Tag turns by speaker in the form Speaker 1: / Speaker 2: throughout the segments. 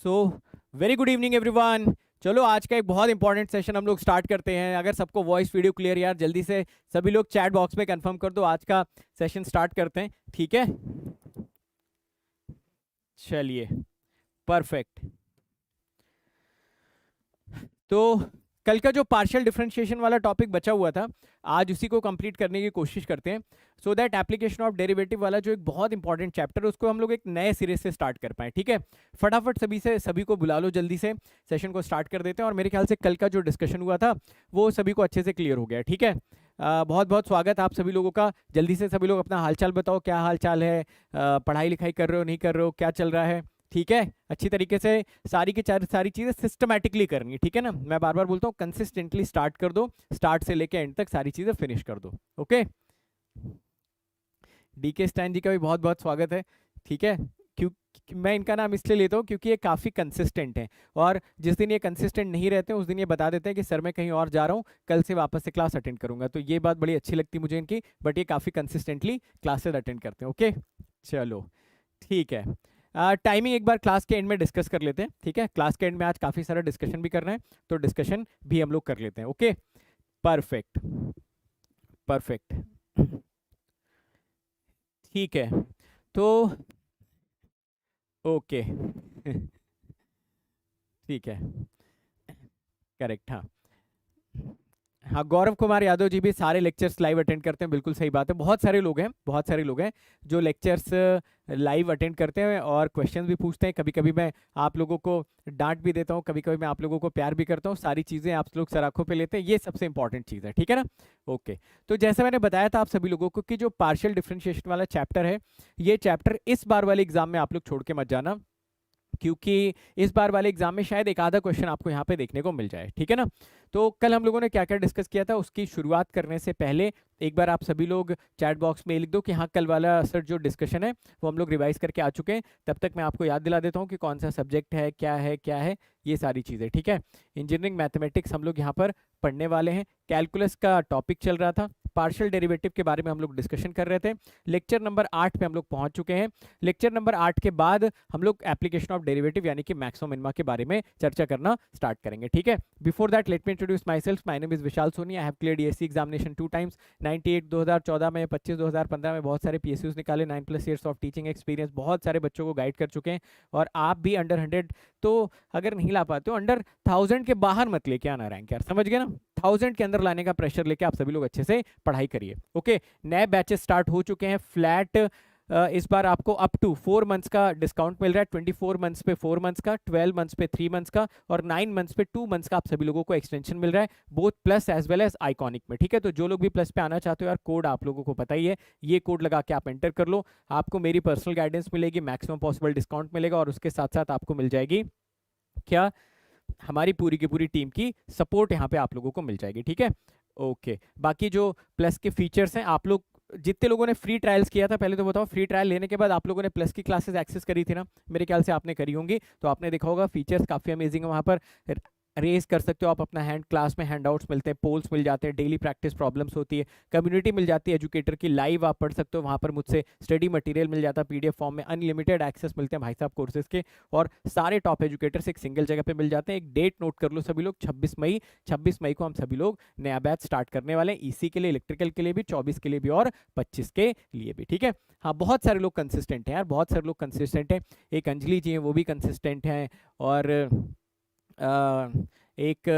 Speaker 1: So very good evening everyone. चलो आज का एक बहुत इंपॉर्टेंट सेशन हम लोग स्टार्ट करते हैं। अगर सबको वॉइस वीडियो क्लियर यार जल्दी से सभी लोग चैट बॉक्स में कंफर्म कर दो। आज का सेशन स्टार्ट करते हैं, ठीक है? चलिए, परफेक्ट। तो कल का जो पार्शियल डिफरेंशिएशन वाला टॉपिक बचा हुआ था, आज उसी को कंप्लीट करने की कोशिश करते हैं, so that application of derivative वाला जो एक बहुत इंपॉर्टेंट चैप्टर है उसको हम लोग एक नए सिरे से स्टार्ट कर पाए। ठीक है, फटाफट सभी को बुला लो, जल्दी से सेशन को स्टार्ट कर देते हैं। और मेरे ख्याल से कल का जो डिस्कशन हुआ था वो सभी को अच्छे से क्लियर हो गया। ठीक है, बहुत बहुत स्वागत आप सभी लोगों का। जल्दी से सभी लोग अपना हालचाल बताओ, क्या हालचाल है, पढ़ाई लिखाई कर रहे हो, नहीं कर रहे हो, क्या चल रहा है? ठीक है, अच्छी तरीके से सारी चीज़ें सिस्टमैटिकली करनी है। ठीक है ना, मैं बार बार बोलता हूँ कंसिस्टेंटली स्टार्ट कर दो, स्टार्ट से लेके एंड तक सारी चीज़ें फिनिश कर दो। ओके, डीके स्टैन जी का भी बहुत बहुत स्वागत है। ठीक है, क्यों मैं इनका नाम इसलिए लेता हूँ क्योंकि ये काफ़ी कंसिस्टेंट हैं, और जिस दिन ये कंसिस्टेंट नहीं रहते हैं उस दिन ये बता देते हैं कि सर मैं कहीं और जा रहा हूँ, कल से वापस से क्लास अटेंड करूंगा। तो ये बात बड़ी अच्छी लगती है मुझे इनकी, बट ये काफ़ी कंसिस्टेंटली क्लासेस अटेंड करते हैं। ओके, चलो ठीक है। टाइमिंग एक बार क्लास के एंड में डिस्कस कर लेते हैं। ठीक है, क्लास के एंड में आज काफ़ी सारा डिस्कशन भी करना है, तो डिस्कशन भी हम लोग कर लेते हैं। ओके, परफेक्ट परफेक्ट, ठीक है। तो ओके ठीक है, करेक्ट, हाँ। हाँ, गौरव कुमार यादव जी भी सारे लेक्चर्स लाइव अटेंड करते हैं, बिल्कुल सही बात है। बहुत सारे लोग हैं जो लेक्चर्स लाइव अटेंड करते हैं और क्वेश्चंस भी पूछते हैं। कभी कभी मैं आप लोगों को डांट भी देता हूँ, कभी कभी मैं आप लोगों को प्यार भी करता हूँ। सारी चीज़ें आप लोग सराखों पे लेते हैं, ये सबसे इंपॉर्टेंट चीज़ है। ठीक है ना? ओके, तो जैसे मैंने बताया था आप सभी लोगों को कि जो पार्शियल डिफरेंशिएशन वाला चैप्टर है, ये चैप्टर इस बार वाले एग्जाम में आप लोग छोड़ के मत जाना, क्योंकि इस बार वाले एग्जाम में शायद एक आधा क्वेश्चन आपको यहाँ पे देखने को मिल जाए। ठीक है ना? तो कल हम लोगों ने क्या क्या डिस्कस किया था उसकी शुरुआत करने से पहले एक बार आप सभी लोग चैट बॉक्स में लिख दो कि हाँ, कल वाला सर जो डिस्कशन है वो हम लोग रिवाइज करके आ चुके हैं। तब तक मैं आपको याद दिला देता हूँ कि कौन सा सब्जेक्ट है, क्या है ये सारी चीज़ें। ठीक है, इंजीनियरिंग मैथमेटिक्स हम लोग यहाँ पर पढ़ने वाले हैं। कैलकुलस का टॉपिक चल रहा था, पार्शियल डेरिवेटिव के बारे में हम लोग डिस्कशन कर रहे थे। लेक्चर नंबर 8 पे हम लोग पहुंच चुके हैं। लेक्चर नंबर 8 के बाद हम लोग एप्लीकेशन ऑफ डेरिवेटिव यानी कि मैक्सिमम मिनिमा के बारे में चर्चा करना स्टार्ट करेंगे। ठीक है, before that let me introduce myself. My name is Vishal Soni. I have cleared ESC examination 2 times, 98 2014 में, 25 2015 में। बहुत सारे पीएसयूज निकाले, 9+ ईयर्स ऑफ टीचिंग एक्सपीरियंस, बहुत सारे बच्चों को गाइड कर चुके हैं। और आप भी अंडर 100, तो अगर नहीं ला पाते हो, अंडर 1000 के बाहर मत लेके आना रैंक यार, समझ गए ना? 1000 के अंदर लाने का प्रेशर लेके आप सभी लोग अच्छे से पढ़ाई करिए। ओके, नए बैचेस स्टार्ट हो चुके हैं। फ्लैट इस बार आपको अप टू 4 मंथ्स का डिस्काउंट मिल रहा है। 24 मंथ्स पे 4 मंथ्स का, 12 मंथ्स पे 3 मंथ्स का, और 9 मंथ्स पे 2 मंथ्स का आप सभी लोगों को एक्सटेंशन मिल रहा है, both plus as well as iconic में। ठीक है, तो जो लोग भी प्लस पे आना चाहते हो यार, कोड आप लोगों को पता ही है, ये कोड लगा के आप एंटर कर लो। आपको मेरी पर्सनल गाइडेंस मिलेगी, मैक्सिमम पॉसिबल डिस्काउंट मिलेगा, और उसके साथ साथ आपको मिल जाएगी क्या, हमारी पूरी की पूरी टीम की सपोर्ट यहाँ पे आप लोगों को मिल जाएगी। ठीक है, ओके। बाकी जो प्लस के फीचर्स हैं, आप लोग जितने लोगों ने फ्री ट्रायल्स किया था, पहले तो बताओ, फ्री ट्रायल लेने के बाद आप लोगों ने प्लस की क्लासेस एक्सेस करी थी ना? मेरे ख्याल से आपने करी होंगी, तो आपने देखा होगा फीचर्स काफ़ी अमेजिंग है वहाँ पर। रेज कर सकते हो आप अपना हैंड, क्लास में हैंडआउट्स मिलते हैं, पोल्स मिल जाते हैं, डेली प्रैक्टिस प्रॉब्लम्स होती है, कम्युनिटी मिल जाती है एजुकेटर की, लाइव आप पढ़ सकते हो वहाँ पर मुझसे, स्टडी मटेरियल मिल जाता है पीडीएफ फॉर्म में, अनलिमिटेड एक्सेस मिलते हैं भाई साहब कोर्सेज के, और सारे टॉप एजुकेटर्स एक सिंगल जगह पे मिल जाते हैं। एक डेट नोट कर लो सभी लोग, 26 मई को हम सभी लोग नया बैच स्टार्ट करने वाले हैं, ईसी के लिए, इलेक्ट्रिकल के लिए भी, 24 के लिए भी, और 25 के लिए भी। ठीक है, हाँ, बहुत सारे लोग कंसिस्टेंट हैं यार, बहुत सारे लोग कंसिस्टेंट हैं। एक अंजलि जी हैं, वो भी कंसिस्टेंट हैं, और एक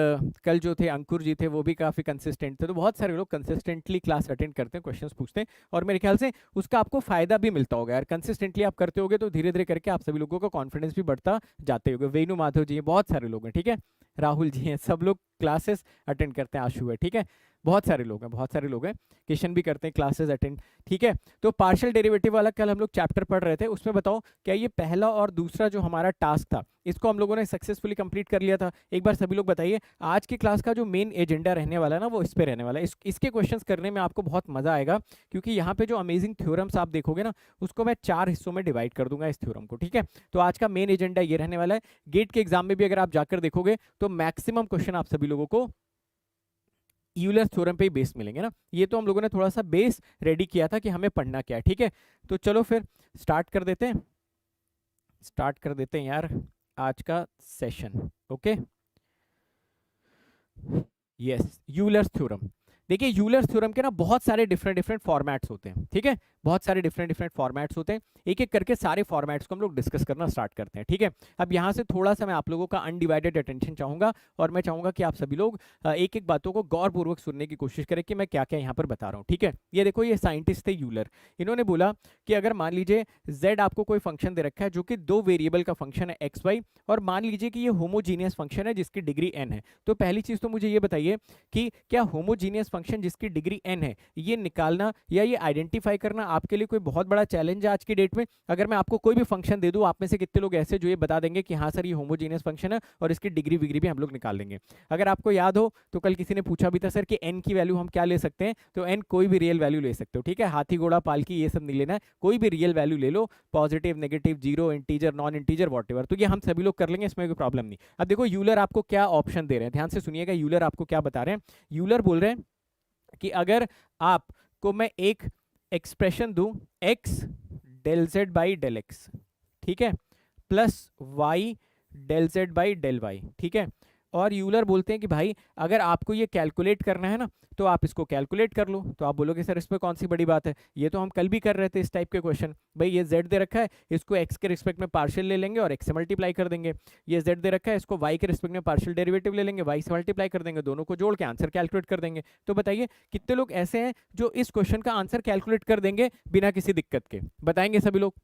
Speaker 1: कल जो थे अंकुर जी थे, वो भी काफ़ी कंसिस्टेंट थे। तो बहुत सारे लोग कंसिस्टेंटली क्लास अटेंड करते हैं, क्वेश्चंस पूछते हैं, और मेरे ख्याल से उसका आपको फायदा भी मिलता होगा यार। कंसिस्टेंटली आप करते होगे तो धीरे धीरे करके आप सभी लोगों का कॉन्फिडेंस भी बढ़ता जाते होगे। वेणु माधव जी हैं, बहुत सारे लोग हैं। ठीक है, राहुल जी हैं, सब लोग क्लासेस अटेंड करते हैं। आशु है, ठीक है, बहुत सारे लोग हैं, बहुत सारे लोग हैं। किशन भी करते हैं क्लासेस अटेंड। ठीक है, तो पार्शियल डेरिवेटिव वाला कल हम लोग चैप्टर पढ़ रहे थे, उसमें बताओ क्या ये पहला और दूसरा जो हमारा टास्क था, इसको हम लोगों ने सक्सेसफुली कंप्लीट कर लिया था? एक बार सभी लोग बताइए। आज की क्लास का जो मेन एजेंडा रहने वाला है ना, वो इस पे रहने वाला है। इसके क्वेश्चंस करने में आपको बहुत मजा आएगा, क्योंकि यहाँ पे जो अमेजिंग थ्योरम्स आप देखोगे ना, उसको मैं 4 हिस्सों में डिवाइड कर दूंगा इस थ्योरम को। ठीक है, तो आज का मेन एजेंडा ये रहने वाला है। गेट के एग्जाम में भी अगर आप जाकर देखोगे तो मैक्सिमम क्वेश्चन आप सभी लोगों को यूलर थ्योरम पे ही बेस मिलेंगे ना। ये तो हम लोगों ने थोड़ा सा बेस रेडी किया था कि हमें पढ़ना क्या है। ठीक है, तो चलो फिर स्टार्ट कर देते हैं यार। आज का session. Okay, yes, Euler's theorem. देखिए यूलर्स थ्योरम के ना बहुत सारे डिफरेंट फॉर्मेट्स होते हैं, ठीक है, बहुत सारे डिफरेंट फॉर्मेट्स होते हैं। एक एक करके सारे फॉर्मेट्स को हम लोग डिस्कस करना स्टार्ट करते हैं, ठीक है। अब यहाँ से थोड़ा सा मैं आप लोगों का अनडिवाइडेड अटेंशन चाहूंगा, और मैं चाहूंगा कि आप सभी लोग एक एक बातों को गौरपूर्वक सुनने की कोशिश करें कि मैं क्या क्या यहाँ पर बता रहा हूँ, ठीक है। ये देखो, ये साइंटिस्ट थे यूलर, इन्होंने बोला कि अगर मान लीजिए z आपको कोई फंक्शन दे रखा है जो कि दो वेरिएबल का फंक्शन है एक्स वाई, और मान लीजिए कि ये होमोजीनियस फंक्शन है जिसकी डिग्री n है, तो पहली चीज तो मुझे ये बताइए कि क्या होमोजीनियस फंक्शन जिसकी डिग्री n है ये निकालना या ये आइडेंटिफाई करना आपके लिए कोई बहुत बड़ा चैलेंज है आज की डेट में? अगर मैं आपको कोई भी फंक्शन दे दूं, आप में से कितने लोग ऐसे जो ये बता देंगे कि हाँ सर ये होमोजीनियस फंक्शन है और इसकी डिग्री विग्री भी हम लोग निकाल लेंगे? अगर आपको याद हो तो कल किसी ने पूछा भी था सर कि n की वैल्यू हम क्या ले सकते हैं, तो n कोई भी रियल वैल्यू ले सकते हो, ठीक है, हाथी घोड़ा पालकी ये सब नहीं लेना है, कोई भी रियल वैल्यू ले लो, positive negative zero integer non integer whatever, तो ये हम सभी लोग कर लेंगे, इसमें कोई प्रॉब्लम नहीं। अब देखो यूलर आपको क्या ऑप्शन दे रहे हैं, ध्यान से सुनिएगा, यूलर आपको क्या बता रहे हैं। यूलर बोल रहे हैं कि अगर आपको मैं एक एक्सप्रेशन दूं x del z by del x, ठीक है, plus y del z by del y, ठीक है, और यूलर बोलते हैं कि भाई अगर आपको ये कैलकुलेट करना है ना तो आप इसको कैलकुलेट कर लो, तो आप बोलोगे सर इसमें कौन सी बड़ी बात है, ये तो हम कल भी कर रहे थे इस टाइप के क्वेश्चन। भाई ये z दे रखा है, इसको x के रिस्पेक्ट में पार्शियल ले लेंगे और x से मल्टीप्लाई कर देंगे, ये z दे रखा है, इसको y के रिस्पेक्ट में पार्शियल डेरिवेटिव ले लेंगे, y से मल्टीप्लाई कर देंगे, दोनों को जोड़ के आंसर कैलकुलेट कर देंगे। तो बताइए कितने लोग ऐसे हैं जो इस क्वेश्चन का आंसर कैलकुलेट कर देंगे बिना किसी दिक्कत के? बताएंगे सभी लोग?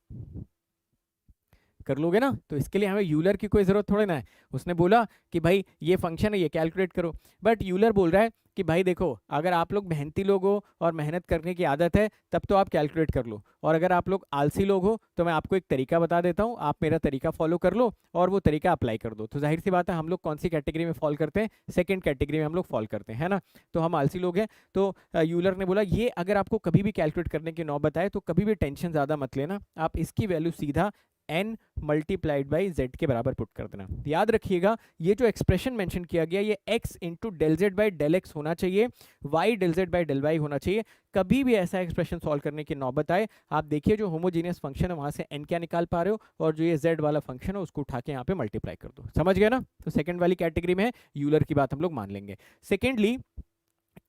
Speaker 1: कर लोगे ना? तो इसके लिए हमें यूलर की कोई ज़रूरत थोड़ी ना है, उसने बोला कि भाई ये फंक्शन है ये कैलकुलेट करो। बट यूलर बोल रहा है कि भाई देखो अगर आप लोग मेहनती लोग हो और मेहनत करने की आदत है तब तो आप कैलकुलेट कर लो, और अगर आप लोग आलसी लोग हो तो मैं आपको एक तरीका बता देता हूँ, आप मेरा तरीका फॉलो कर लो और वो तरीका अप्लाई कर दो। तो जाहिर सी बात है हम लोग कौन सी कैटेगरी में फॉल करते हैं? सेकेंड कैटेगरी में हम लोग फॉल करते हैं, है ना, तो हम आलसी लोग हैं। तो यूलर ने बोला ये अगर आपको कभी भी कैलकुलेट करने की नौबत आए तो कभी भी टेंशन ज़्यादा मत लेना, आप इसकी वैल्यू सीधा n मल्टीप्लाइड बाई z के बराबर पुट कर देना। याद रखिएगा ये जो एक्सप्रेशन मेंशन किया गया ये x into del z by del x होना चाहिए, y del z by del y होना चाहिए। कभी भी ऐसा एक्सप्रेशन सॉल्व करने की नौबत आए आप देखिए जो होमोजीनियस फंक्शन है वहां से n क्या निकाल पा रहे हो, और जो ये z वाला फंक्शन है उसको उठा के यहाँ पे मल्टीप्लाई कर दो। समझ गए ना? तो सेकंड वाली कैटेगरी में यूलर की बात हम लोग मान लेंगे। सेकेंडली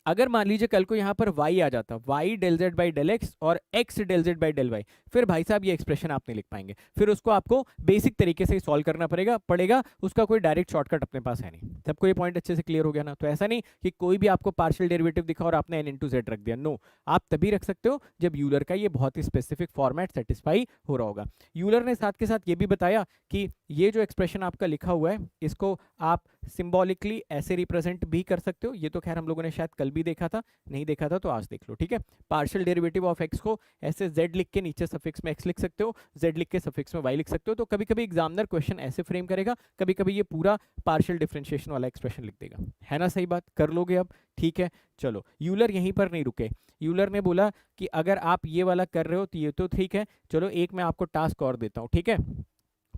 Speaker 1: अगर मान लीजिए कल को यहाँ पर y आ जाता, y del z by del x और x del z by del y, फिर भाई साहब ये एक्सप्रेशन आप नहीं लिख पाएंगे, फिर उसको आपको बेसिक तरीके से ही सॉल्व करना पड़ेगा, उसका कोई डायरेक्ट शॉर्टकट अपने पास है नहीं। सबको ये पॉइंट अच्छे से क्लियर हो गया ना? तो ऐसा नहीं कि कोई भी आपको पार्शियल डेरिवेटिव दिखा और आपने n इंटू जेड रख दिया, नो, आप तभी रख सकते हो जब यूलर का ये बहुत ही स्पेसिफिक फॉर्मेट सेटिस्फाई हो रहा होगा। यूलर ने साथ के साथ ये भी बताया कि ये जो एक्सप्रेशन आपका लिखा हुआ है इसको आप सिंबॉलिकली ऐसे रिप्रेजेंट भी कर सकते हो, ये तो खैर हम लोगों ने शायद कल भी देखा था, नहीं देखा था तो आज देख लो, ठीक है। पार्शियल डेरिवेटिव ऑफ x को ऐसे z लिख के नीचे सफिक्स में x लिख सकते हो, z लिख के सफिक्स में y लिख सकते हो। तो कभी कभी एग्जामिनर क्वेश्चन ऐसे फ्रेम करेगा, कभी कभी ये पूरा पार्शियल डिफरेंशिएशन वाला एक्सप्रेशन लिख देगा, है ना? सही बात कर लोगे अब, ठीक है। चलो यूलर यहीं पर नहीं रुके, यूलर ने बोला कि अगर आप ये वाला कर रहे हो तो ये तो ठीक है, चलो एक मैं आपको टास्क और देता हूँ, ठीक है।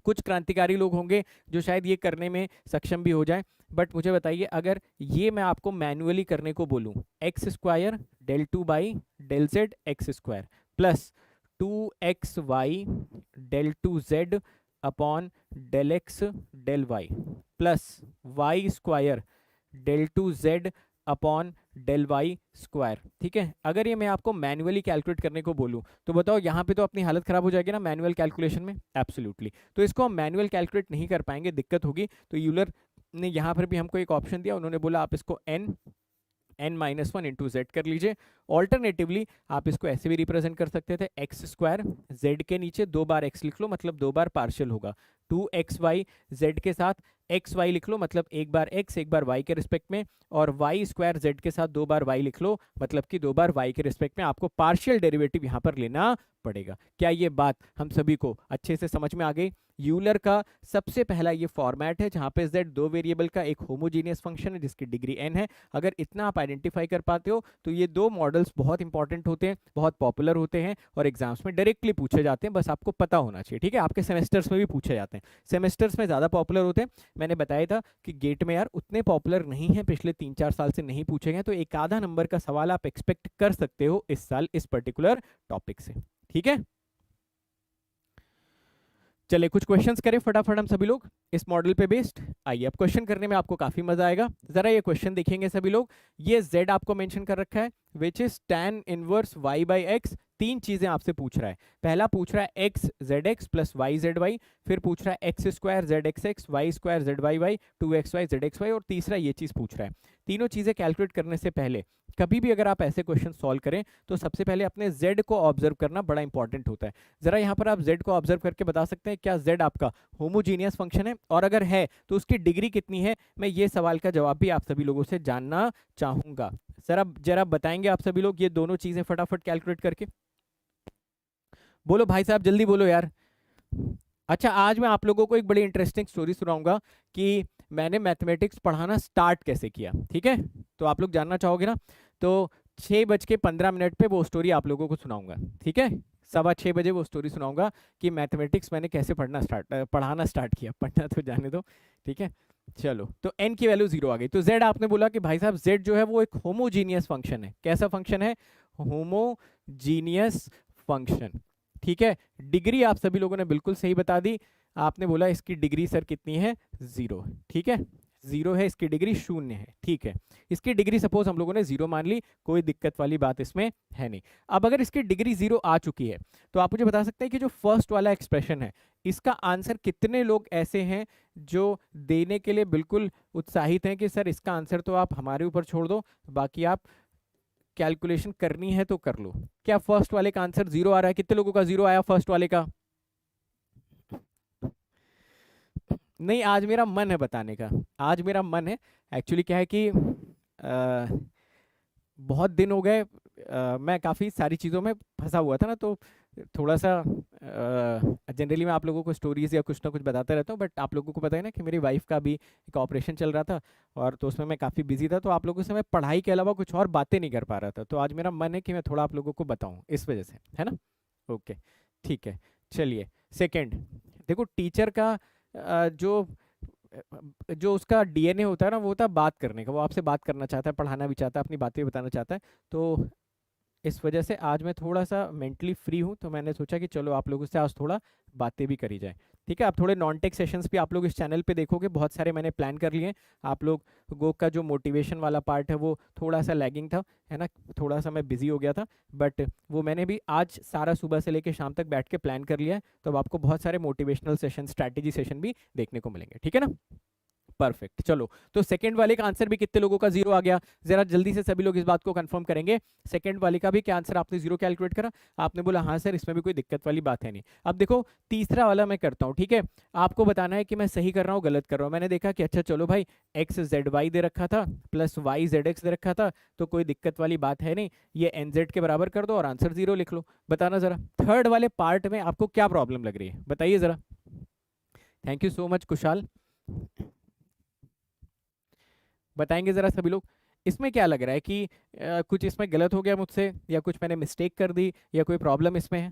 Speaker 1: कुछ क्रांतिकारी लोग होंगे जो शायद ये करने में सक्षम भी हो जाए, बट मुझे बताइए अगर ये मैं आपको मैन्युअली करने को बोलूं, x square del two by del z x square plus 2xy del two z upon del x del y plus y square del two z upon del y square, ठीक है। अगर ये मैं आपको मैन्युअली कैलकुलेट करने को बोलूं तो बताओ यहाँ पे तो अपनी हालत खराब हो जाएगी ना मैनुअल कैलकुलेशन में? एब्सोल्युटली। तो इसको हम मैनुअल कैलकुलेट नहीं कर पाएंगे, दिक्कत होगी। तो यूलर ने यहाँ पर भी हमको एक ऑप्शन दिया, उन्होंने बोला आप इसको n minus one into Z कर लीजिए। ऑल्टरनेटिवली आप इसको ऐसे भी रिप्रेजेंट कर सकते थे, एक्स स्क्वायर जेड के नीचे 2 बार x लिख लो, मतलब 2 बार पार्शियल होगा, 2xy जेड के साथ xy लिख लो, मतलब एक बार x एक बार y के रिस्पेक्ट में, और y स्क्वायर जेड के साथ 2 बार y लिख लो, मतलब कि 2 बार y के रिस्पेक्ट में आपको पार्शियल डेरिवेटिव यहाँ पर लेना पड़ेगा। क्या ये बात हम सभी को अच्छे से समझ में आ गई? यूलर का सबसे पहला ये फॉर्मेट है जहाँ पे z दो वेरिएबल का एक होमोजीनियस फंक्शन है जिसकी डिग्री n है। अगर इतना आप आइडेंटिफाई कर पाते हो तो ये दो मॉडल्स बहुत इंपॉर्टेंट होते हैं, बहुत पॉपुलर होते हैं और एग्जाम्स में डायरेक्टली पूछे जाते हैं, बस आपको पता होना चाहिए, ठीक है। आपके सेमेस्टर्स में भी पूछे जाते हैं, सेमेस्टर्स में ज़्यादा पॉपुलर होते हैं। मैंने बताया था कि गेट में यार उतने पॉपुलर नहीं है, पिछले 3-4 साल से नहीं पूछे गए, तो एक आधा नंबर का सवाल आप एक्सपेक्ट कर सकते हो इस साल इस पर्टिकुलर टॉपिक से, ठीक है। चलिए कुछ क्वेश्चंस करें फटाफट हम सभी लोग इस मॉडल पे बेस्ड। आइए, अब क्वेश्चन करने में आपको काफी मजा आएगा। जरा ये क्वेश्चन देखेंगे सभी लोग। ये z आपको मेंशन कर रखा है which is tan inverse y by x. तीन चीजें आपसे पूछ रहा है। पहला पूछ रहा है x z x plus y z y, फिर पूछ रहा है x square z x x y square z y y 2xy z x y, और तीसरा ये चीज पूछ रहा है। तीनों चीजें कैलकुलेट करने से पहले कभी भी अगर आप ऐसे क्वेश्चन सॉल्व करें तो सबसे पहले अपने z को ऑब्जर्व करना बड़ा इंपॉर्टेंट होता है। जरा यहाँ पर आप z को ऑब्जर्व करके बता सकते हैं क्या z आपका होमोजीनियस फंक्शन है, और अगर है तो उसकी डिग्री कितनी है। मैं ये सवाल का जवाब भी आप सभी लोगों से जानना चाहूंगा। जरा जरा बताएंगे आप सभी लोग ये दोनों चीजें फटाफट कैलकुलेट करके। बोलो भाई साहब, जल्दी बोलो यार। अच्छा, आज मैं आप लोगों को एक बड़ी इंटरेस्टिंग स्टोरी सुनाऊंगा कि मैंने मैथमेटिक्स पढ़ाना स्टार्ट कैसे किया। ठीक है, तो आप लोग जानना चाहोगे ना, तो 6:15 पे वो स्टोरी आप लोगों को सुनाऊंगा। ठीक है, 6:15 वो स्टोरी सुनाऊंगा कि मैथमेटिक्स मैंने कैसे पढ़ाना स्टार्ट किया। पढ़ना तो जाने दो। ठीक है, चलो, तो n की वैल्यू 0 आ गई। तो z आपने बोला कि भाई साहब z जो है वो एक होमोजीनियस फंक्शन है। कैसा फंक्शन है? Homogeneous function. ठीक है, डिग्री आप सभी लोगों ने बिल्कुल सही बता दी। आपने बोला इसकी डिग्री सर कितनी है? 0। ठीक है, 0 है, इसकी डिग्री 0 है। ठीक है, इसकी डिग्री सपोज हम लोगों ने 0 मान ली, कोई दिक्कत वाली बात इसमें है नहीं। अब अगर इसकी डिग्री 0 आ चुकी है तो आप मुझे बता सकते हैं कि जो फर्स्ट वाला एक्सप्रेशन है इसका आंसर कितने लोग ऐसे हैं जो देने के लिए बिल्कुल उत्साहित हैं कि सर इसका आंसर तो आप हमारे ऊपर छोड़ दो, बाकी आप कैलकुलेशन करनी है तो कर लो। क्या फर्स्ट वाले का आंसर 0 आ रहा है? कितने लोगों का 0 आया फर्स्ट वाले का? नहीं, आज मेरा मन है बताने का। आज मेरा मन है। एक्चुअली क्या है कि बहुत दिन हो गए, मैं काफ़ी सारी चीज़ों में फंसा हुआ था ना, तो थोड़ा सा जनरली मैं आप लोगों को स्टोरीज या कुछ ना कुछ बताता रहता हूँ, बट आप लोगों को पता है ना कि मेरी वाइफ का भी एक ऑपरेशन चल रहा था, और तो उसमें मैं काफ़ी बिजी था, तो आप लोगों से मैं पढ़ाई के अलावा कुछ और बातें नहीं कर पा रहा था। तो आज मेरा मन है कि मैं थोड़ा आप लोगों को बताऊँ, इस वजह से, है ना। ओके, ठीक है। चलिए, सेकेंड देखो, टीचर का जो जो उसका डीएनए होता है ना, वो होता है बात करने का। वो आपसे बात करना चाहता है, पढ़ाना भी चाहता है, अपनी बातें बताना चाहता है। तो इस वजह से आज मैं थोड़ा सा मेंटली फ्री हूँ, तो मैंने सोचा कि चलो आप लोगों से आज थोड़ा बातें भी करी जाए। ठीक है, आप थोड़े नॉन टेक सेशंस भी आप लोग इस चैनल पे देखोगे, बहुत सारे मैंने प्लान कर लिए हैं। आप लोगों का जो मोटिवेशन वाला पार्ट है वो थोड़ा सा लैगिंग था, है ना, थोड़ा सा मैं बिजी हो गया था, बट वो मैंने भी आज सारा सुबह से लेकर शाम तक बैठ के प्लान कर लिया है। तो अब आपको बहुत सारे मोटिवेशनल सेशन, स्ट्रैटेजी सेशन भी देखने को मिलेंगे। ठीक है ना, परफेक्ट। चलो, तो सेकंड वाले का आंसर भी कितने लोगों का 0 आ गया? जरा जल्दी से सभी लोग इस बात को कंफर्म करेंगे। सेकंड वाले का भी क्या आंसर आपने 0 कैलकुलेट करा? आपने बोला हाँ सर, इसमें भी कोई दिक्कत वाली बात है नहीं। अब देखो, तीसरा वाला मैं करता हूँ। ठीक है, आपको बताना है कि मैं सही कर रहा हूँ गलत कर रहा हूँ। मैंने देखा कि अच्छा चलो भाई, एक्स जेड वाई दे रखा था प्लस वाई जेड एक्स दे रखा था, तो कोई दिक्कत वाली बात है नहीं, ये एन जेड के बराबर कर दो और आंसर 0 लिख लो। बताना जरा, थर्ड वाले पार्ट में आपको क्या प्रॉब्लम लग रही है, बताइए जरा। Thank you so much Kushal, बताएंगे जरा सभी लोग। इसमें क्या लग रहा है कि कुछ इसमें गलत हो गया मुझसे, या कुछ मैंने मिस्टेक कर दी, या कोई प्रॉब्लम इसमें है?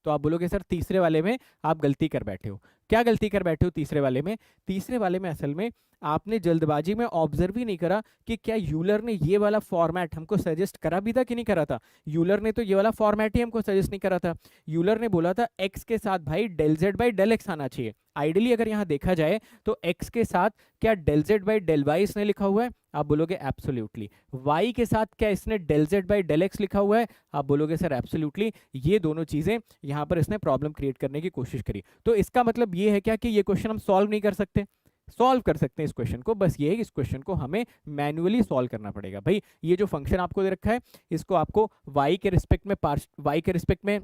Speaker 1: तो आप बोलोगे सर तीसरे वाले में आप गलती कर बैठे हो। क्या गलती कर बैठे हो तीसरे वाले में? तीसरे वाले में असल में आपने जल्दबाजी में ऑब्जर्व ही नहीं करा कि क्या यूलर ने ये वाला फॉर्मेट हमको सजेस्ट करा भी था कि नहीं करा था। यूलर ने तो ये वाला फॉर्मेट ही हमको सजेस्ट नहीं करा था। यूलर ने बोला था एक्स के साथ भाई del z by del x आना चाहिए। आइडियली अगर यहाँ देखा जाए तो एक्स के साथ क्या del z by del y इसने लिखा हुआ है? आप बोलोगे एब्सोल्युटली। वाई के साथ क्या इसने del z by del x लिखा हुआ है? आप बोलोगे सर एब्सोल्युटली। ये दोनों चीजें यहाँ पर इसने प्रॉब्लम क्रिएट करने की कोशिश करी। तो इसका मतलब ये है क्या कि ये क्वेश्चन हम सॉल्व नहीं कर सकते? सॉल्व कर सकते हैं इस क्वेश्चन को, बस ये है कि इस क्वेश्चन को हमें मैन्युअली सॉल्व करना पड़ेगा। भाई ये जो फंक्शन आपको दे रखा है, इसको आपको y के रिस्पेक्ट में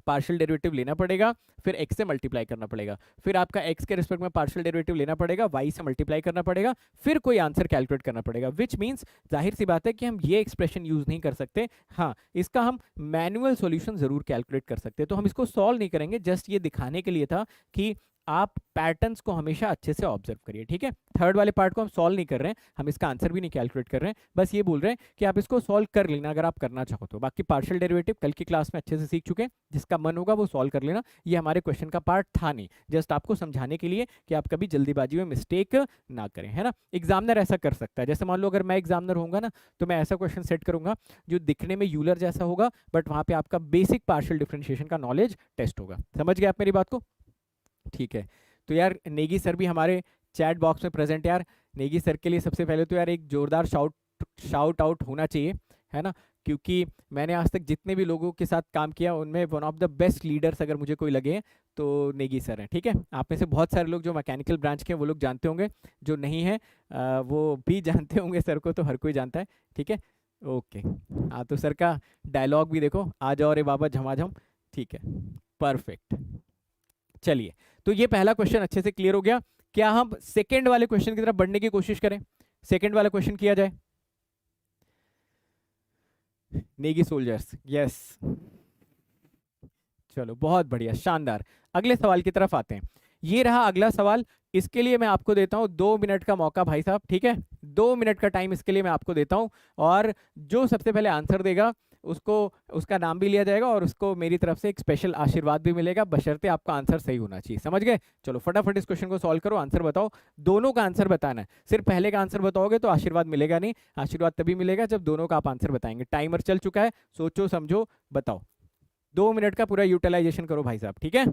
Speaker 1: पार्शियल डेरिवेटिव लेना पड़ेगा, फिर x से मल्टीप्लाई करना पड़ेगा, फिर आपका x के रिस्पेक्ट में पार्शियल डेरिवेटिव लेना पड़ेगा, y से मल्टीप्लाई करना पड़ेगा, फिर कोई आंसर कैलकुलेट करना पड़ेगा। विच मीन्स जाहिर सी बात है कि हम ये एक्सप्रेशन यूज नहीं कर सकते। हाँ, इसका हम मैनुअल सॉल्यूशन जरूर कैलकुलेट कर सकते हैं। तो हम इसको सॉल्व नहीं करेंगे, जस्ट ये दिखाने के लिए था कि आप पैटर्न्स को हमेशा अच्छे से ऑब्जर्व करिए। ठीक है, थर्ड वाले पार्ट को हम सॉल्व नहीं कर रहे हैं, हम इसका आंसर भी नहीं कैलकुलेट कर रहे हैं, बस ये बोल रहे हैं कि आप इसको सॉल्व कर लेना अगर आप करना चाहो तो। बाकी पार्शियल डेरिवेटिव कल की क्लास में अच्छे से सीख चुके हैं, जिसका मन होगा वो सॉल्व कर लेना। ये हमारे क्वेश्चन का पार्ट था नहीं, जस्ट आपको समझाने के लिए कि आप कभी जल्दीबाजी में मिस्टेक ना करें, है ना। एग्जामिनर ऐसा कर सकता है, जैसे मान लो अगर मैं एग्जामिनर होऊंगा ना, तो मैं ऐसा क्वेश्चन सेट करूंगा जो दिखने में यूलर जैसा होगा, बट वहां पे आपका बेसिक पार्शियल डिफरेंशिएशन का नॉलेज टेस्ट होगा। समझ गए आप मेरी बात को? ठीक है, तो यार नेगी सर भी हमारे चैट बॉक्स में प्रेजेंट। यार नेगी सर के लिए सबसे पहले तो यार एक जोरदार शाउट आउट होना चाहिए, है ना, क्योंकि मैंने आज तक जितने भी लोगों के साथ काम किया उनमें one of the best leaders अगर मुझे कोई लगे तो नेगी सर हैं। ठीक है, आप में से बहुत सारे लोग जो मैकेनिकल ब्रांच के हैं वो लोग जानते होंगे, जो नहीं है वो भी जानते होंगे सर को, तो हर कोई जानता है। ठीक है, ओके। हाँ, तो सर का डायलॉग भी देखो, आ जाओ रे बाबा झमाझम। ठीक है, परफेक्ट। चलिए, तो ये पहला क्वेश्चन अच्छे से क्लियर हो गया। क्या हम सेकेंड वाले क्वेश्चन की तरफ बढ़ने की कोशिश करें? सेकेंड वाला क्वेश्चन किया जाए। नेगी सोल्जर्स, यस, चलो बहुत बढ़िया, शानदार। अगले सवाल की तरफ आते हैं। ये रहा अगला सवाल। इसके लिए मैं आपको देता हूं 2 मिनट का मौका भाई साहब। ठीक है, 2 मिनट का टाइम इसके लिए मैं आपको देता हूं, और जो सबसे पहले आंसर देगा उसको, उसका नाम भी लिया जाएगा और उसको मेरी तरफ से एक स्पेशल आशीर्वाद भी मिलेगा, बशर्ते आपका आंसर सही होना चाहिए। समझ गए? चलो फटाफट इस क्वेश्चन को सॉल्व करो, आंसर बताओ। दोनों का आंसर बताना है, सिर्फ पहले का आंसर बताओगे तो आशीर्वाद मिलेगा नहीं। आशीर्वाद तभी मिलेगा जब दोनों का आप आंसर बताएंगे। टाइमर चल चुका है, सोचो समझो बताओ। 2 मिनट का पूरा यूटिलाइजेशन करो भाई साहब। ठीक है,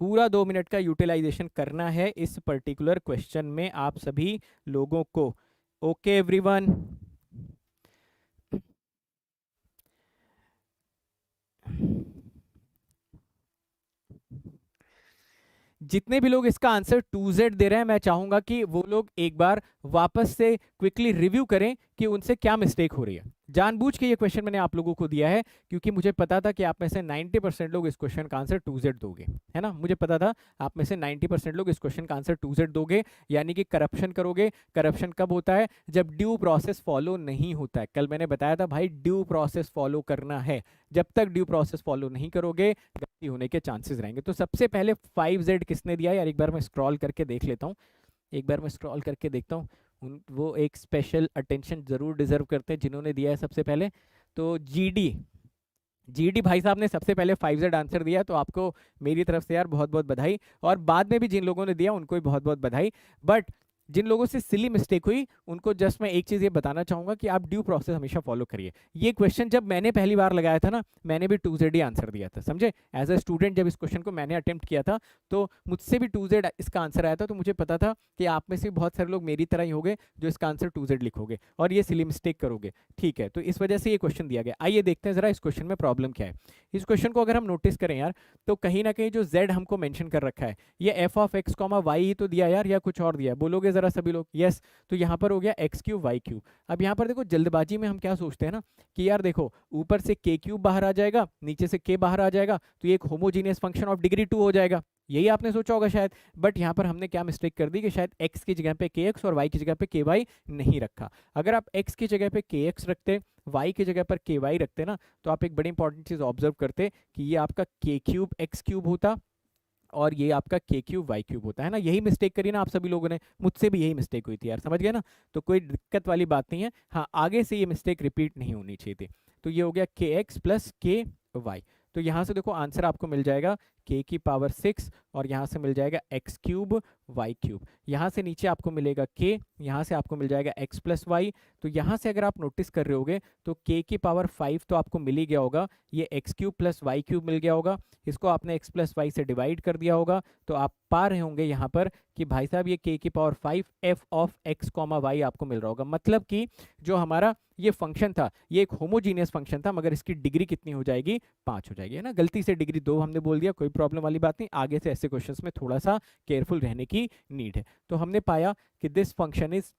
Speaker 1: पूरा 2 मिनट का यूटिलाइजेशन करना है इस पर्टिकुलर क्वेश्चन में आप सभी लोगों को। ओके एवरीवन, जितने भी लोग इसका आंसर 2Z दे रहे हैं, मैं चाहूंगा कि वो लोग एक बार वापस से क्विकली रिव्यू करें कि उनसे क्या मिस्टेक हो रही है। जानबूझ के ये क्वेश्चन मैंने आप लोगों को दिया है क्योंकि मुझे पता था कि आप में से 90% लोग इस क्वेश्चन का आंसर 2Z दोगे, है ना। मुझे पता था आप में से 90% लोग इस क्वेश्चन का आंसर 2Z दोगे, यानी कि करप्शन करोगे। करप्शन कब होता है? जब ड्यू प्रोसेस फॉलो नहीं होता है। कल मैंने बताया था भाई, ड्यू प्रोसेस फॉलो करना है। जब तक ड्यू प्रोसेस फॉलो नहीं करोगे, गलती होने के चांसेस रहेंगे। तो सबसे पहले 5Z किसने दिया यार? एक बार मैं स्क्रॉल करके देख लेता हूँ, एक बार मैं स्क्रॉल करके देखता हूँ। वो एक स्पेशल अटेंशन जरूर डिजर्व करते हैं जिन्होंने दिया है सबसे पहले। तो जीडी भाई साहब ने सबसे पहले 5Z आंसर दिया, तो आपको मेरी तरफ से यार बहुत बहुत बधाई। और बाद में भी जिन लोगों ने दिया उनको भी बहुत बहुत बधाई। बट जिन लोगों से सिली मिस्टेक हुई उनको जस्ट मैं एक चीज़ ये बताना चाहूंगा कि आप ड्यू प्रोसेस हमेशा फॉलो करिए। ये क्वेश्चन जब मैंने पहली बार लगाया था ना, मैंने भी 2Z ही आंसर दिया था, समझे। एज अ स्टूडेंट जब इस क्वेश्चन को मैंने अटेम्प्ट किया था तो मुझसे भी 2Z इसका आंसर आया था, तो मुझे पता था कि आप में से बहुत सारे लोग मेरी तरह ही होंगे जो इसका आंसर 2Z लिखोगे और ये सिली मिस्टेक करोगे। ठीक है, तो इस वजह से ये क्वेश्चन दिया गया। आइए देखते हैं जरा इस क्वेश्चन में प्रॉब्लम क्या है। इस क्वेश्चन को अगर हम नोटिस करें यार, तो कहीं ना कहीं जो Z हमको मेंशन कर रखा है, ये F of x comma why he तो दिया यार, या कुछ और दिया? बोलोगे जरा सभी लोग यस। तो यहाँ पर हो गया एक्स क्यूब वाई क्यूब। अब यहाँ पर देखो, जल्दबाजी में हम क्या सोचते हैं ना कि यार देखो, ऊपर से के क्यूब बाहर आ जाएगा, नीचे से के बाहर आ जाएगा, तो ये एक होमोजीनियस फंक्शन ऑफ डिग्री 2 हो जाएगा। यही आपने सोचा होगा शायद। बट यहाँ पर हमने क्या मिस्टेक कर दी कि शायद x की जगह पे के एक्स और y की जगह पे के वाई नहीं रखा। अगर आप x की जगह पे के एक्स रखते, y की जगह पर के वाई रखते ना, तो आप एक बड़ी इंपॉर्टेंट चीज ऑब्जर्व करते कि ये आपका के क्यूब एक्स क्यूब होता और ये आपका के क्यूब वाई क्यूब होता है ना। यही मिस्टेक करी ना आप सभी लोगों ने, मुझसे भी यही मिस्टेक हुई थी यार, समझ गए ना। तो कोई दिक्कत वाली बात नहीं है। हाँ, आगे से ये मिस्टेक रिपीट नहीं होनी चाहिए थी। तो ये हो गया के एक्स प्लस के वाई। तो यहाँ से देखो आंसर आपको मिल जाएगा के की पावर 6 और यहाँ से मिल जाएगा एक्स क्यूब वाई क्यूब। यहाँ से नीचे आपको मिलेगा के, यहाँ से आपको मिल जाएगा एक्स प्लस वाई। तो यहाँ से अगर आप नोटिस कर रहे होगे तो के की पावर 5 तो आपको मिल ही गया होगा, ये X cube plus Y cube मिल गया होगा, इसको आपने एक्स प्लस वाई से डिवाइड कर दिया होगा। तो आप पा रहे होंगे यहाँ पर कि भाई साहब ये के की power 5 f of x comma y आपको मिल रहा होगा। मतलब कि जो हमारा ये फंक्शन था ये एक होमोजीनियस फंक्शन था, मगर इसकी डिग्री कितनी हो जाएगी? 5 हो जाएगी, है ना। गलती से डिग्री 2 हमने बोल दिया, कोई प्रॉब्लम वाली बात नहीं। आगे से ऐसे क्वेश्चंस में थोड़ा सा केयरफुल रहने की नीड है। तो हमने पाया कि this function is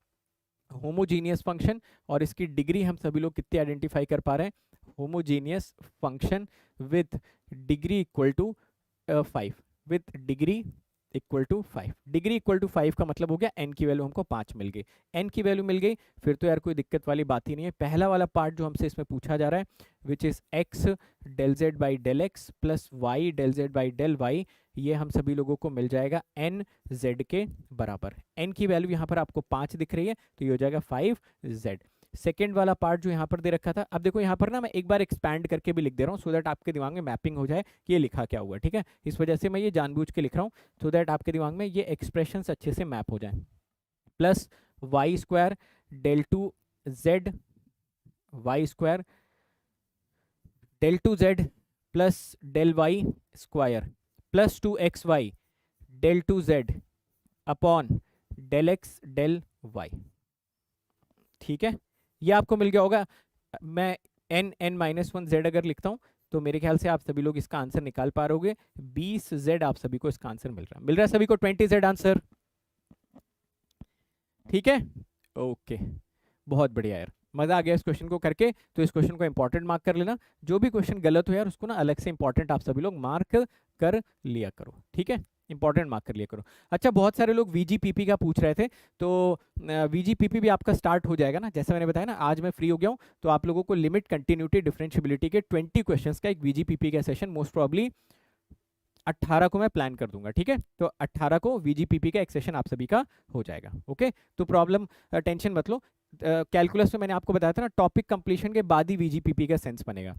Speaker 1: homogeneous function, और इसकी डिग्री हम सभी लोग कितनी आइडेंटिफाई कर पा रहे हैं? Homogeneous function with degree equal to 5, with degree equal to 5। Degree equal to 5 का मतलब हो गया n की वैल्यू हमको 5 मिल गई। n की वैल्यू मिल गई, फिर तो यार कोई दिक्कत वाली बात ही नहीं है। पहला वाला पार्ट जो हमसे इसमें पूछा जा रहा है which is x del z by del x plus y del z by del y, ये हम सभी लोगों को मिल जाएगा n z के बराबर। n की वैल्यू यहाँ पर आपको 5 दिख रही है, तो ये हो जाएगा 5z। सेकेंड वाला पार्ट जो यहाँ पर दे रखा था, अब देखो यहाँ पर ना मैं एक बार एक्सपैंड करके भी लिख दे रहा हूँ सो दैट आपके दिमाग में मैपिंग हो जाए कि ये लिखा क्या हुआ। ठीक है, इस वजह से मैं ये जानबूझ के लिख रहा हूँ सो दैट आपके दिमाग में ये एक्सप्रेशंस अच्छे से मैप हो जाए। Plus y square del two z, y square del two z plus del y square plus 2xy del 2z upon del x del y. ठीक है, ये आपको मिल गया होगा। मैं n(n-1) z अगर लिखता हूं तो मेरे ख्याल से आप सभी लोग इसका आंसर निकाल पा रहोगे। 20z आप सभी को इसका आंसर मिल रहा है सभी को 20z आंसर। ठीक है, ओके, बहुत बढ़िया यार, मजा आ गया इस क्वेश्चन को करके। तो इस क्वेश्चन को इंपॉर्टेंट मार्क कर लेना, जो भी क्वेश्चन गलत हो यार उसको ना अलग से इंपॉर्टेंट आप सभी लोग मार्क कर लिया करो। ठीक है, इंपॉर्टेंट मार्क कर लिया करो। अच्छा, बहुत सारे लोग वीजीपीपी का पूछ रहे थे, तो वीजीपीपी भी आपका स्टार्ट हो जाएगा ना, जैसे मैंने बताया ना, आज मैं फ्री हो गया हूँ, तो आप लोगों को लिमिट, कंटिन्यूटी, डिफरेंशियबिलिटी के 20 क्वेश्चंस का एक वीजीपीपी का सेशन मोस्ट प्रॉब्ली 18 को मैं प्लान कर दूंगा। ठीक है, तो 18 को वीजीपीपी का एक सेशन आप सभी का हो जाएगा। ओके, तो प्रॉब्लम टेंशन मत लो। कैलकुलस में मैंने आपको बताया था ना, टॉपिक कंप्लीशन के बाद ही वीजीपीपी का सेंस बनेगा।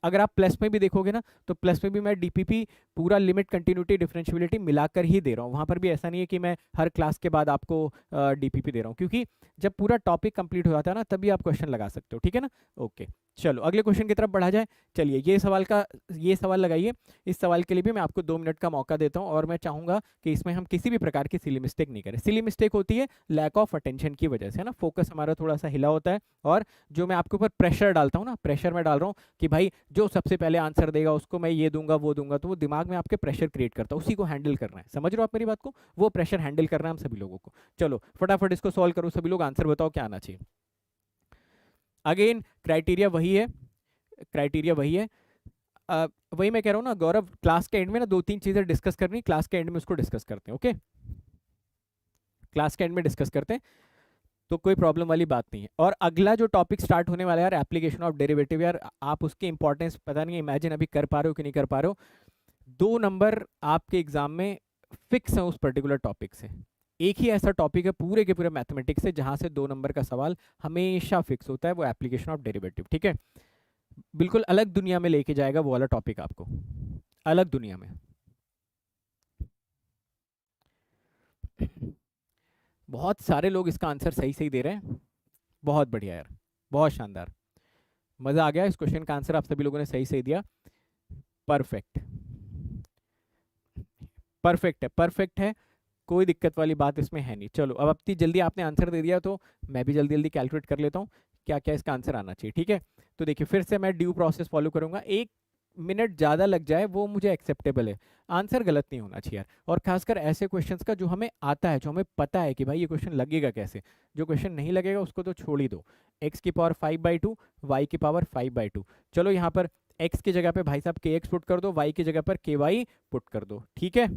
Speaker 1: अगर आप प्लस में भी देखोगे ना, तो प्लस में भी मैं डीपीपी पूरा लिमिट, कंटिन्यूटी, डिफरेंशियबिलिटी मिलाकर ही दे रहा हूँ। वहाँ पर भी ऐसा नहीं है कि मैं हर क्लास के बाद आपको डीपीपी दे रहा हूँ, क्योंकि जब पूरा टॉपिक कंप्लीट हो जाता है ना, तभी आप क्वेश्चन लगा सकते हो। ठीक है ना, ओके, चलो अगले क्वेश्चन की तरफ बढ़ा जाए। चलिए, ये सवाल लगाइए। इस सवाल के लिए भी मैं आपको 2 मिनट का मौका देता हूँ, और मैं चाहूंगा कि इसमें हम किसी भी प्रकार की सिली मिस्टेक नहीं करें। सिली मिस्टेक होती है लैक ऑफ अटेंशन की वजह से, है ना, फोकस हमारा थोड़ा सा हिला होता है, और जो मैं आपके ऊपर प्रेशर डालता हूँ ना, प्रेशर में डाल रहा हूँ कि भाई जो सबसे पहले आंसर देगा उसको मैं ये दूंगा वो दूंगा, तो वो दिमाग में आपके प्रेशर क्रिएट करता है, उसी को हैंडल करना है। समझ रहे हो आप मेरी बात को? वो प्रेशर हैंडल करना है हम सभी लोगों को। चलो फटाफट इसको सॉल्व करो सभी लोग, आंसर बताओ क्या आना चाहिए। अगेन क्राइटेरिया वही है, क्राइटेरिया वही है। वही मैं कह रहा हूँ ना गौरव, क्लास के एंड में ना 2-3 चीजें डिस्कस करनी, क्लास के एंड में उसको डिस्कस करते हैं। ओके, क्लास के एंड में डिस्कस करते हैं, तो कोई प्रॉब्लम वाली बात नहीं है। और अगला जो टॉपिक स्टार्ट होने वाला है यार, एप्लीकेशन ऑफ डेरिवेटिव, यार आप उसकी इंपॉर्टेंस पता नहीं इमेजिन अभी कर पा रहे हो कि नहीं कर पा रहे हो। 2 नंबर आपके एग्जाम में फिक्स है उस पर्टिकुलर टॉपिक से। एक ही ऐसा टॉपिक है पूरे के पूरे मैथमेटिक्स से जहां से 2 नंबर का सवाल हमेशा फिक्स होता है, वो एप्लीकेशन ऑफ डेरिवेटिव। ठीक है, बिल्कुल अलग दुनिया में लेके जाएगा वो वाला टॉपिक आपको, अलग दुनिया में। बहुत सारे लोग इसका आंसर सही सही दे रहे हैं, बहुत बढ़िया यार, बहुत शानदार, मजा आ गया। इस क्वेश्चन का आंसर आप सभी लोगों ने सही सही दिया, परफेक्ट, परफेक्ट है, परफेक्ट है, कोई दिक्कत वाली बात इसमें है नहीं। चलो अब इतनी जल्दी आपने आंसर दे दिया, तो मैं भी जल्दी जल्दी कैलकुलेट कर लेता हूँ क्या क्या इसका आंसर आना चाहिए। ठीक है, तो देखिए फिर से मैं ड्यू प्रोसेस फॉलो करूंगा, 1 मिनट ज़्यादा लग जाए वो मुझे एक्सेप्टेबल है, आंसर गलत नहीं होना चाहिए यार। और खासकर ऐसे क्वेश्चंस का जो हमें आता है, जो हमें पता है कि भाई ये क्वेश्चन लगेगा कैसे। जो क्वेश्चन नहीं लगेगा उसको तो छोड़ ही दो। x⁵5/2, y⁵5/2। चलो यहाँ पर x की जगह पे भाई साहब kx पुट कर दो, y की जगह पर ky पुट कर दो। ठीक है,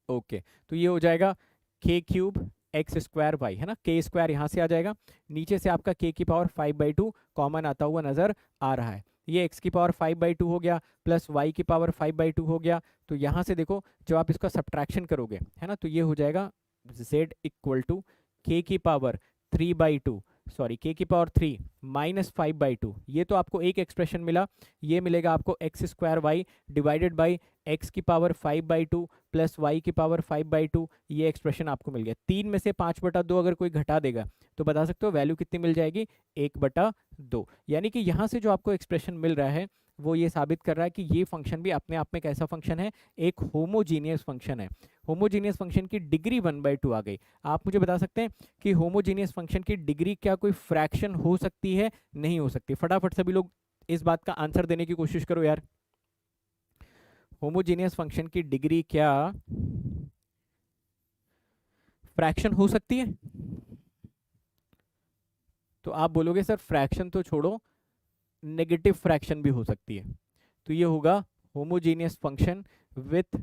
Speaker 1: ओके, तो ये हो जाएगा k³ x² y, है ना, k² यहाँ से आ जाएगा, नीचे से आपका k⁵5/2 कॉमन आता हुआ नजर आ रहा है। ये x⁵5/2 हो गया, प्लस y⁵5/2 हो गया। तो यहाँ से देखो जब आप इसका सब्ट्रैक्शन करोगे, है ना, तो ये हो जाएगा z = k⁵3/2, सॉरी k⁵3 -5/2। ये तो आपको एक एक्सप्रेशन मिला, ये मिलेगा आपको x² divided by x⁵5/2 plus y⁵5/2, ये एक्सप्रेशन आपको मिल गया। 3 में से 5/2 अगर कोई घटा देगा तो बता सकते हो वैल्यू कितनी मिल जाएगी, 1/2। यानी कि यहाँ से जो आपको एक्सप्रेशन मिल रहा है वो ये साबित कर रहा है कि ये फंक्शन भी अपने आप में कैसा फंक्शन है, एक होमोजीनियस फंक्शन है। होमोजीनियस फंक्शन की डिग्री 1/2 आ गई। आप मुझे बता सकते हैं कि होमोजीनियस फंक्शन की डिग्री क्या कोई फ्रैक्शन हो सकती है? नहीं हो सकती। फटाफट सभी लोग इस बात का आंसर देने की कोशिश करो यार। होमोजीनियस फंक्शन की डिग्री क्या फ्रैक्शन हो सकती है? तो आप बोलोगे सर फ्रैक्शन तो छोड़ो, नेगेटिव फ्रैक्शन भी हो सकती है। तो ये होगा homogeneous function with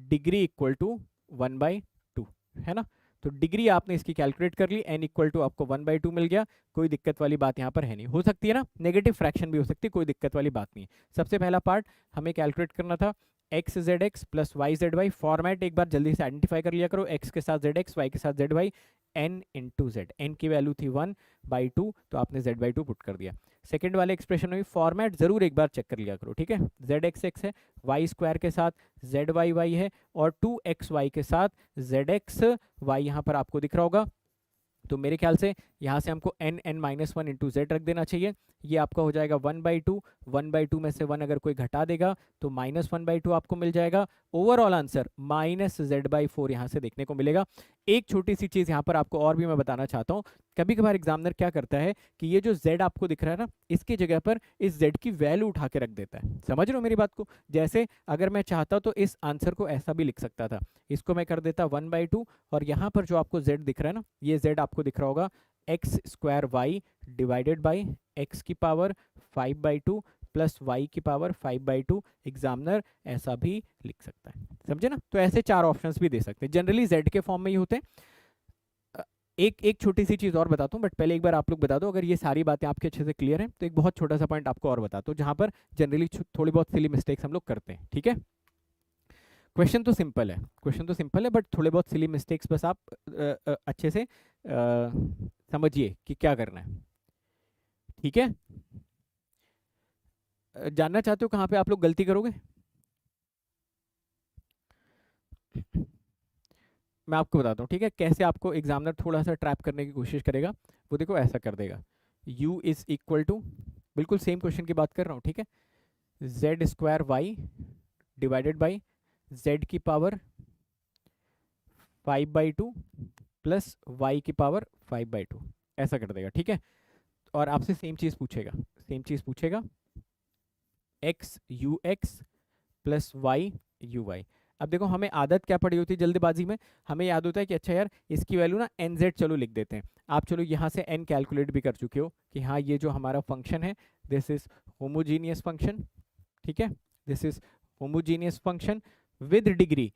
Speaker 1: degree equal to 1/2, है ना। तो डिग्री आपने इसकी कैलकुलेट कर ली, n = आपको 1/2 मिल गया, कोई दिक्कत वाली बात यहाँ पर है नहीं। हो सकती है ना, नेगेटिव फ्रैक्शन भी हो सकती है, कोई दिक्कत वाली बात नहीं है। सबसे पहला पार्ट हमें कैलकुलेट करना था xzx प्लस yzy। फॉर्मेट एक बार जल्दी से आइडेंटिफाई कर लिया करो, x के साथ zx, y के साथ zy, n × z। n की वैल्यू थी 1/2, तो आपने z/2 पुट कर दिया। सेकंड वाले एक्सप्रेशन में फॉर्मेट जरूर एक बार चेक कर लिया करो, ठीक है। zx है, y² के साथ zyy है, और 2xy के साथ zxy यहाँ पर आपको दिख रहा होगा। तो मेरे ख्याल से यहाँ से हमको n minus one into Z रख देना चाहिए। ये आपका हो जाएगा 1/2, 1/2 में से 1 अगर कोई घटा देगा तो -1/2 आपको मिल जाएगा। ओवरऑल आंसर -z/4 यहाँ से देखने को मिलेगा। एक छोटी सी चीज़ यहाँ पर आपको और भी मैं बताना चाहता हूँ, कभी कभार एग्जामिनर क्या करता है कि ये जो z आपको दिख रहा है ना, इसकी जगह पर इस z की वैल्यू उठा के रख देता है। समझ रहे हो मेरी बात को? जैसे अगर मैं चाहता तो इस आंसर को ऐसा भी लिख सकता था, इसको मैं कर देता 1/2 और यहाँ पर जो आपको z दिख रहा है ना, ये z आपको दिख रहा होगा x² y divided by x की पावर 5/2 प्लस y की पावर 5/2। एग्जामिनर ऐसा भी लिख सकता है, समझे ना? तो ऐसे 4 ऑप्शंस भी दे सकते हैं, जनरली z के फॉर्म में ही होते हैं। एक छोटी सी चीज़ और बताता हूँ, बट पहले एक बार आप लोग बता दो, अगर ये सारी बातें आपके अच्छे से क्लियर हैं तो एक बहुत छोटा सा पॉइंट आपको और बताता हूँ जहाँ पर जनरली थोड़ी बहुत सिली मिस्टेक्स हम लोग करते हैं। ठीक है, क्वेश्चन तो सिंपल है, क्वेश्चन तो सिंपल है, बट थोड़े बहुत सिली मिस्टेक्स बस आप अच्छे से समझिए कि क्या करना है। ठीक है, जानना चाहते हो कहाँ पे आप लोग गलती करोगे? मैं आपको बताता हूँ, ठीक है, कैसे आपको एग्जामिनर थोड़ा सा ट्रैप करने की कोशिश करेगा। वो देखो ऐसा कर देगा, u इज इक्वल टू, बिल्कुल सेम क्वेश्चन की बात कर रहा हूँ, ठीक है, z² y divided by z की पावर 5/2 प्लस y की पावर 5/2, ऐसा कर देगा। ठीक है, और आपसे सेम चीज़ पूछेगा, सेम चीज़ पूछेगा x ux plus y uy। अब देखो हमें आदत क्या पड़ी होती है जल्दबाजी में, हमें याद होता है कि अच्छा यार इसकी वैल्यू ना nz चलो लिख देते हैं। आप चलो यहाँ से n कैलकुलेट भी कर चुके हो कि हाँ ये जो हमारा फंक्शन है दिस इज होमोजीनियस फंक्शन। ठीक है, this is homogeneous function with degree,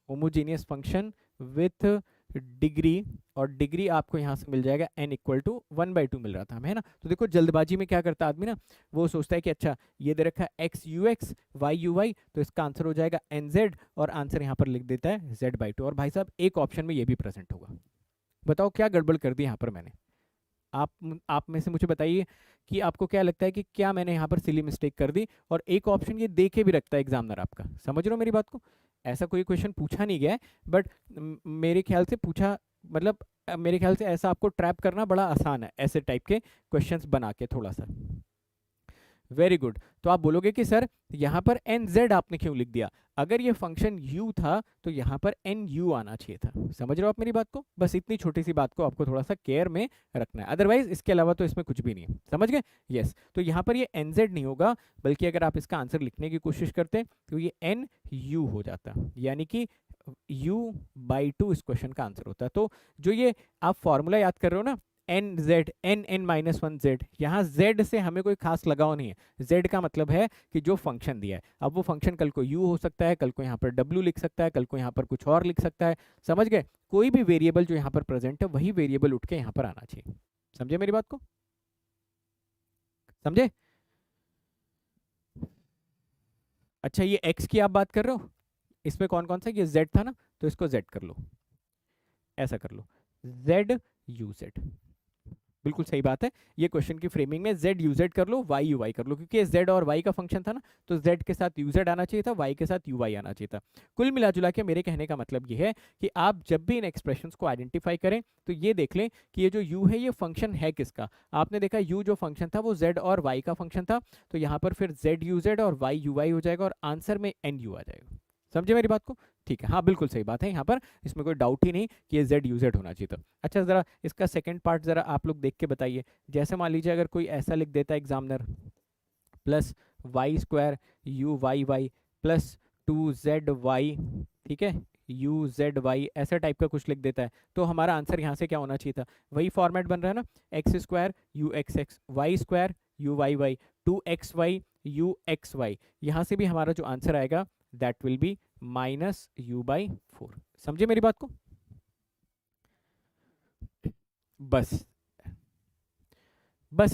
Speaker 1: homogeneous function with degree, और डिग्री आपको यहाँ से मिल जाएगा n इक्वल टू 1/2 मिल रहा था हमें, है ना? तो देखो जल्दबाजी में क्या करता आदमी ना, वो सोचता है कि अच्छा ये दे रखा है x ux y uy, तो इसका आंसर हो जाएगा nz, और आंसर यहाँ पर लिख देता है z/2। और भाई साहब एक ऑप्शन में ये भी प्रेजेंट होगा। बताओ क्या गड़बड़ कर दी यहाँ पर मैंने? आप में से मुझे बताइए कि आपको क्या लगता है कि क्या मैंने यहाँ पर सिली मिस्टेक कर दी? और एक ऑप्शन ये दे के भी रखता है एग्जामिनर आपका, समझ रहे हो मेरी बात को? ऐसा कोई क्वेश्चन पूछा नहीं गया है, बट मेरे ख्याल से पूछा, मतलब मेरे ख्याल से ऐसा आपको ट्रैप करना बड़ा आसान है, ऐसे टाइप के क्वेश्चंस बना के थोड़ा सा। Very good. तो आप बोलोगे कि सर यहाँ पर nz आपने क्यों लिख दिया? अगर ये फंक्शन u था तो यहाँ पर nu आना चाहिए था। समझ रहे हो आप मेरी बात को? बस इतनी छोटी सी बात को आपको थोड़ा सा केयर में रखना है, अदरवाइज इसके अलावा तो इसमें कुछ भी नहीं है। समझ गए? यस, तो यहाँ पर ये nz नहीं होगा, बल्कि अगर आप इसका आंसर लिखने की कोशिश करते तो ये nu हो जाता, यानी कि u/2 इस क्वेश्चन का आंसर होता है। तो जो ये आप फॉर्मूला याद कर रहे हो ना, n-1z, यहाँ z से हमें कोई खास लगाव नहीं है। z का मतलब है कि जो फंक्शन दिया है, अब वो फंक्शन कल को u हो सकता है, कल को यहाँ पर w लिख सकता है, कल को यहाँ पर कुछ और लिख सकता है। समझ गए? कोई भी वेरिएबल जो यहाँ पर प्रेजेंट है वही वेरिएबल उठ के यहाँ पर आना चाहिए। समझे मेरी बात को? समझे? अच्छा ये x की आप बात कर रहे हो, इसमें कौन कौन सा, ये z था ना, तो इसको z कर लो, ऐसा कर लो, z uz, बिल्कुल सही बात है। ये क्वेश्चन की फ्रेमिंग में z uz कर लो, y uy कर लो, क्योंकि ये z और y का फंक्शन था ना, तो z के साथ uz आना चाहिए था, y के साथ uy आना चाहिए था। कुल मिला जुला के मेरे कहने का मतलब ये है कि आप जब भी इन एक्सप्रेशंस को आइडेंटिफाई करें तो ये देख लें कि ये जो u है ये फंक्शन है किसका। आपने देखा u जो फंक्शन था वो z और y का फंक्शन था, तो यहाँ पर फिर z uz और y uy हो जाएगा और आंसर में nu आ जाएगा। समझे मेरी बात को? ठीक है, हाँ बिल्कुल सही बात है, यहाँ पर इसमें कोई डाउट ही नहीं कि ये z uz होना चाहिए था। अच्छा ज़रा इसका सेकंड पार्ट ज़रा आप लोग देख के बताइए। जैसे मान लीजिए अगर कोई ऐसा लिख देता है examiner, plus y² uy plus 2zy, ठीक है, uzy ऐसा टाइप का कुछ लिख देता है, तो हमारा आंसर यहाँ से क्या होना चाहिए था? वही फॉर्मेट बन रहा है ना, x² uxx, y² uyy, 2xy uxy। यहाँ से भी हमारा जो आंसर आएगा दैट विल बी -u/4। समझे मेरी बात को? बस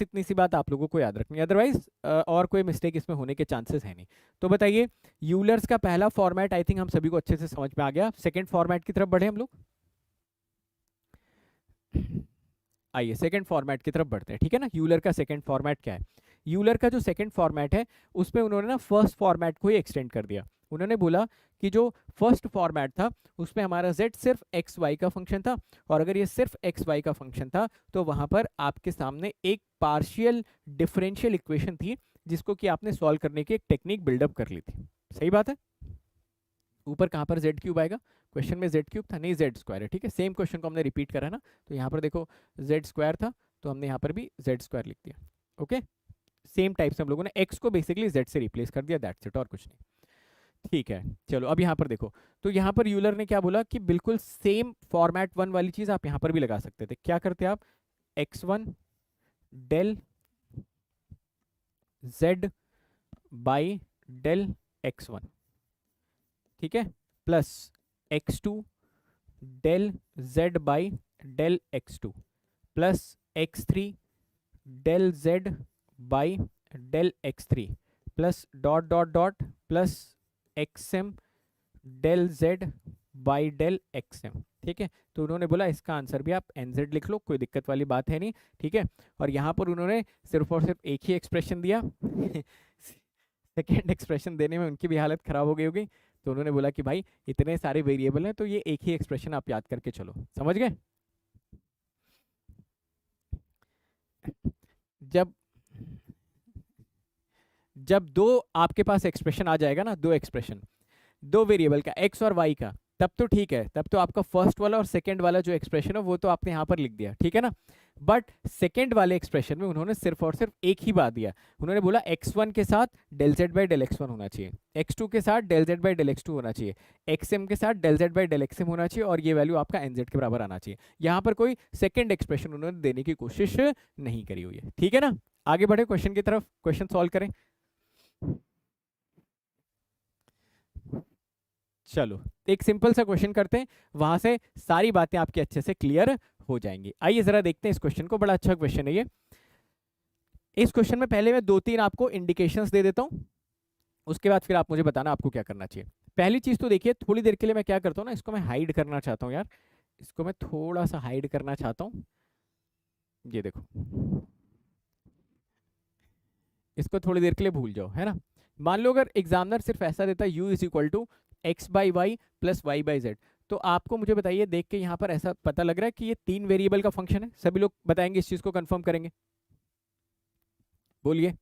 Speaker 1: इतनी सी बात आप लोगों को याद रखनी है, अदरवाइज और कोई मिस्टेक इसमें होने के चांसेस है नहीं। तो बताइए, यूलर्स का पहला फॉर्मेट आई थिंक हम सभी को अच्छे से समझ में आ गया। सेकंड फॉर्मेट की तरफ बढ़े हम लोग, आइए सेकंड फॉर्मेट की तरफ बढ़ते हैं। ठीक है ना, यूलर का सेकंड फॉर्मेट क्या है? यूलर का जो सेकंड फॉर्मेट है उसमें उन्होंने ना फर्स्ट फॉर्मेट को ही एक्सटेंड कर दिया। उन्होंने बोला कि जो फर्स्ट फॉर्मेट था उसमें हमारा z सिर्फ एक्स वाई का फंक्शन था, और अगर ये सिर्फ एक्स वाई का फंक्शन था तो वहां पर आपके सामने एक पार्शियल डिफरेंशियल इक्वेशन थी जिसको कि आपने सॉल्व करने की एक टेक्निक बिल्डअप कर ली थी। सही बात है। ऊपर कहाँ पर जेड क्यूब आएगा, क्वेश्चन में जेड क्यूब था नहीं, जेड स्क्वायर है। ठीक है, सेम क्वेश्चन को हमने रिपीट करा ना, तो यहाँ पर देखो जेड स्क्वायर था तो हमने यहाँ पर भी जेड स्क्वायर लिख दिया। ओके, सेम टाइप से हम लोगों ने एक्स को बेसिकली जेड से रिप्लेस कर दिया, दैट्स इट, और कुछ नहीं। ठीक है, चलो अब यहाँ पर देखो, तो यहाँ पर यूलर ने क्या बोला कि बिल्कुल सेम फॉर्मेट वन वाली चीज आप यहाँ पर भी लगा सकते थे। क्या करते आप, x1 del z by del x1, ठीक है, plus x2 del z by del x2 plus x3 del z by del x3 plus dot dot dot plus xm del z by del xm। ठीक है, तो उन्होंने बोला इसका answer भी आप nz लिख लो, कोई दिक्कत वाली बात है नहीं। ठीक है, और यहाँ पर उन्होंने सिर्फ और सिर्फ एक ही एक्सप्रेशन दिया सेकेंड एक्सप्रेशन देने में उनकी भी हालत खराब हो गई होगी, तो उन्होंने बोला कि भाई इतने सारे वेरिएबल हैं तो ये एक ही एक्सप्रेशन आप याद करके चलो। समझ गए। जब जब दो आपके पास एक्सप्रेशन आ जाएगा ना, दो एक्सप्रेशन दो वेरिएबल का एक्स और वाई का, तब तो ठीक है, तब तो आपका फर्स्ट वाला और सेकंड वाला जो एक्सप्रेशन है वो तो आपने यहाँ पर लिख दिया, ठीक है ना। बट सेकंड वाले एक्सप्रेशन में उन्होंने सिर्फ और सिर्फ एक ही बात दिया, उन्होंने बोला x1 के साथ del z by del x1 होना चाहिए, x2 के साथ del z by del x2 होना चाहिए, xm के साथ del z by del xm होना चाहिए, और ये वैल्यू आपका nz के बराबर आना चाहिए। यहाँ पर कोई सेकंड एक्सप्रेशन उन्होंने देने की कोशिश नहीं करी हुई है। ठीक है ना, आगे बढ़े क्वेश्चन की तरफ, क्वेश्चन सॉल्व करें। चलो एक सिंपल सा क्वेश्चन करते हैं, वहां से सारी बातें आपकी अच्छे से क्लियर हो जाएंगी। आइए जरा देखते हैं इस क्वेश्चन को, बड़ा अच्छा क्वेश्चन है ये। इस क्वेश्चन में पहले मैं दो तीन आपको इंडिकेशंस दे देता हूं, उसके बाद फिर आप मुझे बताना आपको क्या करना चाहिए। पहली चीज तो देखिए, थोड़ी देर के लिए मैं क्या करता हूँ ना, इसको मैं हाइड करना चाहता हूँ यार, इसको मैं थोड़ा सा हाइड करना चाहता हूँ। ये देखो, इसको थोड़ी देर के लिए भूल जाओ, है ना। मान लो अगर एग्जामिनर सिर्फ ऐसा देता u is equal to x by y plus y by z, तो आपको मुझे बताइए देख के यहाँ पर ऐसा पता लग रहा है कि ये तीन वेरिएबल का फंक्शन है। सभी लोग बताएंगे इस चीज को, कंफर्म करेंगे, बोलिए।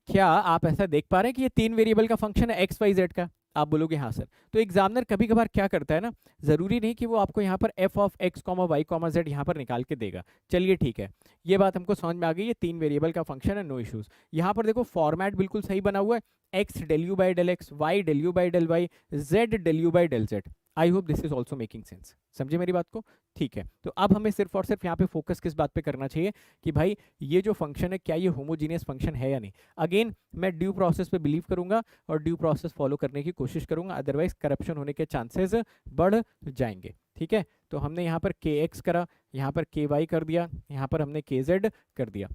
Speaker 1: क्या आप ऐसा देख पा रहे हैं कि ये तीन वेरिएबल का फंक्शन है एक्स वाई जेड का? आप बोलोगे हाँ सर। तो एग्जामिनर कभी कभार क्या करता है ना, जरूरी नहीं कि वो आपको यहाँ पर f of x comma y comma z यहाँ पर निकाल के देगा। चलिए ठीक है, ये बात हमको समझ में आ गई, ये तीन वेरिएबल का फंक्शन है, नो इश्यूज। यहाँ पर देखो फॉर्मेट बिल्कुल सही बना हुआ है, x del u by del x, y del u by del y, z del u by del z. I hope this is also making sense, समझे मेरी बात को। ठीक है, तो अब हमें सिर्फ और सिर्फ यहाँ पे फोकस किस बात पे करना चाहिए कि भाई ये जो फंक्शन है क्या ये होमोजीनियस फंक्शन है या नहीं। अगेन मैं ड्यू प्रोसेस पे बिलीव करूंगा और ड्यू प्रोसेस फॉलो करने की कोशिश करूंगा, अदरवाइज करप्शन होने के चांसेस बढ़ जाएंगे। ठीक है, तो हमने यहाँ पर के एक्स करा, यहाँ पर के वाई कर दिया, यहाँ पर हमने के जेड कर दिया।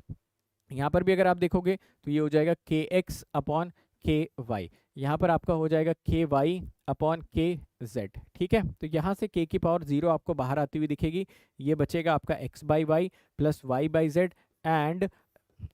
Speaker 1: यहाँ पर भी अगर आप देखोगे तो ये हो जाएगा के एक्स अपॉन के वाई, यहाँ पर आपका हो जाएगा के वाई अपॉन के जेड। ठीक है, तो यहाँ से के की पावर 0 आपको बाहर आती हुई दिखेगी, ये बचेगा आपका x by y plus y by z. And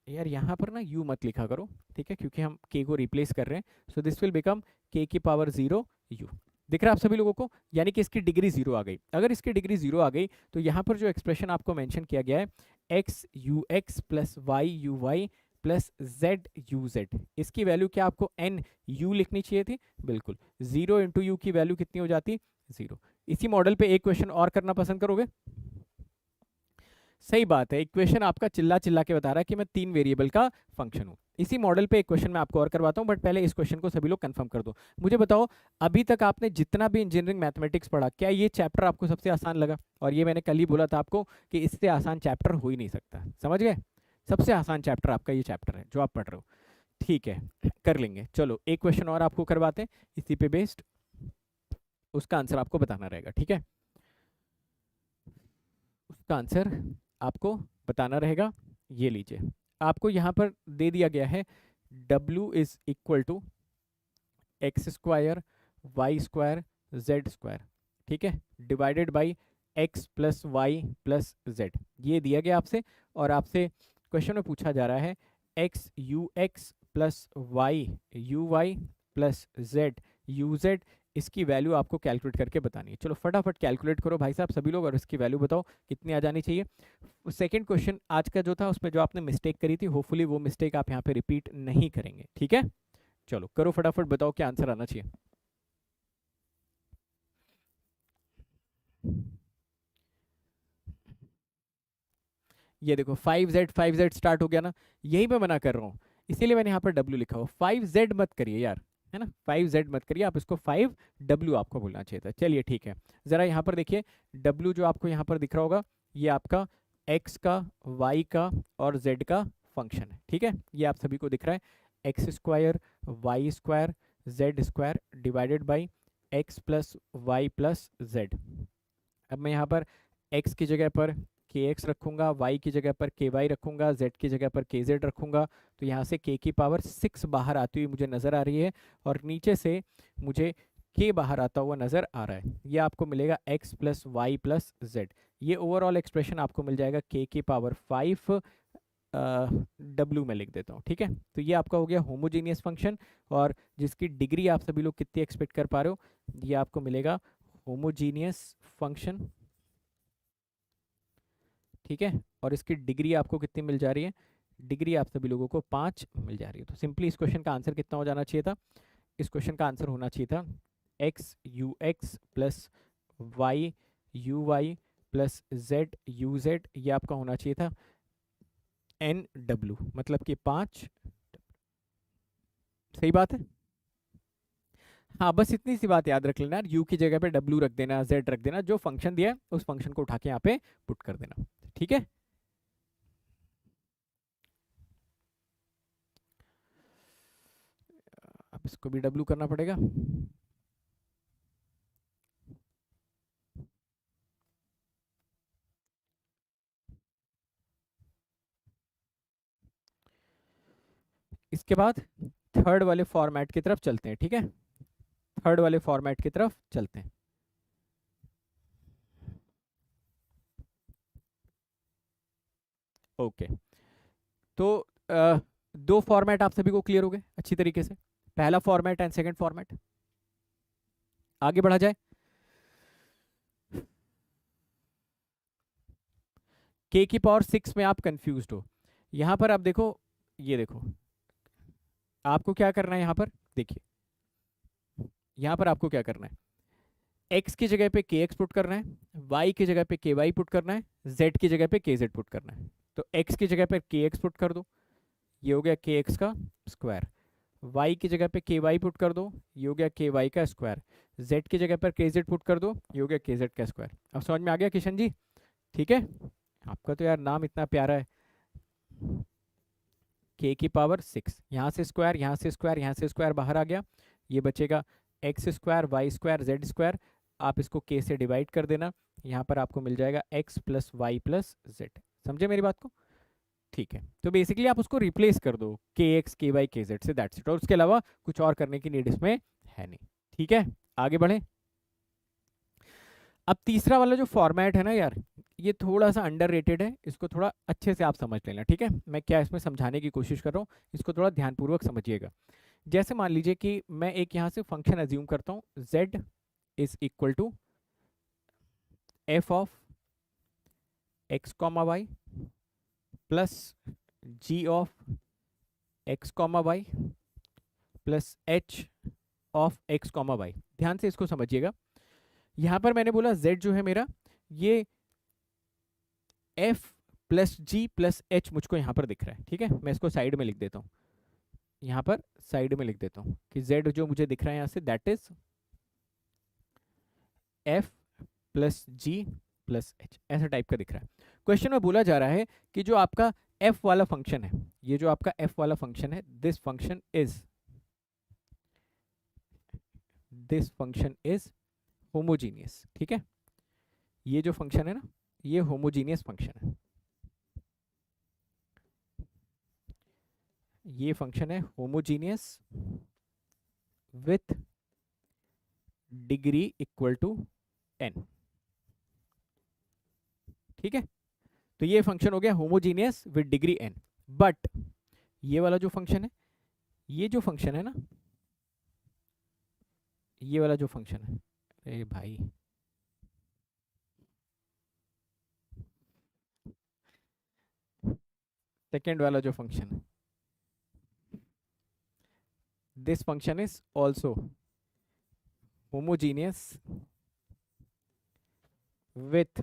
Speaker 1: यार यहाँ पर ना यू मत लिखा करो, ठीक है, क्योंकि हम के को रिप्लेस कर रहे हैं। सो दिस विल बिकम के की पावर 0 यू। दिख रहा है आप सभी लोगों को, यानी कि इसकी डिग्री 0 आ गई। अगर इसकी डिग्री 0 आ गई तो यहाँ पर जो एक्सप्रेशन आपको मेंशन किया गया है x u x plus y u y plus z u z, इसकी वैल्यू क्या आपको एन यू लिखनी चाहिए थी, बिल्कुल 0 इंटू यू की वैल्यू कितनी हो जाती, 0। इसी मॉडल पे एक क्वेश्चन और करना पसंद करोगे? सही बात है, इक्वेशन आपका चिल्ला चिल्ला के बता रहा है कि मैं तीन वेरिएबल का फंक्शन हूँ। इसी मॉडल पे एक क्वेश्चन मैं आपको और करवाता हूँ, बट पहले इस क्वेश्चन को सभी लोग कंफर्म कर दो। मुझे बताओ अभी तक आपने जितना भी इंजीनियरिंग मैथमेटिक्स पढ़ा, क्या ये चैप्टर आपको सबसे आसान लगा? और ये मैंने कल ही बोला था आपको कि इससे आसान चैप्टर हो ही नहीं सकता, समझ गए। सबसे आसान चैप्टर आपका ये चैप्टर है जो आप पढ़ रहे हो। ठीक है, कर लेंगे। चलो एक क्वेश्चन और आपको करवाते हैं इसी पे बेस्ड, उसका आंसर आपको बताना रहेगा। ठीक है, उसका आंसर आपको बताना रहेगा। ये लीजिए, आपको यहाँ पर दे दिया गया है w is equal to x square y square z square, ठीक है, divided by x plus y plus z, ये दिया गया आपसे। और आपसे क्वेश्चन में पूछा जा रहा है x u x plus y u y plus z u z, इसकी वैल्यू आपको कैलकुलेट करके बतानी है। चलो फटाफट कैलकुलेट करो भाई साहब सभी लोग, और इसकी वैल्यू बताओ कितनी आ जानी चाहिए। सेकंड क्वेश्चन आज का जो था उसमें जो आपने मिस्टेक करी थी, होपफुली वो मिस्टेक आप यहाँ पे रिपीट नहीं करेंगे, ठीक है। चलो करो फटाफट, बताओ क्या आंसर आना चाहिए। ये देखो 5z स्टार्ट हो गया ना, यही मैं मना कर रहा हूँ, इसीलिए मैंने यहाँ पर w लिखा हुआ। 5z मत करिए यार, है ना, 5z मत करिए आप, इसको 5w आपको बोलना चाहिए था। चलिए ठीक है, जरा यहाँ पर देखिए, w जो आपको यहाँ पर दिख रहा होगा, ये आपका x का, y का और z का फंक्शन है, ठीक है। ये आप सभी को दिख रहा है, x square y square z square divided by x plus y plus z. अब मैं यहाँ पर x की जगह पर के एक्स रखूंगा, y की जगह पर के वाई रखूंगा, z की जगह पर के जेड रखूंगा, तो यहाँ से k की पावर 6 बाहर आती हुई मुझे नज़र आ रही है, और नीचे से मुझे k बाहर आता हुआ नज़र आ रहा है। ये आपको मिलेगा x plus y plus z. ये ओवरऑल एक्सप्रेशन आपको मिल जाएगा k की पावर 5 w में लिख देता हूँ, ठीक है। तो ये आपका हो गया होमोजीनियस फंक्शन, और जिसकी डिग्री आप सभी लोग कितनी एक्सपेक्ट कर पा रहे हो, ये आपको मिलेगा होमोजीनियस फंक्शन, ठीक है। और इसकी डिग्री आपको कितनी मिल जा रही है, डिग्री आप सभी लोगों को 5 मिल जा रही है। तो सिंपली इस क्वेश्चन का आंसर कितना हो जाना चाहिए था, इस क्वेश्चन का आंसर होना चाहिए था x u x plus y u y plus z u z, ये आपका होना चाहिए था एन डब्ल्यू, मतलब कि 5। सही बात है, हाँ बस इतनी सी बात याद रख लेना, यू की जगह पे डब्ल्यू रख देना, जेड रख देना, जो फंक्शन दिया है उस फंक्शन को उठा के यहाँ पे पुट कर देना, ठीक है। अब इसको भी डब्ल्यू करना पड़ेगा। इसके बाद थर्ड वाले फॉर्मेट की तरफ चलते हैं, ठीक है, थर्ड वाले फॉर्मेट की तरफ चलते हैं। ओके, तो दो फॉर्मेट आप सभी को क्लियर हो गए अच्छी तरीके से, पहला फॉर्मेट एंड सेकंड फॉर्मेट। आगे बढ़ा जाए, k की पावर 6 में आप कंफ्यूज्ड हो, यहां पर आप देखो, ये देखो आपको क्या करना है, यहां पर देखिए, यहां पर आपको क्या करना है, x की जगह पे के एक्स पुट करना है, y की जगह पे के वाई पुट करना है, z की जगह पे के जेड पुट करना है। तो x की जगह पे के एक्स पुट कर दो, ये हो गया के एक्स का स्क्वायर, y की जगह पे के वाई पुट कर दो, ये हो गया के वाई का स्क्वायर, z की जगह पर के जेड पुट कर दो, ये हो गया के जेड का स्क्वायर। अब समझ में आ गया किशन जी, ठीक है। आपका तो यार नाम इतना प्यारा है, k की पावर 6, यहाँ से स्क्वायर, यहाँ से स्क्वायर, यहाँ से स्क्वायर बाहर आ गया, ये बचेगा x square y square z square, आप इसको k से डिवाइड कर देना, यहाँ पर आपको मिल जाएगा x plus y plus z. समझे मेरी बात को, ठीक है। तो बेसिकली आप उसको रिप्लेस कर दो के एक्स के वाई के जेड से, दैट्स इट, और उसके अलावा कुछ और करने की नीड इसमें है नहीं, ठीक है। आगे बढ़े, अब तीसरा वाला जो फॉर्मेट है ना यार, ये थोड़ा सा अंडररेटेड है, इसको थोड़ा अच्छे से आप समझ लेना, ठीक है। मैं क्या इसमें समझाने की कोशिश कर रहा हूँ, इसको थोड़ा ध्यानपूर्वक समझिएगा। जैसे मान लीजिए कि मैं एक यहाँ से फंक्शन एज्यूम करता हूँ, z is equal to f of x comma y plus g of x comma y plus h of x comma y. ध्यान से इसको समझिएगा, यहाँ पर मैंने बोला z जो है मेरा, ये f plus g plus H मुझको यहाँ पर दिख रहा है, ठीक है। मैं इसको साइड में लिख देता हूँ, यहाँ पर साइड में लिख देता हूँ कि z जो मुझे दिख रहा है यहाँ से, that is f plus g plus h, ऐसा टाइप का दिख रहा है। क्वेश्चन में बोला जा रहा है कि जो आपका f वाला फंक्शन है, ये जो आपका f वाला फंक्शन है, दिस फंक्शन इज होमोजीनियस, ठीक है। ये जो फंक्शन है ना, ये होमोजीनियस फंक्शन है, ये फंक्शन है homogeneous with degree equal to n, ठीक है। तो ये फंक्शन हो गया homogeneous with degree n। But ये वाला जो फंक्शन है, ये जो फंक्शन है ना, ये वाला जो फंक्शन है, अरे भाई सेकेंड वाला जो फंक्शन है, this function is also homogeneous with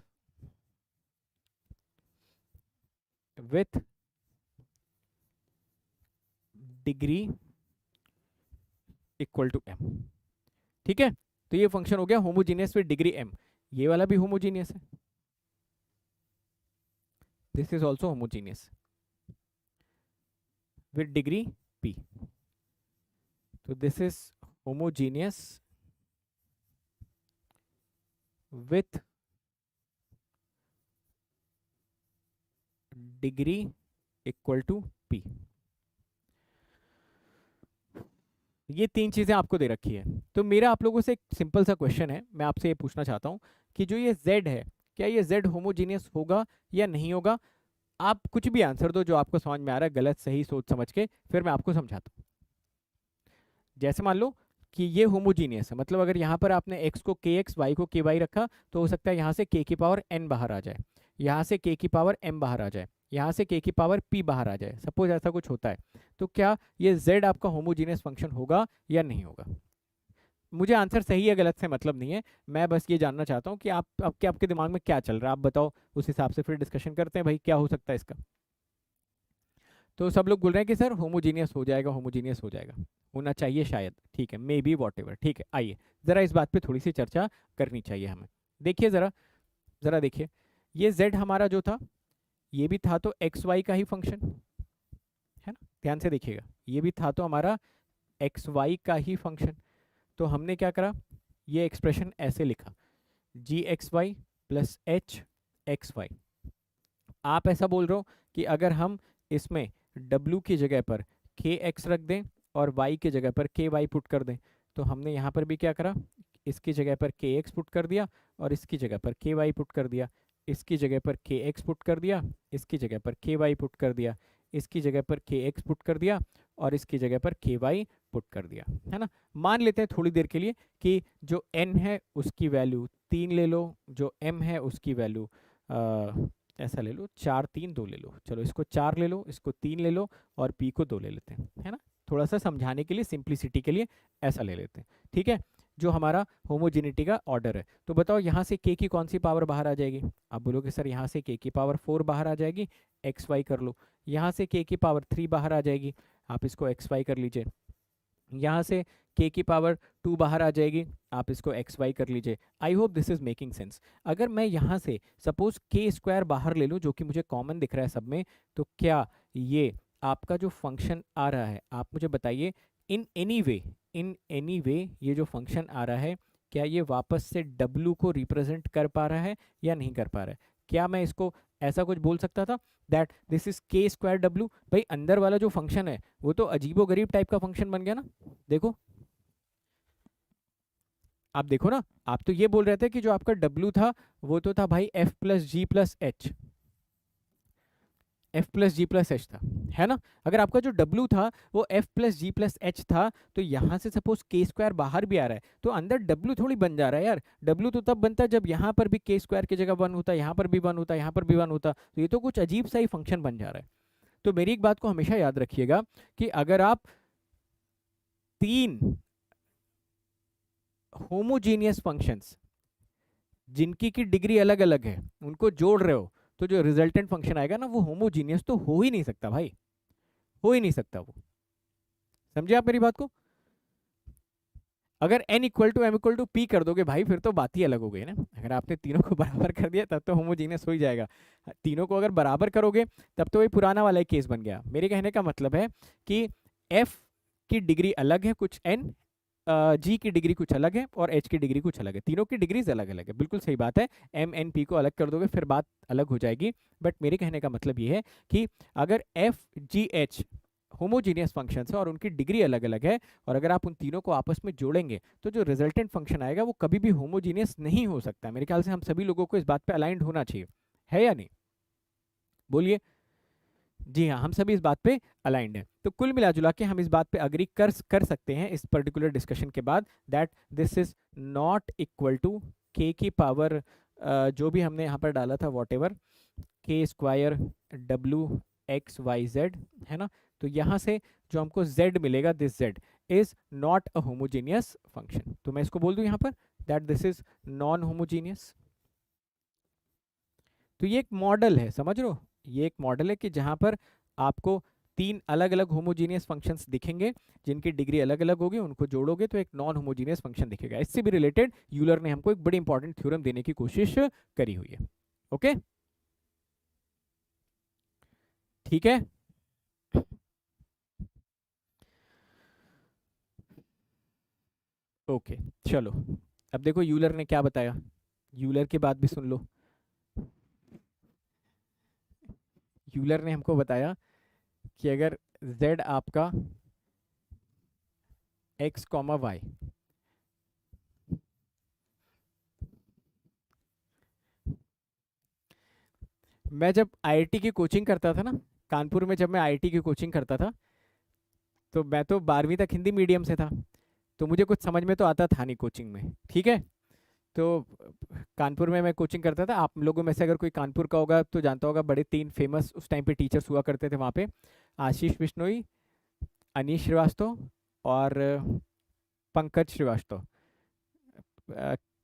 Speaker 1: degree equal to m। ठीक है, तो ये फंक्शन हो गया होमोजीनियस विद डिग्री m। ये वाला भी होमोजीनियस है, this is also homogeneous with degree p। तो this is homogeneous with degree equal to p। ये तीन चीजें आपको दे रखी है। तो मेरा आप लोगों से एक सिंपल सा क्वेश्चन है, मैं आपसे ये पूछना चाहता हूँ कि जो ये z है, क्या ये z होमोजीनियस होगा या नहीं होगा? आप कुछ भी आंसर दो जो आपको समझ में आ रहा है, गलत सही सोच समझ के, फिर मैं आपको समझाता हूँ। जैसे मान लो कि ये होमोजीनियस है, मतलब अगर यहाँ पर आपने x को kx, y को ky रखा, तो हो सकता है यहाँ से k की पावर n बाहर आ जाए, यहाँ से k की पावर m बाहर आ जाए, यहाँ से k की पावर p बाहर आ जाए। सपोज ऐसा कुछ होता है, तो क्या ये z आपका होमोजीनियस फंक्शन होगा या नहीं होगा? मुझे आंसर सही है गलत से मतलब नहीं है, मैं बस ये जानना चाहता हूँ कि आपके दिमाग में क्या चल रहा है, आप बताओ, उस हिसाब से फिर डिस्कशन करते हैं भाई क्या हो सकता है इसका। तो सब लोग बोल रहे हैं कि सर होमोजीनियस हो जाएगा, होमोजीनियस हो जाएगा, होना चाहिए शायद, ठीक है, मे बी वॉट एवर, ठीक है। आइए ज़रा इस बात पे थोड़ी सी चर्चा करनी चाहिए हमें। देखिए ज़रा, ज़रा देखिए, ये z हमारा जो था, ये भी था तो एक्स वाई का ही फंक्शन है ना, ध्यान से देखिएगा, ये भी था तो हमारा एक्स वाई का ही फंक्शन। तो हमने क्या करा, ये एक्सप्रेशन ऐसे लिखा, G X Y plus H X Y. आप ऐसा बोल रहे हो कि अगर हम इसमें w की जगह पर के एक्स रख दें और y की जगह पर के वाई पुट कर दें, तो हमने यहाँ पर भी क्या करा, इसकी जगह पर के एक्स पुट कर दिया और इसकी जगह पर के वाई पुट कर दिया, इसकी जगह पर के एक्स पुट कर दिया, इसकी जगह पर के वाई पुट कर दिया, इसकी जगह पर के एक्स पुट कर दिया और इसकी जगह पर के वाई पुट कर दिया, है ना। मान लेते हैं थोड़ी देर के लिए कि जो n है उसकी वैल्यू 3 ले लो, जो m है उसकी वैल्यू ऐसा ले लो 4 3 2 ले लो, चलो इसको 4 ले लो, इसको 3 ले लो और p को 2 ले लेते हैं, है ना। थोड़ा सा समझाने के लिए, सिंप्लिसिटी के लिए ऐसा ले लेते हैं, ठीक है। जो हमारा होमोजिनिटी का ऑर्डर है, तो बताओ यहाँ से k की कौन सी पावर बाहर आ जाएगी? आप बोलोगे सर यहाँ से k की पावर 4 बाहर आ जाएगी, एक्स वाई कर लो। यहाँ से k की पावर 3 बाहर आ जाएगी, आप इसको एक्स वाई कर लीजिए। यहाँ से k की पावर 2 बाहर आ जाएगी, आप इसको एक्स वाई कर लीजिए। आई hope this is making sense. अगर मैं यहाँ से सपोज k स्क्वायर बाहर ले लूँ, जो कि मुझे कॉमन दिख रहा है सब में, तो क्या ये आपका जो फंक्शन आ रहा है, आप मुझे बताइए, इन एनी वे ये जो फंक्शन आ रहा है, क्या ये वापस से w को रिप्रेजेंट कर पा रहा है या नहीं कर पा रहा है? क्या मैं इसको ऐसा कुछ बोल सकता था दैट दिस इज के स्क्वायर डब्ल्यू? भाई अंदर वाला जो फंक्शन है वो तो अजीबो गरीब टाइप का फंक्शन बन गया ना। देखो, आप देखो ना, आप तो ये बोल रहे थे कि जो आपका w था वो तो था भाई f plus g plus H, F plus g plus H था, है ना। अगर आपका जो w था वो f plus g plus H था, तो यहाँ से सपोज के स्क्वायर बाहर भी आ रहा है, तो अंदर w थोड़ी बन जा रहा है यार। w तो तब बनता है जब यहाँ पर भी के स्क्वायर की जगह 1 होता, यहाँ पर भी 1 होता, यहाँ पर भी 1 होता, तो ये तो कुछ अजीब सा ही फंक्शन बन जा रहा है। तो मेरी एक बात को हमेशा याद रखिएगा कि अगर आप 3 होमोजीनियस फंक्शंस जिनकी की डिग्री अलग अलग है उनको जोड़ रहे हो, तो जो रिजल्टेंट फंक्शन आएगा ना वो होमोजीनियस तो हो ही नहीं सकता भाई, हो ही नहीं सकता वो। समझे आप मेरी बात को? अगर n equal to m equal to p कर दोगे भाई, फिर तो बात ही अलग हो गई ना। अगर आपने तीनों को बराबर कर दिया तब तो होमोजीनियस हो ही जाएगा। तीनों को अगर बराबर करोगे तब तो ये पुराना वाला केस बन गया। मेरे कहने का मतलब है कि f की डिग्री अलग है कुछ n, g की डिग्री कुछ अलग है और h की डिग्री कुछ अलग है, तीनों की डिग्रीज अलग अलग है, बिल्कुल सही बात है। m n p को अलग कर दोगे फिर बात अलग हो जाएगी। बट मेरे कहने का मतलब ये है कि अगर f g h homogeneous functions है और उनकी डिग्री अलग अलग है, और अगर आप उन तीनों को आपस में जोड़ेंगे तो जो रिजल्टेंट फंक्शन आएगा वो कभी भी होमोजीनियस नहीं हो सकता। मेरे ख्याल से हम सभी लोगों को इस बात पे अलाइंड होना चाहिए, है या नहीं? बोलिए। जी हाँ, हम सभी इस बात पे अलाइंड हैं। तो कुल मिला जुला के हम इस बात पे अग्री कर सकते हैं इस पर्टिकुलर डिस्कशन के बाद, that this is not equal to k की पावर जो भी हमने यहाँ पर डाला था वॉट एवर के स्क्वायर डब्ल्यू एक्स वाई जेड, है ना। तो यहाँ से जो हमको z मिलेगा, this z is not a homogeneous function. तो मैं इसको बोल दूं यहाँ पर that this is non homogeneous. तो ये एक मॉडल है, समझ रहे हो, ये एक मॉडल है कि जहाँ पर आपको तीन अलग अलग होमोजीनियस फंक्शंस दिखेंगे जिनकी डिग्री अलग अलग होगी, उनको जोड़ोगे तो एक नॉन होमोजीनियस फंक्शन दिखेगा। इससे भी रिलेटेड यूलर ने हमको एक बड़ी इंपॉर्टेंट थ्योरम देने की कोशिश करी हुई है। ओके, ठीक है। ओके, चलो अब देखो यूलर ने क्या बताया, यूलर की बात भी सुन लो। यूलर ने हमको बताया कि अगर z आपका x कॉमा वाई, मैं जब आईआईटी की कोचिंग करता था ना, कानपुर में जब मैं आईआईटी की कोचिंग करता था, तो मैं तो 12वीं तक हिंदी मीडियम से था, तो मुझे कुछ समझ में तो आता था नहीं कोचिंग में, ठीक है। तो कानपुर में मैं कोचिंग करता था। आप लोगों में से अगर कोई कानपुर का होगा तो जानता होगा, बड़े तीन फेमस उस टाइम पे टीचर्स हुआ करते थे वहाँ पे, आशीष बिश्नोई, अनीश श्रीवास्तव और पंकज श्रीवास्तव।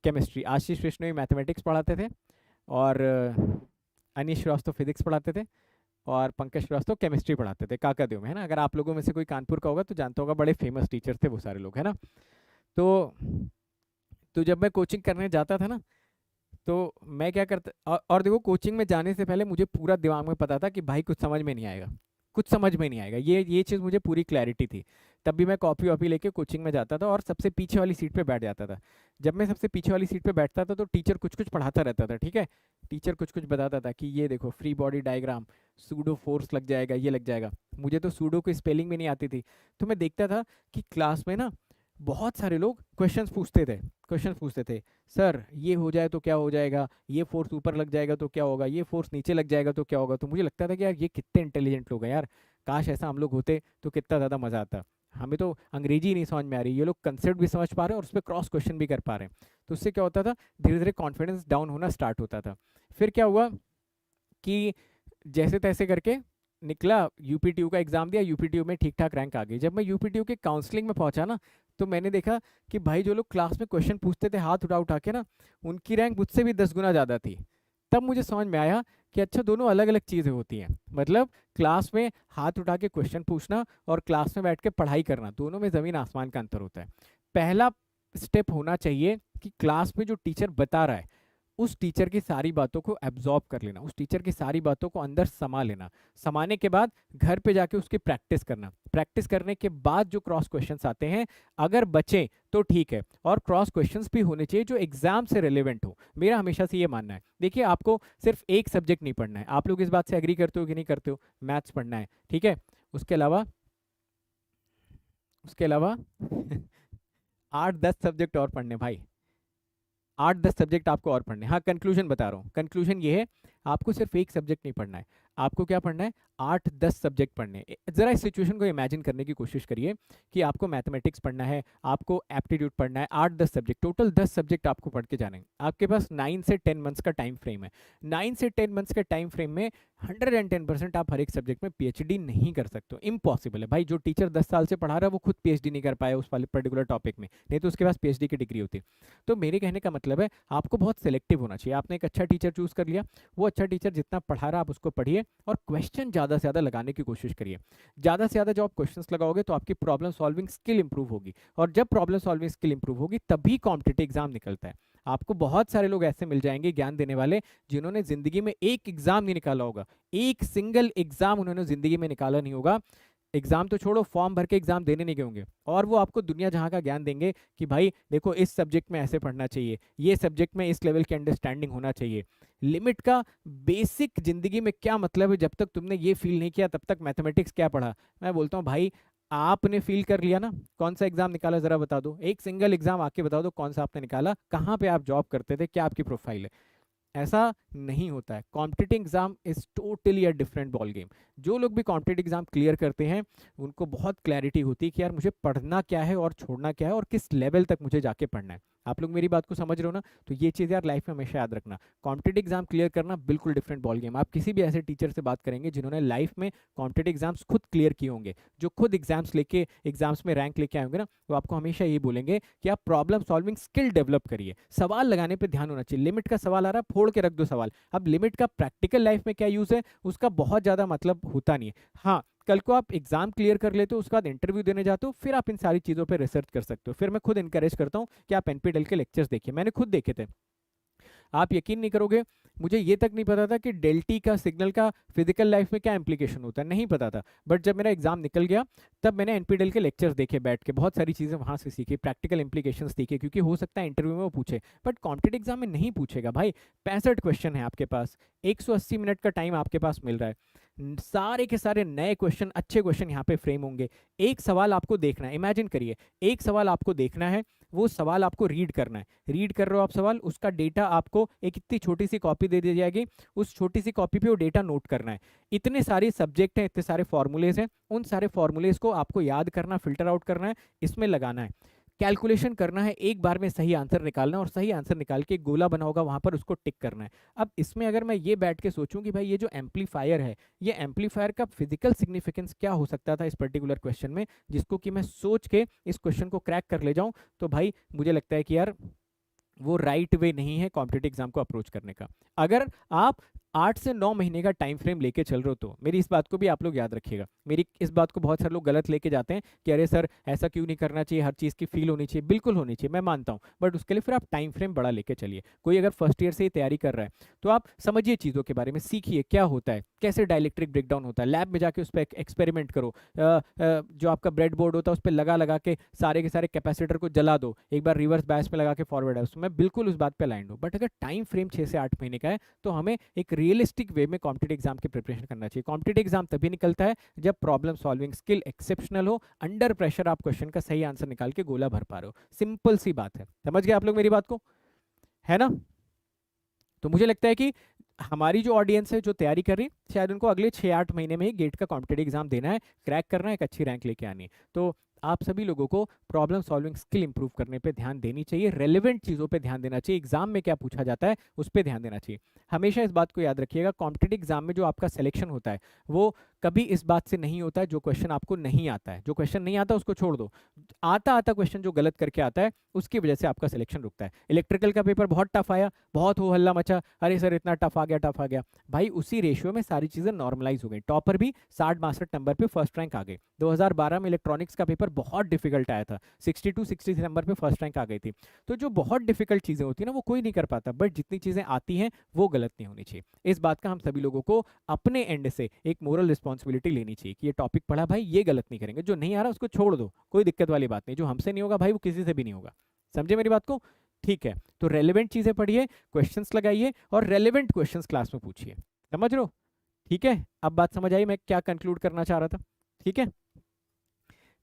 Speaker 1: केमिस्ट्री, आशीष बिश्नोई मैथमेटिक्स पढ़ाते थे और अनीश श्रीवास्तव फिजिक्स पढ़ाते थे और पंकज श्रीवास्तव केमिस्ट्री पढ़ाते थे काकादेव में, है ना। अगर आप लोगों में से कोई कानपुर का होगा तो जानता होगा, बड़े फेमस टीचर थे वो सारे लोग, है ना। तो जब मैं कोचिंग करने जाता था ना, तो मैं क्या करता, और देखो कोचिंग में जाने से पहले मुझे पूरा दिमाग में पता था कि भाई कुछ समझ में नहीं आएगा, कुछ समझ में नहीं आएगा, ये चीज़ मुझे पूरी क्लैरिटी थी। तब भी मैं कॉपी वॉपी लेके कोचिंग में जाता था और सबसे पीछे वाली सीट पे बैठ जाता था। जब मैं सबसे पीछे वाली सीट पे बैठता था तो टीचर कुछ कुछ पढ़ाता रहता था, ठीक है। टीचर कुछ कुछ बताता था कि ये देखो free body diagram, pseudo force लग जाएगा, ये लग जाएगा। मुझे तो सूडो की स्पेलिंग भी नहीं आती थी। तो मैं देखता था कि क्लास में ना बहुत सारे लोग क्वेश्चंस पूछते थे, सर ये हो जाए तो क्या हो जाएगा, ये फोर्स ऊपर लग जाएगा तो क्या होगा, ये फोर्स नीचे लग जाएगा तो क्या होगा। तो मुझे लगता था कि यार ये कितने इंटेलिजेंट लोग हैं यार, काश ऐसा हम लोग होते तो कितना ज़्यादा मज़ा आता। हमें तो अंग्रेजी नहीं समझ में आ रही, ये लोग कंसेप्ट भी समझ पा रहे हैं और उस पर क्रॉस क्वेश्चन भी कर पा रहे हैं। तो उससे क्या होता था, धीरे धीरे कॉन्फिडेंस डाउन होना स्टार्ट होता था। फिर क्या हुआ कि जैसे तैसे करके निकला, यूपीटीयू का एग्जाम दिया, यूपीटीयू में ठीक ठाक रैंक आ गई। जब मैं यूपीटीयू के काउंसलिंग में पहुंचा ना, तो मैंने देखा कि भाई जो लोग क्लास में क्वेश्चन पूछते थे हाथ उठा उठा के ना, उनकी रैंक मुझसे भी 10 गुना ज़्यादा थी। तब मुझे समझ में आया कि अच्छा, दोनों अलग अलग चीज़ें होती हैं। मतलब क्लास में हाथ उठा के क्वेश्चन पूछना और क्लास में बैठ के पढ़ाई करना, दोनों में ज़मीन आसमान का अंतर होता है। पहला स्टेप होना चाहिए कि क्लास में जो टीचर बता रहा है उस टीचर की सारी बातों को एब्जॉर्ब कर लेना, उस टीचर की सारी बातों को अंदर समा लेना। समाने के बाद घर पे जाके उसकी प्रैक्टिस करना। प्रैक्टिस करने के बाद जो क्रॉस क्वेश्चंस आते हैं, अगर बचे तो ठीक है, और क्रॉस क्वेश्चंस भी होने चाहिए जो एग्जाम से रिलेवेंट हो। मेरा हमेशा से ये मानना है। देखिए, आपको सिर्फ एक सब्जेक्ट नहीं पढ़ना है। आप लोग इस बात से एग्री करते हो कि नहीं करते हो? मैथ्स पढ़ना है, ठीक है। उसके अलावा उसके अलावा 8-10 सब्जेक्ट और पढ़ने भाई, 8-10 सब्जेक्ट आपको और पढ़ने। हाँ, कंक्लूजन बता रहा हूँ। कंक्लूजन ये है, आपको सिर्फ एक सब्जेक्ट नहीं पढ़ना है, आपको क्या पढ़ना है, 8-10 सब्जेक्ट पढ़ने। जरा इस सिचुएशन को इमेजिन करने की कोशिश करिए कि आपको मैथमेटिक्स पढ़ना है, आपको एप्टीट्यूड पढ़ना है, 8-10 सब्जेक्ट, टोटल 10 सब्जेक्ट आपको पढ़ के जाने हैं। आपके पास 9 से 10 मंथ्स का टाइम फ्रेम है। 9 से 10 मंथ्स के टाइम फ्रेम में 110% आप हर एक सब्जेक्ट में पीएचडी नहीं कर सकते हो, इम्पॉसिबल है भाई। जो टीचर 10 साल से पढ़ा रहा है वो खुद पीएचडी नहीं कर पाया उस वाले पर्टिकुलर टॉपिक में, नहीं तो उसके पास पीएचडी की डिग्री होती। तो मेरे कहने का मतलब है, आपको बहुत सिलेक्टिव होना चाहिए। आपने एक अच्छा टीचर चूज कर लिया, वो अच्छा टीचर जितना पढ़ा रहा आप उसको पढ़िए और क्वेश्चन ज़्यादा से ज़्यादा लगाने की कोशिश करिए। ज़्यादा से ज़्यादा जो आप क्वेश्चन लगाओगे तो आपकी प्रॉब्लम सॉल्विंग स्किल इंप्रूव होगी, और जब प्रॉब्लम सॉल्विंग स्किल इंप्रूव होगी तभी कॉम्पिटिटिव एग्जाम निकलता है। आपको बहुत सारे लोग ऐसे मिल जाएंगे ज्ञान देने वाले, जिन्होंने जिंदगी में एक एग्जाम नहीं निकाला होगा, एक सिंगल एग्जाम उन्होंने जिंदगी में निकाला नहीं होगा। एग्जाम तो छोड़ो, फॉर्म भर के एग्जाम देने नहीं गए होंगे, और वो आपको दुनिया जहाँ का ज्ञान देंगे कि भाई देखो इस सब्जेक्ट में ऐसे पढ़ना चाहिए, ये सब्जेक्ट में इस लेवल की अंडरस्टैंडिंग होना चाहिए। लिमिट का बेसिक जिंदगी में क्या मतलब है, जब तक तुमने ये फील नहीं किया तब तक मैथमेटिक्स क्या पढ़ा। मैं बोलता हूँ भाई, आपने फील कर लिया ना, कौन सा एग्जाम निकाला जरा बता दो, एक सिंगल एग्जाम आके बता दो कौन सा आपने निकाला, कहाँ पे आप जॉब करते थे, क्या आपकी प्रोफाइल है। ऐसा नहीं होता है। Competitive exam is totally a different ball game. जो लोग भी कॉम्पिटिटिव एग्जाम क्लियर करते हैं उनको बहुत क्लैरिटी होती है कि यार मुझे पढ़ना क्या है और छोड़ना क्या है और किस लेवल तक मुझे जाके पढ़ना है। आप लोग मेरी बात को समझ रहे हो ना? तो ये चीज़ यार लाइफ में हमेशा याद रखना। कॉम्पिटिटिव एग्जाम क्लियर करना बिल्कुल डिफरेंट बॉल गेम। आप किसी भी ऐसे टीचर से बात करेंगे जिन्होंने लाइफ में कॉम्पिटिटिव एग्जाम्स खुद क्लियर किए होंगे, जो खुद एग्जाम्स में रैंक लेके आए होंगे ना, तो आपको हमेशा ये बोलेंगे कि आप प्रॉब्लम सॉल्विंग स्किल डेवलप करिए। सवाल लगाने पे ध्यान होना चाहिए। लिमिट का सवाल आ रहा है, फोड़ के रख दो सवाल। अब लिमिट का प्रैक्टिकल लाइफ में क्या यूज है उसका बहुत ज्यादा मतलब होता नहीं है। हाँ, कल को आप एग्जाम क्लियर कर लेते हो, उसके बाद इंटरव्यू देने जाते हो, फिर आप इन सारी चीज़ों पे रिसर्च कर सकते हो। फिर मैं खुद इंकरेज करता हूँ कि आप एनपीटेल के लेक्चर्स देखिए, मैंने खुद देखे थे। आप यकीन नहीं करोगे, मुझे ये तक नहीं पता था कि डेल्टी का सिग्नल का फिजिकल लाइफ में क्या इंप्लीकेशन होता है, नहीं पता था। बट जब मेरा एग्जाम निकल गया तब मैंने एनपीटेल के लेक्चर्स देखे बैठ के, बहुत सारी चीज़ें वहाँ से सीखी, प्रैक्टिकल इंप्लीकेशंस सीखे, क्योंकि हो सकता है इंटरव्यू में वो पूछे, बट कॉम्पिटिटिव एग्जाम में नहीं पूछेगा भाई। 65 क्वेश्चन है आपके पास, 180 मिनट का टाइम आपके पास मिल रहा है, सारे के सारे नए क्वेश्चन, अच्छे क्वेश्चन यहाँ पे फ्रेम होंगे। एक सवाल आपको देखना है, इमेजिन करिए एक सवाल आपको देखना है, वो सवाल आपको रीड करना है। रीड कर रहे हो आप सवाल, उसका डेटा आपको एक इतनी छोटी सी कॉपी दे दी जाएगी, उस छोटी सी कॉपी पे वो डेटा नोट करना है। इतने सारे सब्जेक्ट हैं, इतने सारे फॉर्मूलेज हैं, उन सारे फॉर्मूलेज को आपको याद करना, फिल्टर आउट करना है, इसमें लगाना है, कैलकुलेशन करना है, एक बार में सही आंसर निकालना है, और सही आंसर निकाल के एक गोला बना होगा वहां पर उसको टिक करना है। अब इसमें अगर मैं ये बैठ के सोचूं कि भाई ये जो एम्पलीफायर है, ये एम्पलीफायर का फिजिकल सिग्निफिकेंस क्या हो सकता था इस पर्टिकुलर क्वेश्चन में, जिसको कि मैं सोच के इस क्वेश्चन को क्रैक कर ले जाऊं, तो भाई मुझे लगता है कि यार वो राइट वे नहीं है कॉम्पिटिटिव एग्जाम को अप्रोच करने का। अगर आप 8 से 9 महीने का टाइम फ्रेम लेके चल रहे हो, तो मेरी इस बात को भी आप लोग याद रखिएगा। मेरी इस बात को बहुत सारे लोग गलत लेके जाते हैं कि अरे सर ऐसा क्यों नहीं करना चाहिए, हर चीज़ की फील होनी चाहिए। बिल्कुल होनी चाहिए, मैं मानता हूँ, बट उसके लिए फिर आप टाइम फ्रेम बड़ा लेके चलिए। कोई अगर फर्स्ट ईयर से ही तैयारी कर रहा है तो आप समझिए चीज़ों के बारे में, सीखिए क्या होता है, कैसे डायलेक्ट्रिक ब्रेकडाउन होता है, लैब में जाके उस पर एक्सपेरिमेंट करो। जो आपका ब्रेड बोर्ड होता है उस पर लगा लगा के सारे के सारे कैपेसिटर को जला दो, एक बार रिवर्स बायस में लगा के फॉरवर्ड है, मैं बिल्कुल उस बात पे अलाइंड हूँ। बट अगर टाइम फ्रेम 6 से 8 महीने का है तो हमें एक रियलिस्टिक वे में कॉम्पिटिटिव एग्जाम की प्रिपरेशन करना चाहिए। कॉम्पिटिटिव एग्जाम तभी निकलता है जब प्रॉब्लम सॉल्विंग स्किल एक्सेप्शनल हो, अंडर प्रेशर आप क्वेश्चन का सही आंसर निकाल के गोला भर पा रहे हो। सिंपल सी बात है, समझ गए आप लोग मेरी बात को, है ना? तो मुझे लगता है कि हमारी जो ऑडियंस है जो तैयारी कर रही है, शायद उनको अगले 6-8 महीने में ही गेट का कॉम्पिटिटिव एग्जाम देना है, क्रैक करना है, एक अच्छी रैंक लेके आनी है। तो आप सभी लोगों को प्रॉब्लम सॉल्विंग स्किल इंप्रूव करने पे ध्यान देनी चाहिए, रेलेवेंट चीज़ों पे ध्यान देना चाहिए, एग्जाम में क्या पूछा जाता है उस पर ध्यान देना चाहिए। हमेशा इस बात को याद रखिएगा, कॉम्पिटिटिव एग्जाम में जो आपका सिलेक्शन होता है वो कभी इस बात से नहीं होता है जो क्वेश्चन आपको नहीं आता है। जो क्वेश्चन नहीं आता उसको छोड़ दो, आता आता क्वेश्चन जो गलत करके आता है उसकी वजह से आपका सिलेक्शन रुकता है। इलेक्ट्रिकल का पेपर बहुत टफ आया, बहुत हो हल्ला मचा, अरे सर इतना टफ आ गया, टफ आ गया। भाई उसी रेशियो में सारी चीज़ें नॉर्मलाइज हो गई, टॉपर भी 60-62 नंबर पे फर्स्ट रैंक आ गई। 2012 में इलेक्ट्रॉनिक्स का पेपर बहुत डिफिकल्ट आया था, 62-63 नंबर पे फर्स्ट रैंक आ गई थी। तो जो बहुत डिफिकल्ट चीज़ें होती है ना वो कोई नहीं कर पाता, बट जितनी चीज़ें आती हैं वो गलत नहीं होनी चाहिए। इस बात का हम सभी लोगों को अपने एंड से एक मोरल रिस्पॉन्सिबिलिटी लेनी चाहिए कि ये टॉपिक पढ़ा भाई, ये गलत नहीं करेंगे, जो नहीं आ रहा उसको छोड़ दो, कोई दिक्कत वाली बात नहीं। जो हमसे नहीं होगा भाई वो किसी से भी नहीं होगा, समझे मेरी बात को? ठीक है, तो रेलेवेंट चीजें पढ़िए, क्वेश्चंस लगाइए और रेलेवेंट क्वेश्चंस क्लास में पूछिए, समझ रहे हो? ठीक है, अब बात समझ आई मैं क्या कंक्लूड करना चाह रहा था? ठीक है,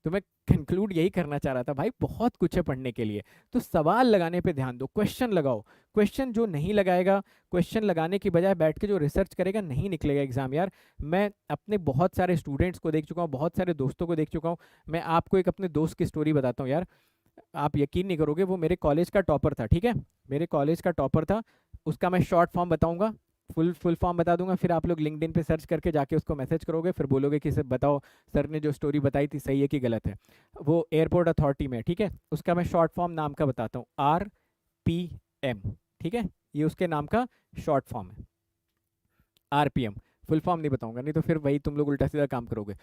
Speaker 1: तो मैं कंक्लूड यही करना चाह रहा था भाई, बहुत कुछ है पढ़ने के लिए, तो सवाल लगाने पे ध्यान दो, क्वेश्चन लगाओ। क्वेश्चन जो नहीं लगाएगा, क्वेश्चन लगाने की बजाय बैठ के जो रिसर्च करेगा, नहीं निकलेगा एग्जाम यार। मैं अपने बहुत सारे स्टूडेंट्स को देख चुका हूँ, बहुत सारे दोस्तों को देख चुका हूँ। मैं आपको एक अपने दोस्त की स्टोरी बताता हूँ यार, आप यकीन नहीं करोगे, वो मेरे कॉलेज का टॉपर था, ठीक है, मेरे कॉलेज का टॉपर था। उसका मैं शॉर्ट फॉर्म बताऊंगा, फुल फॉर्म बता दूंगा, फिर आप लोग लिंक्डइन पे सर्च करके जाके उसको मैसेज करोगे, फिर बोलोगे कि सर बताओ सर ने जो स्टोरी बताई थी सही है कि गलत है। वो एयरपोर्ट अथॉरिटी में, ठीक है, उसका मैं शॉर्ट फॉर्म नाम का बताता हूँ, RPM, ठीक है, ये उसके नाम का शॉर्ट फॉर्म है, RPM। फुल फॉर्म नहीं बताऊंगा, नहीं तो फिर वही तुम लोग उल्टा सीधा काम करोगे।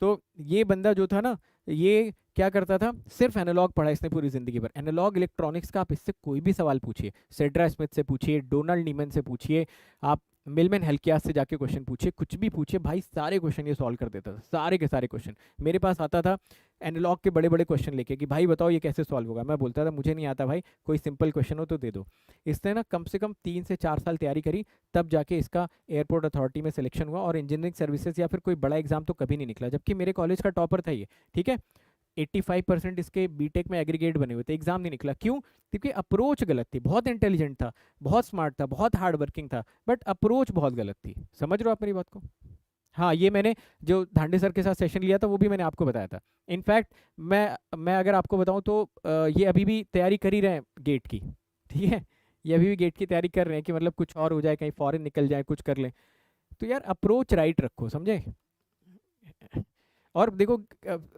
Speaker 1: तो ये बंदा जो था ना, ये क्या करता था, सिर्फ एनालॉग पढ़ा इसने पूरी जिंदगी भर, एनालॉग इलेक्ट्रॉनिक्स का आप इससे कोई भी सवाल पूछिए, सेड्रा स्मिथ से पूछिए, डोनाल्ड नीमन से पूछिए, आप मिलमैन हेल्कियास से जाके क्वेश्चन पूछिए, कुछ भी पूछिए भाई, सारे क्वेश्चन ये सॉल्व कर देता था, सारे के सारे क्वेश्चन। मेरे पास आता था एनालॉग के बड़े बड़े क्वेश्चन लेके कि भाई बताओ ये कैसे सॉल्व होगा, मैं बोलता था मुझे नहीं आता भाई, कोई सिंपल क्वेश्चन हो तो दे दो। इसने ना कम से कम 3 से 4 साल तैयारी करी, तब जाके इसका एयरपोर्ट अथॉरिटी में सिलेक्शन हुआ, और इंजीनियरिंग सर्विसेज या फिर कोई बड़ा एग्जाम तो कभी नहीं निकला, जबकि मेरे कॉलेज का टॉपर था ये, ठीक है। 85% इसके बीटेक में एग्रीगेट बने हुए थे, एग्जाम नहीं निकला। क्यों? क्योंकि अप्रोच गलत थी। बहुत इंटेलिजेंट था, बहुत स्मार्ट था, बहुत हार्ड वर्किंग था, बट अप्रोच बहुत गलत थी। समझ रहे हो आप मेरी बात को? हाँ, ये मैंने जो धांडे सर के साथ सेशन लिया था वो भी मैंने आपको बताया था। इनफैक्ट मैं अगर आपको बताऊं तो ये अभी भी तैयारी कर ही रहे हैं गेट की, ठीक है। ये अभी भी गेट की तैयारी कर रहे हैं कि मतलब कुछ और हो जाए, कहीं फॉरेन निकल जाए, कुछ कर लें। तो यार अप्रोच राइट रखो, समझे। और देखो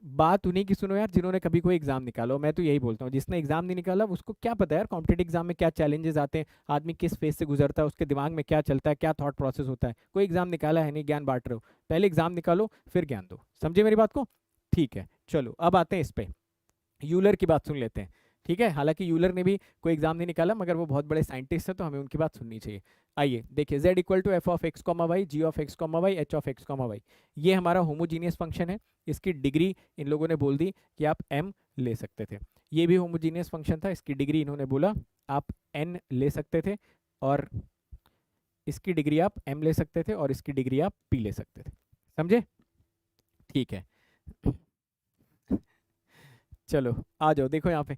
Speaker 1: बात उन्हीं की सुनो यार जिन्होंने कभी कोई एग्जाम निकालो। मैं तो यही बोलता हूँ, जिसने एग्जाम नहीं निकाला उसको क्या पता यार कॉम्पिटेटिव एग्जाम में क्या चैलेंजेस आते हैं, आदमी किस फेज से गुजरता है, उसके दिमाग में क्या चलता है, क्या थॉट प्रोसेस होता है। कोई एग्जाम निकाला है नहीं, ज्ञान बांट रहे हो। पहले एग्जाम निकालो फिर ज्ञान दो। समझे मेरी बात को? ठीक है, चलो अब आते हैं इस पे। यूलर की बात सुन लेते हैं, ठीक है। हालांकि यूलर ने भी कोई एग्जाम नहीं निकाला, मगर वो बहुत बड़े साइंटिस्ट हैं तो हमें उनकी बात सुननी चाहिए। आइए देखिए, z equal to f of x comma y, g of x comma y, h of x comma y. ये हमारा होमोजीनियस फंक्शन है। इसकी डिग्री इन लोगों ने बोल दी कि आप m ले सकते थे। ये भी होमोजीनियस फंक्शन था, इसकी डिग्री इन्होंने बोला आप n ले सकते थे, और इसकी डिग्री आप m ले सकते थे, और इसकी डिग्री आप p ले सकते थे। समझे? ठीक है। चलो आ जाओ, देखो यहाँ पे।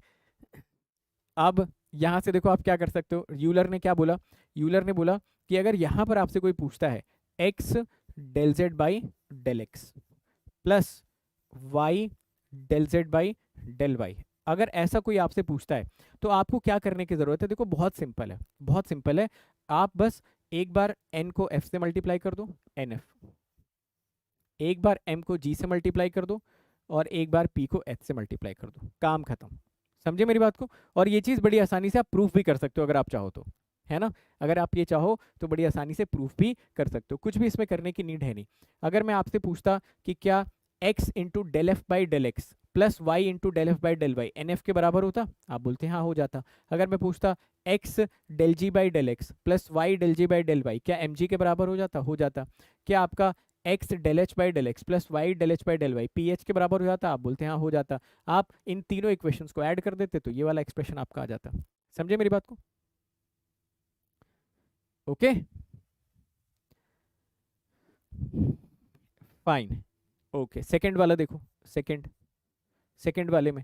Speaker 1: अब यहाँ से देखो आप क्या कर सकते हो। यूलर ने क्या बोला? यूलर ने बोला कि अगर यहाँ पर आपसे कोई पूछता है x del z by del x plus y del z by del y, अगर ऐसा कोई आपसे पूछता है तो आपको क्या करने की जरूरत है? देखो बहुत सिंपल है, बहुत सिंपल है। आप बस एक बार n को f से मल्टीप्लाई कर दो, nf, एक बार m को g से मल्टीप्लाई कर दो, और एक बार p को h से मल्टीप्लाई कर दो, काम खत्म। समझे मेरी बात को? और ये चीज़ बड़ी आसानी से आप प्रूफ भी कर सकते हो अगर आप चाहो तो, है ना। अगर आप ये चाहो तो बड़ी आसानी से प्रूफ भी कर सकते हो, कुछ भी इसमें करने की नीड है नहीं। अगर मैं आपसे पूछता कि क्या x into del f by del x plus y into del f by del y n f के बराबर होता? आप बोलते हैं हाँ हो जाता। अगर मैं पूछता x del g by del x plus y del g by del y, क्या एम जी के बराबर हो जाता? हो जाता। क्या आपका x del h by del x plus y del h by del y p h के बराबर हो जाता? आप बोलते हैं हाँ हो जाता। आप इन तीनों इक्वेशंस को ऐड कर देते तो ये वाला एक्सप्रेशन आपका आ जाता। समझे मेरी बात को? Okay fine. ओके सेकंड वाला देखो। सेकंड वाले में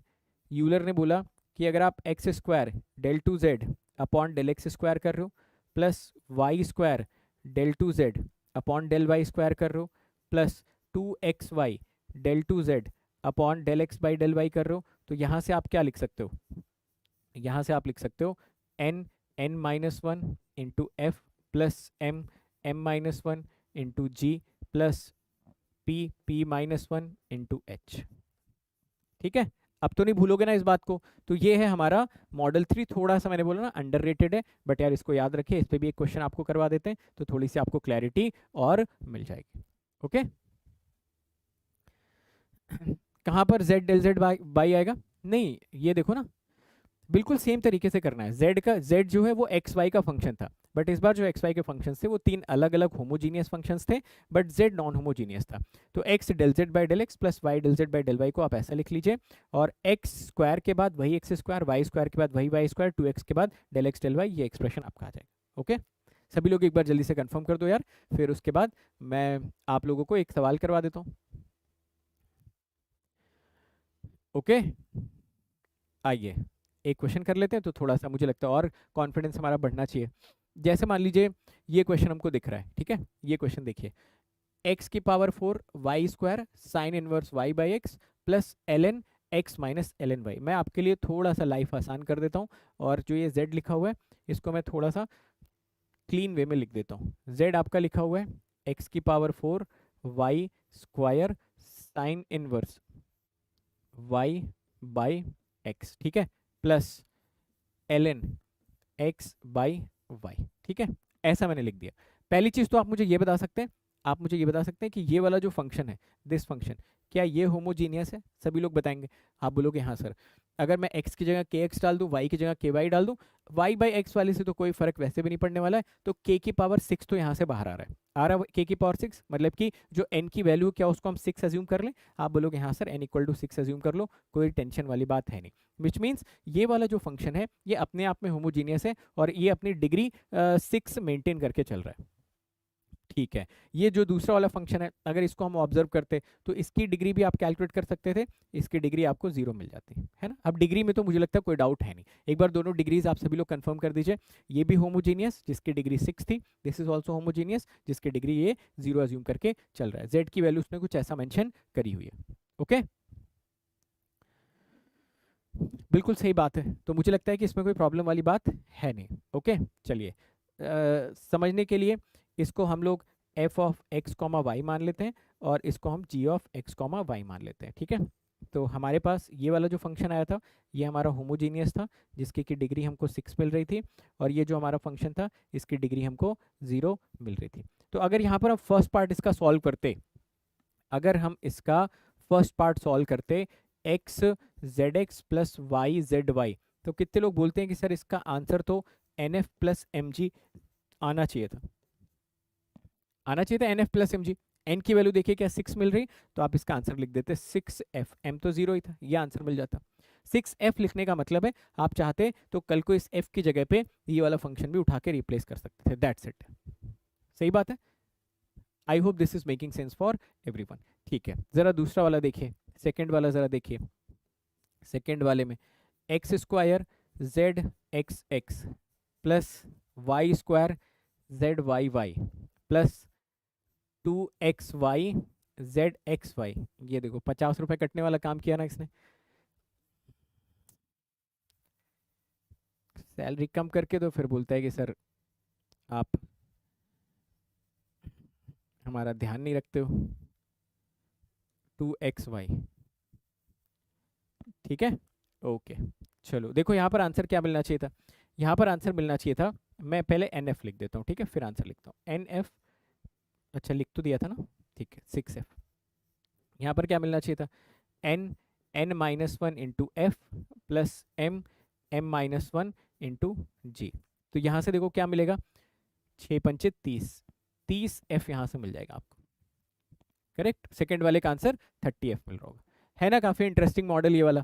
Speaker 1: यूलर ने बोला कि अगर आप x square del two z upon del x square कर रहे हो plus y square del two z upon del y square कर रहे हो plus 2xy del two z upon del x by del y कर रहे हो, तो यहाँ से आप क्या लिख सकते हो? यहाँ से आप लिख सकते हो n minus one into F plus m minus one into G plus p minus one into H. ठीक है, अब तो नहीं भूलोगे ना इस बात को। तो ये है हमारा मॉडल 3। थोड़ा सा मैंने बोला ना अंडररेटेड है, बट यार इसको याद रखिए, इस पे भी एक क्वेश्चन आपको करवा देते हैं तो थोड़ी सी आपको क्लैरिटी और मिल जाएगी। ओके कहाँ पर z डेल जेड बाई आएगा? नहीं, ये देखो ना, बिल्कुल सेम तरीके से करना है। z जो है वो एक्स वाई का फंक्शन था, बट इस बार जो एक्स वाई के फंक्शन थे वो तीन अलग अलग होमोजीनियस फंक्शंस थे, बट z नॉन होमोजीनियस था। तो x del z by del x plus y del z by del y को आप ऐसा लिख लीजिए, और x स्क्वायर के बाद वही एक्स स्क्वायर, वाई स्क्वायर के बाद वही वाई स्क्वायर, 2x के बाद डेल एक्स डेल वाई, ये एक्सप्रेशन आपका आ जाएगा। ओके सभी लोग एक बार जल्दी से कंफर्म कर दो यार, फिर उसके बाद मैं आप लोगों को एक सवाल करवा देता हूँ। ओके आइए एक क्वेश्चन कर लेते हैं, तो थोड़ा सा मुझे लगता है और कॉन्फिडेंस हमारा बढ़ना चाहिए। जैसे मान लीजिए ये क्वेश्चन हमको दिख रहा है, ठीक है। ये क्वेश्चन देखिए, x की power 4 y square sine inverse y by x plus l n x minus l n y. मैं आपके लिए थोड़ा सा लाइफ आसान कर देता हूँ, और जो ये z लिखा हुआ है इसको मैं थोड़ा सा क्लीन वे में लिख देता हूँ। z आपका लिखा हुआ है x की power 4 y square sine inverse y by x, ठीक है, plus l n x by y. ठीक है, ऐसा मैंने लिख दिया। पहली चीज तो आप मुझे ये बता सकते हैं, आप मुझे ये बता सकते हैं कि ये वाला जो फंक्शन है, दिस फंक्शन, क्या ये होमोजीनियस है? सभी लोग बताएंगे, आप बोलोगे हाँ सर। अगर मैं x की जगह kx डाल दूं, y की जगह ky डाल दूं, y बाई एक्स वाले से तो कोई फर्क वैसे भी नहीं पड़ने वाला है, तो k की पावर 6 तो यहाँ से बाहर आ रहा है, k की पावर 6, मतलब कि जो n की वैल्यू क्या उसको हम 6 एज्यूम कर लें। आप बोलोगे हाँ sir n equal to 6 assume कर लो, कोई टेंशन वाली बात है नहीं। विच मीन्स ये वाला जो फंक्शन है ये अपने आप में होमोजीनियस है, और ये अपनी डिग्री 6 मेंटेन करके चल रहा है। ठीक है, ये जो दूसरा वाला फंक्शन है, अगर इसको हम ऑब्जर्व करते तो इसकी डिग्री भी आप कैलकुलेट कर सकते थे, इसकी डिग्री आपको 0 मिल जाती है ना। अब डिग्री में तो मुझे लगता है कोई डाउट है नहीं, एक बार दोनों डिग्रीज आप सभी लोग कंफर्म कर दीजिए। ये भी होमोजीनियस जिसकी डिग्री 6 थी, दिस इज ऑल्सो होमोजीनियस जिसकी डिग्री ये 0 अज्यूम करके चल रहा है। जेड की वैल्यू उसने कुछ ऐसा मेंशन करी हुई है। ओके, बिल्कुल सही बात है, तो मुझे लगता है कि इसमें कोई प्रॉब्लम वाली बात है नहीं। ओके, चलिए समझने के लिए इसको हम लोग f of x comma y मान लेते हैं और इसको हम g of x comma y मान लेते हैं। ठीक है, तो हमारे पास ये वाला जो फंक्शन आया था ये हमारा होमोजीनियस था जिसकी की डिग्री हमको 6 मिल रही थी, और ये जो हमारा फंक्शन था इसकी डिग्री हमको 0 मिल रही थी। तो अगर यहाँ पर हम फर्स्ट पार्ट इसका सॉल्व करते, अगर हम इसका फर्स्ट पार्ट सॉल्व करते x z x plus y z y, तो कितने लोग बोलते हैं कि सर इसका आंसर तो n f plus m g आना चाहिए था, आना चाहिए था n f plus m g. N की वैल्यू देखिए क्या 6 मिल रही, तो आप इसका आंसर लिख देते 6f, एम तो 0 ही था, ये आंसर मिल जाता। 6f लिखने का मतलब है आप चाहते तो कल को इस f की जगह पे ये वाला फंक्शन भी उठा के रिप्लेस कर सकते थे, दैट्स इट। सही बात है, आई hope this is making sense for everyone. ठीक है, जरा दूसरा वाला देखिए, सेकेंड वाला जरा देखिए। सेकेंड वाले में x square z x x plus y square z y y plus 2xy z x y, ये देखो 50 रुपए कटने वाला काम किया ना इसने। सैलरी कम करके तो फिर बोलता है कि सर आप हमारा ध्यान नहीं रखते हो। 2xy, ठीक है, ओके। चलो देखो यहाँ पर आंसर क्या मिलना चाहिए था, यहाँ पर आंसर मिलना चाहिए था, मैं पहले एन एफ लिख देता हूँ, ठीक है, फिर आंसर लिखता हूँ एन एफ। अच्छा लिख तो दिया था ना, ठीक है 6f। यहाँ पर क्या मिलना चाहिए था, N N minus one into F plus M M minus one into G. तो यहाँ से देखो क्या मिलेगा, 6 पंचे 30, 30f यहाँ से मिल जाएगा आपको। करेक्ट, सेकेंड वाले का आंसर 30f मिल रहा होगा, है ना। काफी इंटरेस्टिंग मॉडल ये वाला।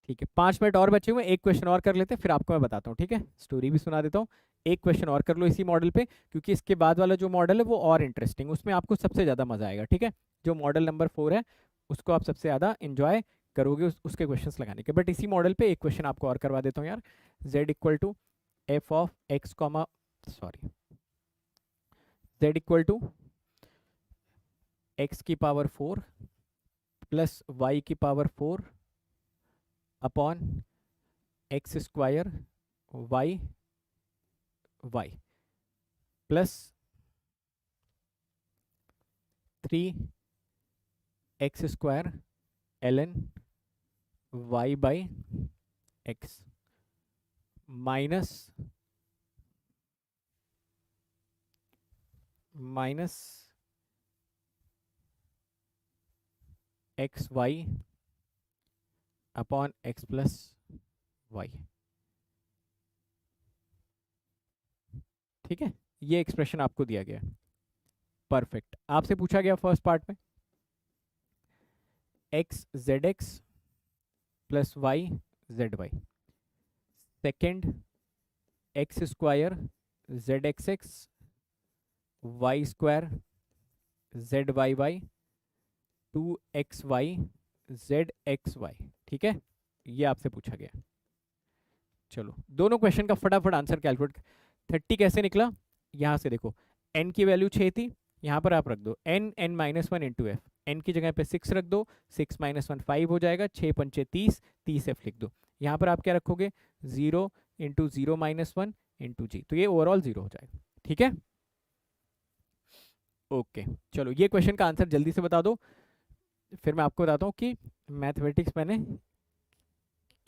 Speaker 1: ठीक है, 5 मिनट और बचे हुए, एक क्वेश्चन और कर लेते हैं फिर आपको मैं बताता हूँ, ठीक है, स्टोरी भी सुना देता हूँ। एक क्वेश्चन और कर लो इसी मॉडल पे, क्योंकि इसके बाद वाला जो मॉडल है वो और इंटरेस्टिंग, उसमें आपको सबसे ज़्यादा मजा आएगा। ठीक है, जो मॉडल नंबर 4 है उसको आप सबसे ज़्यादा इंजॉय करोगे उसके क्वेश्चंस लगाने के। बट इसी मॉडल पे एक क्वेश्चन आपको और करवा देता हूँ यार। z equal to f of x comma sorry z equal to x की पावर 4 प्लस वाई की power 4 upon x square y y plus 3x square ln y by x minus x y upon x plus y. ठीक है, ये expression आपको दिया गया है। Perfect, आपसे पूछा गया फर्स्ट पार्ट में x z x plus y z y, second x square z x x y square z y y 2xy z x y. ठीक है, ये आपसे पूछा गया। चलो दोनों क्वेश्चन का फटाफट आंसर कैलकुलेट। 30 कैसे निकला, यहाँ से देखो n की वैल्यू 6 थी, यहाँ पर आप रख दो n n minus one into f, n की जगह पे 6 रख दो, 6 माइनस वन 5 हो जाएगा, 6 पंचे 30, 30f लिख दो। यहाँ पर आप क्या रखोगे 0 into 0 minus one into G, तो ये ओवरऑल 0 हो जाएगा। ठीक है, ओके। चलो ये क्वेश्चन का आंसर जल्दी से बता दो, फिर मैं आपको बताता हूँ कि मैथमेटिक्स मैंने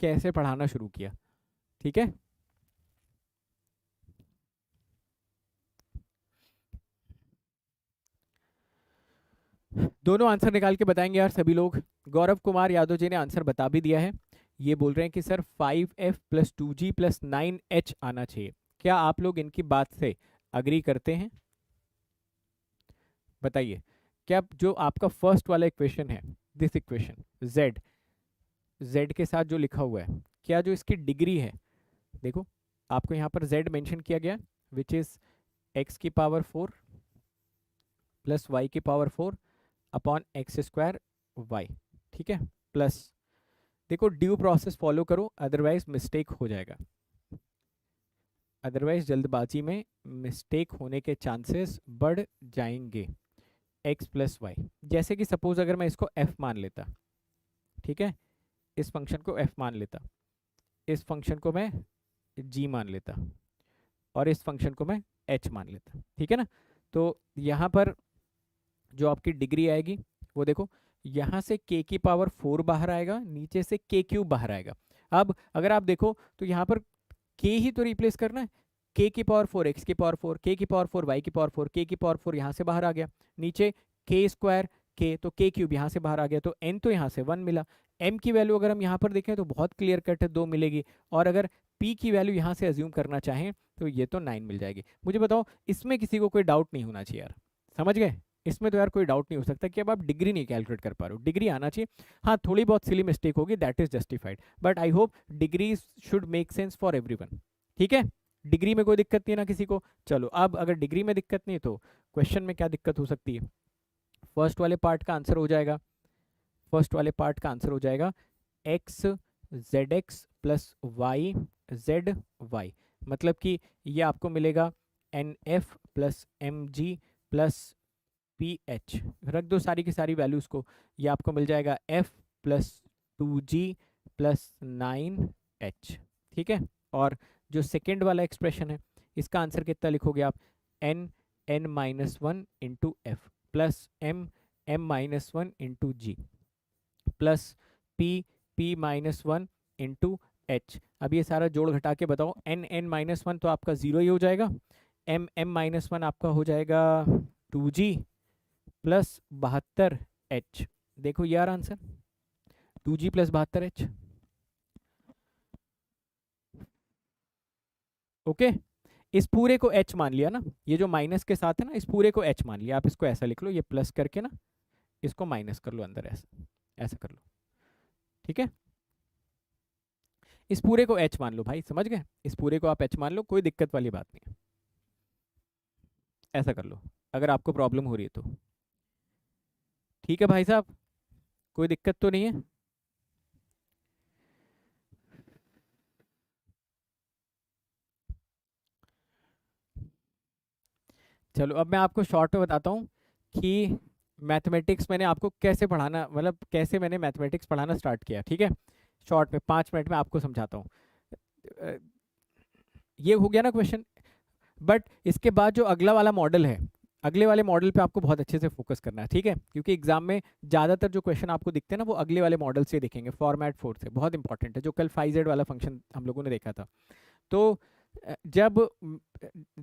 Speaker 1: कैसे पढ़ाना शुरू किया। ठीक है, दोनों आंसर निकाल के बताएंगे यार सभी लोग। गौरव कुमार यादव जी ने आंसर बता भी दिया है, ये बोल रहे हैं कि sir 5f plus 2g plus 9h आना चाहिए। क्या आप लोग इनकी बात से अग्री करते हैं? बताइए, क्या जो आपका फर्स्ट वाला इक्वेशन है, दिस इक्वेशन z, z के साथ जो लिखा हुआ है, क्या जो इसकी डिग्री है, देखो आपको यहाँ पर z मेंशन किया गया, विच इज x की पावर 4 प्लस y की power 4 upon x square y, ठीक है, प्लस, देखो ड्यू प्रोसेस फॉलो करो, अदरवाइज मिस्टेक हो जाएगा, अदरवाइज जल्दबाजी में मिस्टेक होने के चांसेस बढ़ जाएंगे। x प्लस वाई, जैसे कि सपोज अगर मैं इसको f मान लेता, ठीक है, इस फंक्शन को f मान लेता, इस फंक्शन को मैं g मान लेता, और इस फंक्शन को मैं h मान लेता, ठीक है ना। तो यहाँ पर जो आपकी डिग्री आएगी वो देखो, यहाँ से k की पावर 4 बाहर आएगा, नीचे से k क्यूब बाहर आएगा। अब अगर आप देखो तो यहाँ पर k ही तो रिप्लेस करना है, k की पावर 4 x की पावर 4, k की पावर 4 y की पावर 4, k की पावर 4 यहाँ से बाहर आ गया, नीचे k स्क्वायर k, तो k क्यूब यहाँ से बाहर आ गया, तो n तो यहाँ से 1 मिला। m की वैल्यू अगर हम यहाँ पर देखें तो बहुत क्लियर कट है, 2 मिलेगी, और अगर p की वैल्यू यहाँ से अज्यूम करना चाहें तो ये तो 9 मिल जाएगी। मुझे बताओ, इसमें किसी को कोई डाउट नहीं होना चाहिए यार, समझ गए, इसमें तो यार कोई डाउट नहीं हो सकता कि अब आप डिग्री नहीं कैलकुलेट कर पा रहे हो, डिग्री आना चाहिए। हाँ, थोड़ी बहुत सिली मिस्टेक होगी, that is justified, but I hope degree should make sense for everyone, ठीक है, डिग्री में कोई दिक्कत नहीं है ना किसी को। चलो, अब अगर डिग्री में दिक्कत नहीं तो क्वेश्चन में क्या दिक्कत हो सकती है। फर्स्ट वाले पार्ट का आंसर हो जाएगा, फर्स्ट वाले पार्ट का आंसर हो जाएगा x z x plus y z y, मतलब कि ये आपको मिलेगा n f plus m g plus p h, रख दो सारी की सारी वैल्यूज को, ये आपको मिल जाएगा F plus 2g plus 9h, ठीक है। और जो सेकेंड वाला एक्सप्रेशन है, इसका आंसर कितना लिखोगे आप, N N minus 1 into F plus M M minus 1 into G plus P P minus 1 into H. अब ये सारा जोड़ घटा के बताओ, एन एन माइनस 1 तो आपका 0 ही हो जाएगा, एम एम माइनस 1 आपका हो जाएगा 2g प्लस 72h। देखो यार answer 2g plus 72h, okay. इस पूरे को h मान लिया ना, ये जो माइनस के साथ है ना, इस पूरे को h मान लिया, आप इसको ऐसा लिख लो, ये प्लस करके ना इसको माइनस कर लो अंदर, ऐसा ऐसा कर लो, ठीक है। इस पूरे को h मान लो भाई, समझ गए, इस पूरे को आप h मान लो, कोई दिक्कत वाली बात नहीं है, ऐसा कर लो अगर आपको प्रॉब्लम हो रही है तो, ठीक है भाई साहब, कोई दिक्कत तो नहीं है। चलो, अब मैं आपको शॉर्ट में बताता हूँ कि मैथमेटिक्स मैंने आपको कैसे पढ़ाना, मतलब कैसे मैंने मैथमेटिक्स पढ़ाना स्टार्ट किया, ठीक है। शॉर्ट में 5 मिनट में आपको समझाता हूँ। ये हो गया ना क्वेश्चन, बट इसके बाद जो अगला वाला मॉडल है, अगले वाले मॉडल पे आपको बहुत अच्छे से फोकस करना है, ठीक है, क्योंकि एग्जाम में ज़्यादातर जो क्वेश्चन आपको दिखते हैं ना वो अगले वाले मॉडल से दिखेंगे, फॉर्मेट 4 से, बहुत इंपॉर्टेंट है, जो कल 5z वाला फंक्शन हम लोगों ने देखा था। तो जब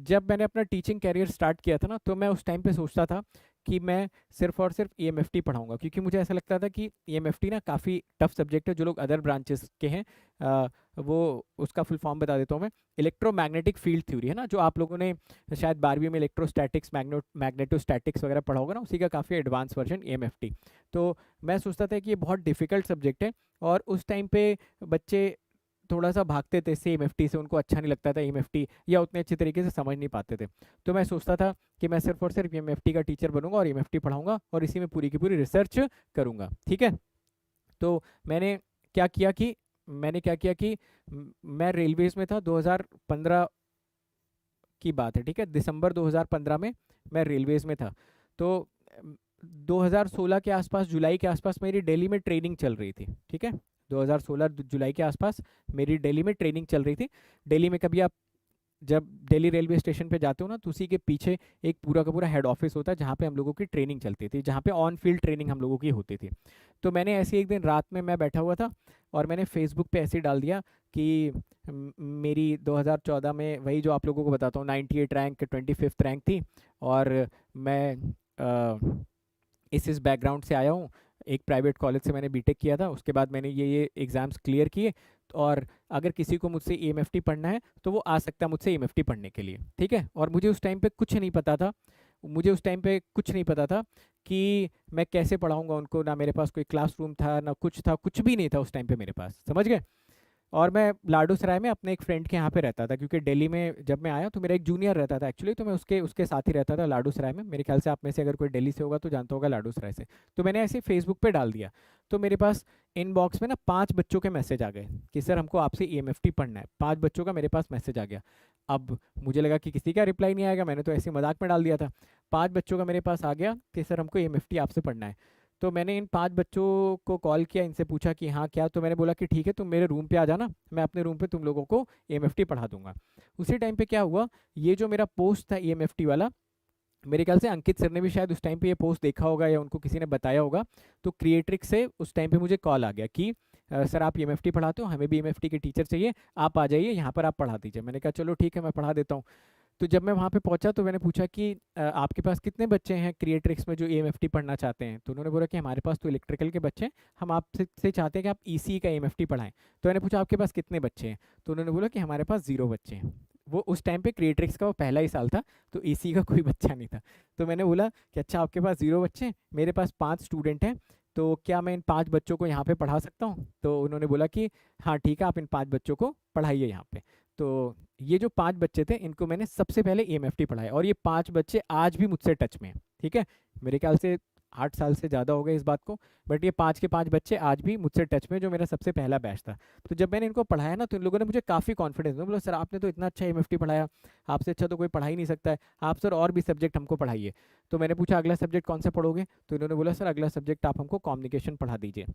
Speaker 1: जब मैंने अपना टीचिंग कैरियर स्टार्ट किया था ना, तो मैं उस टाइम पे सोचता था कि मैं सिर्फ और सिर्फ ईएमएफटी पढ़ाऊंगा, क्योंकि मुझे ऐसा लगता था कि ईएमएफटी ना काफ़ी टफ सब्जेक्ट है। जो लोग अदर ब्रांचेस के हैं वो उसका फुल फॉर्म बता देता हूँ मैं, इलेक्ट्रोमैग्नेटिक फील्ड थ्योरी है ना, जो आप लोगों ने शायद 12वीं में इलेक्ट्रोस्टैटिक्स मैग्नेटोस्टैटिक्स वगैरह पढ़ा होगा ना, उसी का काफ़ी एडवांस वर्जन ईएमएफटी। तो मैं सोचता था कि ये बहुत डिफिकल्ट सब्जेक्ट है, और उस टाइम पे बच्चे थोड़ा सा भागते थे से ईएमएफटी से, उनको अच्छा नहीं लगता था ईएमएफटी, या उतने अच्छे तरीके से समझ नहीं पाते थे। तो मैं सोचता था कि मैं सिर्फ और सिर्फ ईएमएफटी का टीचर बनूंगा और ईएमएफटी पढ़ाऊंगा और इसी में पूरी की पूरी रिसर्च करूंगा, ठीक है। तो मैंने क्या किया कि मैं रेलवेज में था, 2015 की बात है, ठीक है, दिसंबर 2015 में मैं रेलवेज में था। तो 2016 के आसपास, जुलाई के आसपास मेरी दिल्ली में ट्रेनिंग चल रही थी, ठीक है, 2016 जुलाई के आसपास मेरी दिल्ली में ट्रेनिंग चल रही थी। दिल्ली में कभी आप जब दिल्ली रेलवे स्टेशन पे जाते हो ना, तो उसी के पीछे एक पूरा का पूरा हेड ऑफिस होता है, जहाँ पे हम लोगों की ट्रेनिंग चलती थी, जहाँ पे ऑन फील्ड ट्रेनिंग हम लोगों की होती थी। तो मैंने ऐसे एक दिन रात में मैं बैठा हुआ था, और मैंने फेसबुक पे ऐसे डाल दिया कि मेरी 2014 में, वही जो आप लोगों को बताता हूँ, 98 रैंक 25th रैंक थी, और मैं इस बैकग्राउंड से आया हूँ, एक प्राइवेट कॉलेज से मैंने बीटेक किया था, उसके बाद मैंने ये एग्ज़ाम्स क्लियर किए, और अगर किसी को मुझसे ईएमएफटी पढ़ना है तो वो आ सकता है मुझसे ईएमएफटी पढ़ने के लिए, ठीक है। और मुझे उस टाइम पे कुछ नहीं पता था, मुझे उस टाइम पे कुछ नहीं पता था कि मैं कैसे पढ़ाऊंगा उनको, ना मेरे पास कोई क्लासरूम था, ना कुछ था, कुछ भी नहीं था उस टाइम पे मेरे पास, समझ गए। और मैं लाडू सराय में अपने एक फ्रेंड के यहाँ पे रहता था, क्योंकि दिल्ली में जब मैं आया तो मेरा एक जूनियर रहता था एक्चुअली, तो मैं उसके उसके साथ ही रहता था लाडू सराय में। मेरे ख्याल से आप में से अगर कोई दिल्ली से होगा तो जानता होगा लाडू सराय से। तो मैंने ऐसे फेसबुक पे डाल दिया, तो मेरे पास इनबॉक्स में ना 5 बच्चों के मैसेज आ गए कि सर हमको आपसे EMFT पढ़ना है। 5 बच्चों का मेरे पास मैसेज आ गया। अब मुझे लगा कि किसी का रिप्लाई नहीं आएगा, मैंने तो ऐसे ही मजाक में डाल दिया था। 5 बच्चों का मेरे पास आ गया कि सर हमको EMFT आपसे पढ़ना है। तो मैंने इन 5 बच्चों को कॉल किया, इनसे पूछा कि हाँ क्या, तो मैंने बोला कि ठीक है तुम मेरे रूम पे आ जाना, मैं अपने रूम पे तुम लोगों को EMFT पढ़ा दूंगा। उसी टाइम पे क्या हुआ, ये जो मेरा पोस्ट था EMFT वाला, मेरे ख्याल से अंकित सर ने भी शायद उस टाइम पे ये पोस्ट देखा होगा या उनको किसी ने बताया होगा। तो क्रिएट्रिक्स से उस टाइम पे मुझे कॉल आ गया कि सर आप EMFT पढ़ाते हो, हमें भी EMFT के टीचर चाहिए, आप आ जाइए यहाँ पर, आप पढ़ा दीजिए। मैंने कहा चलो ठीक है मैं पढ़ा देता हूँ। तो जब मैं वहाँ पे पहुँचा तो मैंने पूछा कि आपके पास कितने बच्चे हैं क्रिएट्रिक्स में जो EMFT पढ़ना चाहते हैं। तो उन्होंने बोला कि हमारे पास तो इलेक्ट्रिकल के बच्चे हैं, हम आपसे से चाहते हैं कि आप EC का EMFT पढ़ाएं। तो मैंने पूछा आपके पास कितने बच्चे हैं, तो उन्होंने बोला कि हमारे पास 0 बच्चे हैं। वो उस टाइम पे क्रिएट्रिक्स का वो पहला ही साल था, तो EC का कोई बच्चा नहीं था। तो मैंने बोला कि अच्छा आपके पास 0 बच्चे हैं, मेरे पास 5 स्टूडेंट हैं, तो क्या मैं इन 5 बच्चों को यहाँ पे पढ़ा सकता हूँ। तो उन्होंने बोला कि हाँ ठीक है आप इन 5 बच्चों को पढ़ाइए यहाँ पे। तो ये जो 5 बच्चे थे इनको मैंने सबसे पहले EMFT पढ़ाया, और ये 5 बच्चे आज भी मुझसे टच में हैं, ठीक है। मेरे ख्याल से 8 साल से ज़्यादा हो गए इस बात को, बट ये 5 के 5 बच्चे आज भी मुझसे टच में, जो मेरा सबसे पहला बैच था। तो जब मैंने इनको पढ़ाया ना, तो इन लोगों ने मुझे काफ़ी कॉन्फिडेंस दिया, बोला सर आपने तो इतना अच्छा EMFT पढ़ाया, आपसे अच्छा तो कोई पढ़ा ही नहीं सकता है, आप सर और भी सब्जेक्ट हमको पढ़ाइए। तो मैंने पूछा अगला सब्जेक्ट कौन सा पढ़ोगे, तो इन्होंने बोला सर अगला सब्जेक्ट आप हमको कम्युनिकेशन पढ़ा दीजिए।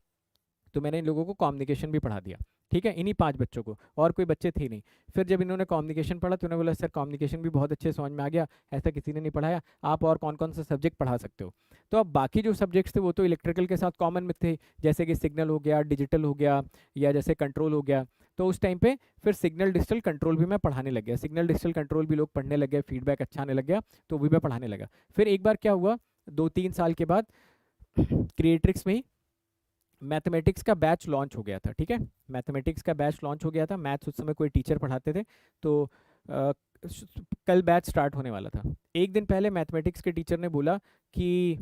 Speaker 1: तो मैंने इन लोगों को कम्युनिकेशन भी पढ़ा दिया, ठीक है, इन्हीं 5 बच्चों को, और कोई बच्चे थे नहीं। फिर जब इन्होंने कम्युनिकेशन पढ़ा तो उन्होंने बोला सर कम्युनिकेशन भी बहुत अच्छे समझ में आ गया, ऐसा किसी ने नहीं पढ़ाया, आप और कौन कौन सा सब्जेक्ट पढ़ा सकते हो। तो अब बाकी जो सब्जेक्ट्स थे वो तो इलेक्ट्रिकल के साथ कॉमन में थे, जैसे कि सिग्नल हो गया, डिजिटल हो गया, या जैसे कंट्रोल हो गया। तो उस टाइम पे फिर सिग्नल डिजिटल कंट्रोल भी मैं पढ़ाने लग गया, सिग्नल डिजिटल कंट्रोल भी लोग पढ़ने लग गए, फीडबैक अच्छा आने लग गया, तो भी मैं पढ़ाने लगा। फिर एक बार क्या हुआ, 2-3 साल के बाद क्रिएट्रिक्स में ही मैथमेटिक्स का बैच लॉन्च हो गया था, ठीक है। मैथमेटिक्स का बैच लॉन्च हो गया था, मैथ्स उस समय कोई टीचर पढ़ाते थे। तो अ, कल बैच स्टार्ट होने वाला था। एक दिन पहले मैथमेटिक्स के टीचर ने बोला कि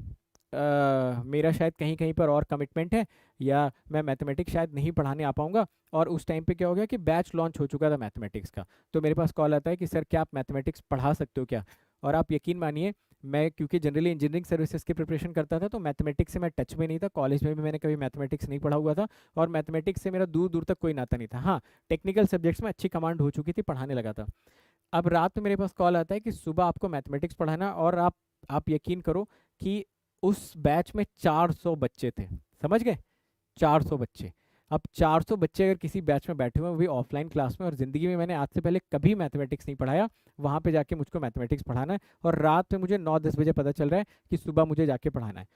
Speaker 1: मेरा शायद कहीं कहीं पर और कमिटमेंट है, या मैं मैथमेटिक्स शायद नहीं पढ़ाने आ पाऊंगा। और उस टाइम पे क्या हो गया कि बैच लॉन्च हो चुका था मैथमेटिक्स का। तो मेरे पास कॉल आता है कि सर क्या आप मैथमेटिक्स पढ़ा सकते हो क्या। और आप यकीन मानिए, मैं क्योंकि जनरली इंजीनियरिंग सर्विसेज की प्रिपरेशन करता था, तो मैथमेटिक्स से मैं टच में नहीं था, कॉलेज में भी मैंने कभी मैथमेटिक्स नहीं पढ़ा हुआ था, और मैथमेटिक्स से मेरा दूर दूर तक कोई नाता नहीं था। हाँ, टेक्निकल सब्जेक्ट्स में अच्छी कमांड हो चुकी थी, पढ़ाने लगा था। अब रात में मेरे पास कॉल आता है कि सुबह आपको मैथमेटिक्स पढ़ाना, और आप यकीन करो कि उस बैच में 400 बच्चे थे, समझ गए, 400 बच्चे। अब 400 बच्चे अगर किसी बैच में बैठे हुए हैं, वो भी ऑफलाइन क्लास में, और ज़िंदगी में मैंने आज से पहले कभी मैथमेटिक्स नहीं पढ़ाया, वहाँ पे जाके मुझको मैथमेटिक्स पढ़ाना है, और रात में मुझे 9-10 बजे पता चल रहा है कि सुबह मुझे जाके पढ़ाना है।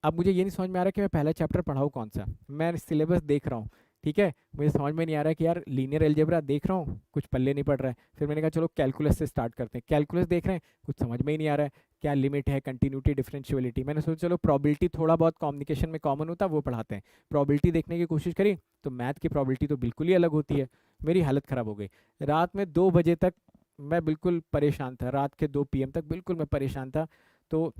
Speaker 1: अब मुझे ये नहीं समझ में आ रहा कि मैं पहला चैप्टर पढ़ाऊँ कौन सा, मैं सिलेबस देख रहा हूँ, ठीक है, मुझे समझ में नहीं आ रहा है कि यार लीनियर अलजेब्रा देख रहा हूँ, कुछ पल्ले नहीं पड़ रहा है। फिर मैंने कहा चलो कैलकुलस से स्टार्ट करते हैं, कैलकुलस देख रहे हैं, कुछ समझ में ही नहीं आ रहा है, क्या लिमिट है, कंटिन्यूटी, डिफरेंशियबिलिटी। मैंने सोचा चलो प्रोबेबिलिटी थोड़ा बहुत कम्युनिकेशन में कॉमन होता है वो पढ़ाते हैं। प्रोबेबिलिटी देखने की कोशिश करी, तो मैथ की प्रोबेबिलिटी तो बिल्कुल ही अलग होती है। मेरी हालत ख़राब हो गई। रात में 2 बजे तक मैं बिल्कुल परेशान था, रात के 2 PM तक बिल्कुल मैं परेशान था। तो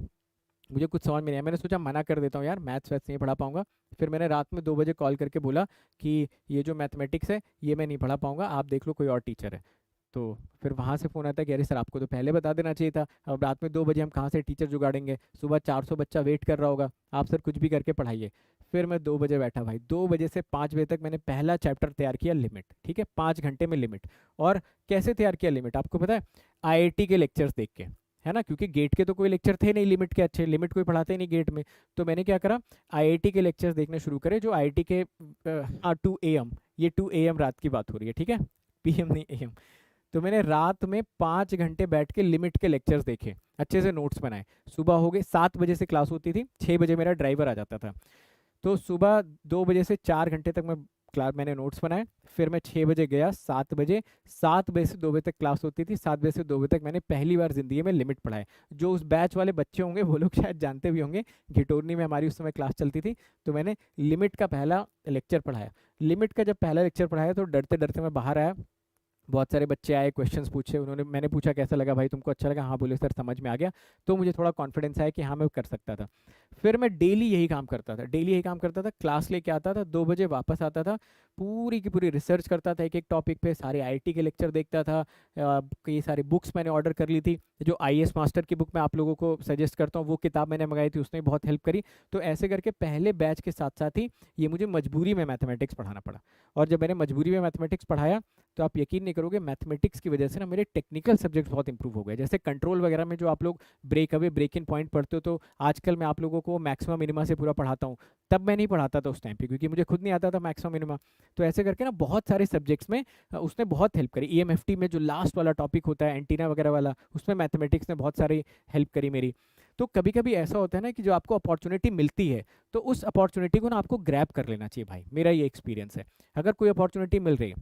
Speaker 1: मुझे कुछ समझ में नहीं आया, मैंने सोचा मना कर देता हूँ यार, मैथ्स वैथ्स नहीं पढ़ा पाऊंगा। फिर मैंने रात में 2 बजे कॉल करके बोला कि ये जो मैथमेटिक्स है ये मैं नहीं पढ़ा पाऊंगा, आप देख लो कोई और टीचर है। तो फिर वहाँ से फ़ोन आता है कि अरे सर आपको तो पहले बता देना चाहिए था, अब रात में 2 बजे हम कहाँ से टीचर जुगाड़ेंगे, सुबह 400 बच्चा वेट कर रहा होगा, आप सर कुछ भी करके पढ़ाइए। फिर मैं 2 बजे बैठा भाई, 2 बजे से 5 बजे तक मैंने पहला चैप्टर तैयार किया, लिमिट, ठीक है, 5 घंटे में लिमिट। और कैसे तैयार किया लिमिट आपको पता है, IIT के लेक्चर्स देख के, है ना, क्योंकि गेट के तो कोई लेक्चर थे नहीं लिमिट के अच्छे, लिमिट कोई पढ़ाते ही नहीं गेट में। तो मैंने क्या करा, IIT के लेक्चर्स देखने शुरू करे, जो IIT के 2 AM, ये 2 AM रात की बात हो रही है, ठीक है, PM नहीं AM। तो मैंने रात में 5 घंटे बैठ के लिमिट के लेक्चर्स देखे, अच्छे से नोट्स बनाए। सुबह हो गए, 7 बजे से क्लास होती थी, 6 बजे मेरा ड्राइवर आ जाता था। तो सुबह 2 बजे से 4 घंटे तक मैं क्लास, मैंने नोट्स बनाए। फिर मैं 6 बजे गया, 7 बजे, 7 बजे से 2 बजे तक क्लास होती थी, 7 बजे से 2 बजे तक मैंने पहली बार ज़िंदगी में लिमिट पढ़ाए। जो उस बैच वाले बच्चे होंगे वो लोग शायद जानते भी होंगे, घिटोरनी में हमारी उस समय क्लास चलती थी, तो मैंने लिमिट का पहला लेक्चर पढ़ाया। लिमिट का जब पहला लेक्चर पढ़ाया तो डरते डरते मैं बाहर आया, बहुत सारे बच्चे आए, क्वेश्चंस पूछे उन्होंने, मैंने पूछा कैसा लगा भाई तुमको, अच्छा लगा, हाँ बोले सर समझ में आ गया। तो मुझे थोड़ा कॉन्फिडेंस आया कि हाँ मैं कर सकता था। फिर मैं डेली यही काम करता था, डेली यही काम करता था, क्लास लेके आता था, 2 बजे वापस आता था, पूरी की पूरी रिसर्च करता था एक एक टॉपिक पे, सारे आईआईटी के लेक्चर देखता था। कई सारी बुक्स मैंने ऑर्डर कर ली थी, जो आईएएस मास्टर की बुक मैं आप लोगों को सजेस्ट करता हूँ, वो किताब मैंने मंगाई थी, उसने बहुत हेल्प करी। तो ऐसे करके पहले बैच के साथ साथ ही ये मुझे मजबूरी में मैथमेटिक्स पढ़ाना पड़ा। और जब मैंने मजबूरी में मैथमेटिक्स पढ़ाया, तो आप यकीन नहीं करोगे, मैथमेटिक्स की वजह से ना मेरे टेक्निकल सब्जेक्ट्स बहुत इंप्रूव हो गए। जैसे कंट्रोल वगैरह में जो आप लोग break away break even point पढ़ते हो, तो आजकल मैं आप लोगों को मैक्सिमम मिनिमा से पूरा पढ़ाता हूँ। तब मैं नहीं पढ़ाता था उस टाइम पे, क्योंकि मुझे खुद नहीं आता था मैक्सिमम मिनिमा। तो ऐसे करके ना बहुत सारे सब्जेक्ट्स में उसने बहुत हेल्प करी। ईएमएफटी में जो लास्ट वाला टॉपिक होता है एंटीना वगैरह वाला, उसमें मैथमेटिक्स ने बहुत सारी हेल्प करी मेरी। तो कभी कभी ऐसा होता है ना कि जो आपको अपॉर्चुनिटी मिलती है, तो उस अपॉर्चुनिटी को ना आपको ग्रैब कर लेना चाहिए भाई, मेरा ये एक्सपीरियंस है। अगर कोई अपॉर्चुनिटी मिल रही है,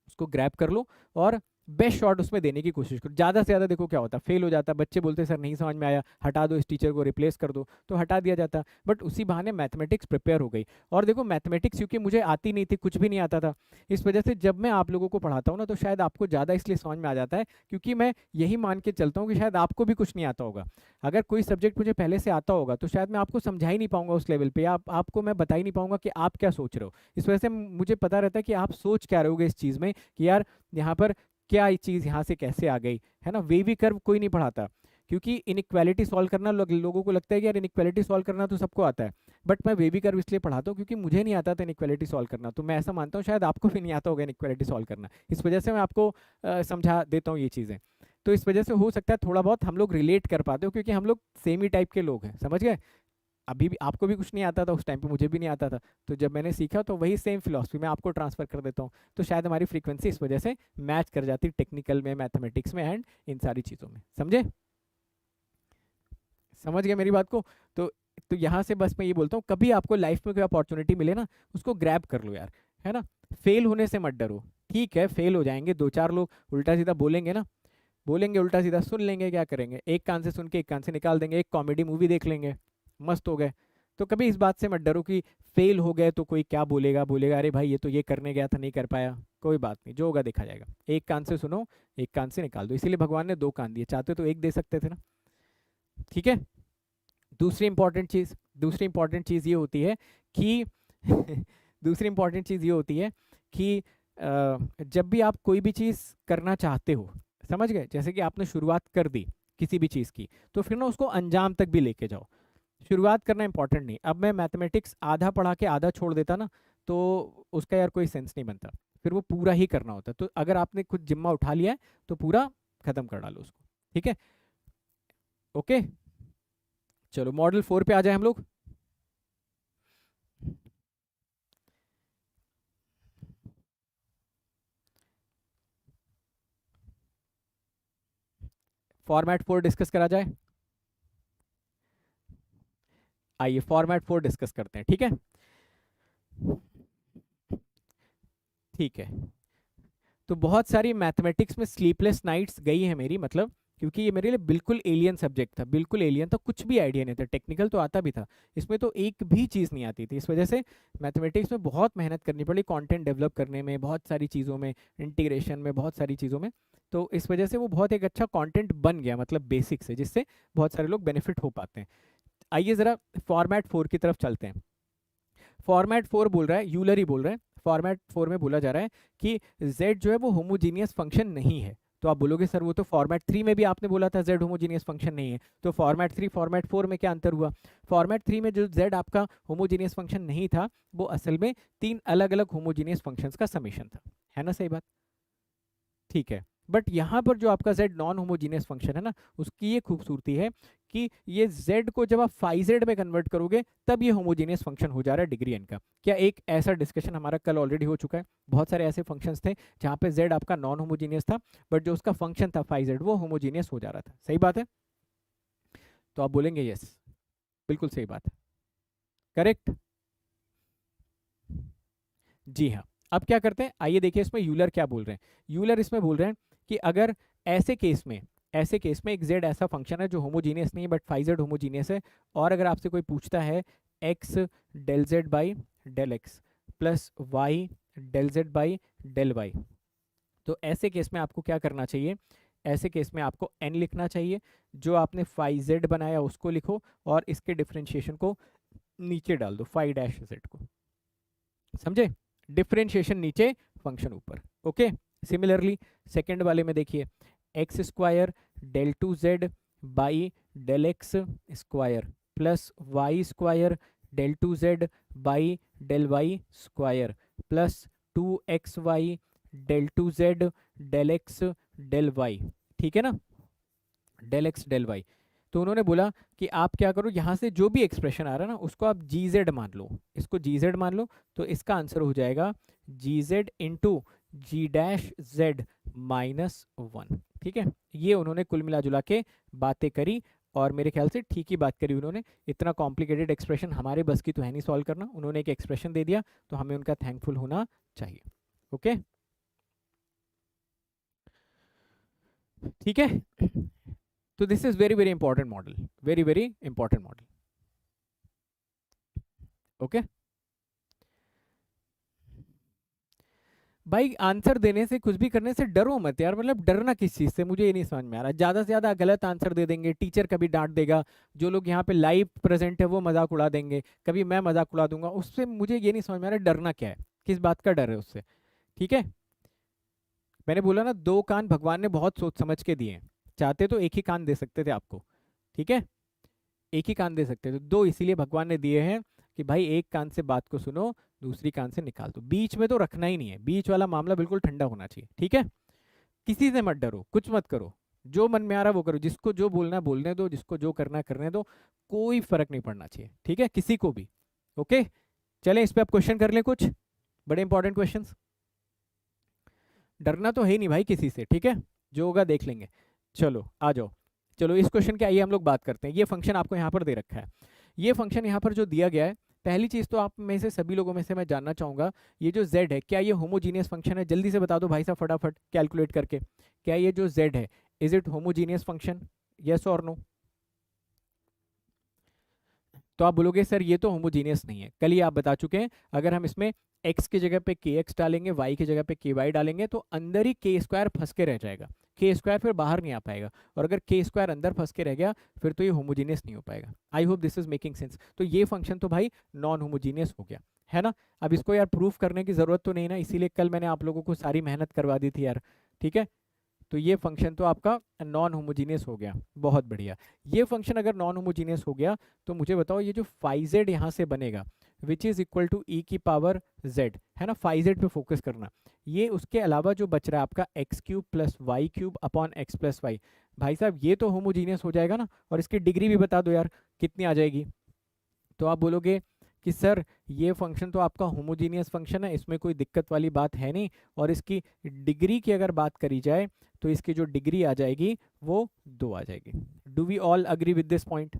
Speaker 1: उसको ग्रैब कर लो और बेस्ट शॉट उसमें देने की कोशिश करो। ज़्यादा से ज़्यादा देखो क्या होता है, फेल हो जाता है, बच्चे बोलते हैं सर नहीं समझ में आया, हटा दो इस टीचर को, रिप्लेस कर दो, तो हटा दिया जाता। बट उसी बहाने मैथमेटिक्स प्रिपेयर हो गई। और देखो मैथमेटिक्स क्योंकि मुझे आती नहीं थी, कुछ भी नहीं आता था, इस वजह से जब मैं आप लोगों को पढ़ाता हूँ ना, तो शायद आपको ज़्यादा इसलिए समझ में आ जाता है, क्योंकि मैं यही मान के चलता हूँ कि शायद आपको भी कुछ नहीं आता होगा। अगर कोई सब्जेक्ट मुझे पहले से आता होगा, तो शायद मैं आपको समझा ही नहीं पाऊंगा उस लेवल पे, या आपको मैं बता ही नहीं पाऊंगा कि आप क्या सोच रहे हो। इस वजह से मुझे पता रहता है कि आप सोच क्या रहोगे इस चीज़ में, कि यार यहाँ पर क्या ये चीज़ यहाँ से कैसे आ गई, है ना। वेवी कर्व कोई नहीं पढ़ाता, क्योंकि इनइक्वालिटी सॉल्व करना लोगों को लगता है कि यार इनइक्वालिटी सॉल्व करना तो सबको आता है। बट मैं वेवी कर्व इसलिए पढ़ाता हूँ क्योंकि मुझे नहीं आता था इनइक्वालिटी सॉल्व करना, तो मैं ऐसा मानता हूँ शायद आपको भी नहीं आता होगा इनइक्वालिटी सॉल्व करना। इस वजह से मैं आपको समझा देता हूँ ये चीज़ें। तो इस वजह से हो सकता है थोड़ा बहुत हम लोग रिलेट कर पाते हो, क्योंकि हम लोग सेम ही टाइप के लोग हैं, समझ गए। अभी भी आपको भी कुछ नहीं आता था उस टाइम पे, मुझे भी नहीं आता था। तो जब मैंने सीखा, तो वही सेम फिलॉसफी मैं आपको ट्रांसफर कर देता हूँ। तो शायद हमारी फ्रीक्वेंसी इस वजह से मैच कर जाती, टेक्निकल में, मैथमेटिक्स में, एंड इन सारी चीज़ों में। समझे, समझ गए मेरी बात को। तो यहाँ से बस मैं ये बोलता हूँ, कभी आपको लाइफ में कोई अपॉर्चुनिटी मिले ना, उसको ग्रैब कर लो यार, है ना। फेल होने से मत डरो। ठीक है फेल हो जाएंगे, 2 4 लोग उल्टा सीधा बोलेंगे ना, बोलेंगे उल्टा सीधा, सुन लेंगे, क्या करेंगे, एक कान से सुन के एक कान से निकाल देंगे, एक कॉमेडी मूवी देख लेंगे, मस्त हो गए। तो कभी इस बात से मत डरो कि फेल हो गए तो कोई क्या बोलेगा, बोलेगा अरे भाई ये तो ये करने गया था नहीं कर पाया। कोई बात नहीं, जो होगा देखा जाएगा। एक कान से सुनो, एक कान से निकाल दो, इसीलिए भगवान ने 2 कान दिए, चाहते तो एक दे सकते थे ना। ठीक है। दूसरी इंपॉर्टेंट चीज़ ये होती है कि दूसरी इंपॉर्टेंट चीज़ ये होती है कि जब भी आप कोई भी चीज़ करना चाहते हो, समझ गए, जैसे कि आपने शुरुआत कर दी किसी भी चीज़ की, तो फिर ना उसको अंजाम तक भी लेके जाओ। शुरुआत करना इंपॉर्टेंट नहीं। अब मैं मैथमेटिक्स आधा पढ़ा के आधा छोड़ देता ना, तो उसका यार कोई सेंस नहीं बनता, फिर वो पूरा ही करना होता है। तो अगर आपने कुछ जिम्मा उठा लिया है, तो पूरा खत्म कर डालो उसको। ठीक है, ओके। चलो मॉडल 4 पे आ जाए हम लोग। फॉर्मेट 4 डिस्कस करा जाए। आइए फॉर्मेट 4 डिस्कस करते हैं, ठीक है। ठीक है, तो बहुत सारी मैथमेटिक्स में स्लीपलेस नाइट्स गई है मेरी, मतलब क्योंकि ये मेरे लिए बिल्कुल एलियन सब्जेक्ट था, बिल्कुल एलियन था, कुछ भी आइडिया नहीं था। टेक्निकल तो आता भी था, इसमें तो एक भी चीज़ नहीं आती थी। इस वजह से मैथमेटिक्स में बहुत मेहनत करनी पड़ी, कंटेंट डेवलप करने में, बहुत सारी चीज़ों में, इंटीग्रेशन में, बहुत सारी चीज़ों में। तो इस वजह से वो बहुत एक अच्छा कंटेंट बन गया, मतलब बेसिक से, जिससे बहुत सारे लोग बेनिफिट हो पाते हैं। आइए ज़रा फॉर्मेट 4 की तरफ चलते हैं। फॉर्मेट 4 बोल रहा है, यूलर ही बोल रहा है, फॉर्मेट 4 में बोला जा रहा है कि z जो है वो होमोजीनियस फंक्शन नहीं है। तो आप बोलोगे सर वो तो फॉर्मेट 3 में भी आपने बोला था z होमोजीनियस फंक्शन नहीं है, तो फॉर्मेट 3 फॉर्मेट 4 में क्या अंतर हुआ। फॉर्मेट 3 में जो z आपका होमोजीनियस फंक्शन नहीं था, वो असल में 3 अलग अलग होमोजीनियस फंक्शंस का समेशन था, है ना, सही बात। ठीक है, बट यहाँ पर जो आपका z नॉन होमोजीनियस फंक्शन है ना, उसकी ये खूबसूरती है कि ये z को जब आप फाई z में कन्वर्ट करोगे, तब ये होमोजीनियस फंक्शन हो जा रहा है डिग्री n का। क्या एक ऐसा डिस्कशन हमारा कल ऑलरेडी हो चुका है, बहुत सारे ऐसे फंक्शंस थे जहाँ पे z आपका नॉन होमोजीनियस था, बट जो उसका फंक्शन था फाई z वो होमोजीनियस हो जा रहा था, सही बात है। तो आप बोलेंगे यस, बिल्कुल सही बात है, करेक्ट। जी हाँ। अब क्या करते हैं, आइए देखिए इसमें यूलर क्या बोल रहे हैं। यूलर इसमें बोल रहे हैं कि अगर ऐसे केस में, एक z ऐसा फंक्शन है जो होमोजीनियस नहीं है बट फाई z होमोजीनियस है, और अगर आपसे कोई पूछता है x del z by del x plus y del z by del y, तो ऐसे केस में आपको क्या करना चाहिए, ऐसे केस में आपको n लिखना चाहिए, जो आपने फाई z बनाया उसको लिखो और इसके डिफरेंशिएशन को नीचे डाल दो, फाई डैश z को, समझे, डिफरेंशिएशन नीचे फंक्शन ऊपर। ओके, सिमिलरली सेकंड वाले में देखिए, x square del two z by del x square plus y square del two z by del y square plus 2xy del two z del x del y, ठीक है ना, del x del y. तो उन्होंने बोला कि आप क्या करो, यहाँ से जो भी एक्सप्रेशन आ रहा है ना उसको आप जी जेड मान लो, इसको जी जेड मान लो, तो इसका आंसर हो जाएगा g z into g dash z minus one. ठीक है, ये उन्होंने कुल मिला जुला के बातें करी और मेरे ख्याल से ठीक ही बात करी उन्होंने। इतना कॉम्प्लिकेटेड एक्सप्रेशन हमारे बस की तो है नहीं सॉल्व करना, उन्होंने एक एक्सप्रेशन दे दिया तो हमें उनका थैंकफुल होना चाहिए। ओके, ठीक है, तो this is very very important model, very very important model. Okay भाई, आंसर देने से कुछ भी करने से डरो मत यार, मतलब डरना किस चीज़ से, मुझे ये नहीं समझ में आ रहा। ज़्यादा से ज़्यादा गलत आंसर दे देंगे, टीचर कभी डांट देगा, जो लोग यहाँ पे लाइव प्रेजेंट है वो मजाक उड़ा देंगे, कभी मैं मजाक उड़ा दूंगा, उससे मुझे ये नहीं समझ में आ रहा डरना क्या है, किस बात का डर है उससे। ठीक है, मैंने बोला ना, दो कान भगवान ने बहुत सोच समझ के दिए हैं, चाहते तो एक ही कान दे सकते थे आपको, ठीक है, एक ही कान दे सकते थे, दो इसीलिए भगवान ने दिए हैं कि भाई एक कान से बात को सुनो, दूसरी कान से निकाल दो, बीच में तो रखना ही नहीं है, बीच वाला मामला बिल्कुल ठंडा होना चाहिए। ठीक है, किसी से मत डरो, कुछ मत करो, जो मन में आ रहा है वो करो, जिसको जो बोलना है बोलने दो, जिसको जो करना है करने दो, कोई फर्क नहीं पड़ना चाहिए, ठीक है, किसी को भी। ओके, चलें इस पे आप क्वेश्चन कर लें कुछ बड़े इंपॉर्टेंट क्वेश्चंस। डरना तो है ही नहीं भाई किसी से, ठीक है, जो होगा देख लेंगे। चलो आ जाओ, चलो इस क्वेश्चन की आइए हम लोग बात करते हैं। ये फंक्शन आपको यहाँ पर दे रखा है, ये फंक्शन यहाँ पर जो दिया गया है, पहली चीज तो आप में से सभी लोगों में से मैं जानना चाहूंगा, ये जो z है क्या ये होमोजीनियस फंक्शन है? जल्दी से बता दो भाई साहब फटाफट कैलकुलेट करके, क्या ये जो z है is it homogeneous function, yes और नो? तो आप बोलोगे सर ये तो होमोजीनियस नहीं है, कल ही आप बता चुके हैं, अगर हम इसमें x की जगह पे kx डालेंगे, y की जगह पे ky डालेंगे, तो अंदर ही k स्क्वायर फंस के रह जाएगा, k स्क्वायर फिर बाहर नहीं आ पाएगा, और अगर k स्क्वायर अंदर फंस के रह गया फिर तो ये होमोजीनियस नहीं हो पाएगा। आई hope this is making sense. तो ये फंक्शन तो भाई नॉन होमोजीनियस हो गया, है ना। अब इसको यार प्रूफ करने की जरूरत तो नहीं ना, इसीलिए कल मैंने आप लोगों को सारी मेहनत करवा दी थी यार, ठीक है। तो ये फंक्शन तो आपका नॉन होमोजीनियस हो गया, बहुत बढ़िया। ये फंक्शन अगर नॉन होमोजीनियस हो गया तो मुझे बताओ ये जो फाई जेड यहाँ से बनेगा विच इज इक्वल टू ई की पावर जेड, है ना, फाई जेड पे फोकस करना, ये उसके अलावा जो बच रहा है आपका x cube plus Y cube upon x plus y, भाई साहब ये तो होमोजीनियस हो जाएगा ना। और इसकी डिग्री भी बता दो यार कितनी आ जाएगी। तो आप बोलोगे कि सर ये फंक्शन तो आपका होमोजीनियस फंक्शन है, इसमें कोई दिक्कत वाली बात है नहीं, और इसकी डिग्री की अगर बात करी जाए तो इसकी जो डिग्री आ जाएगी वो 2 आ जाएगी। Do we all agree with this point,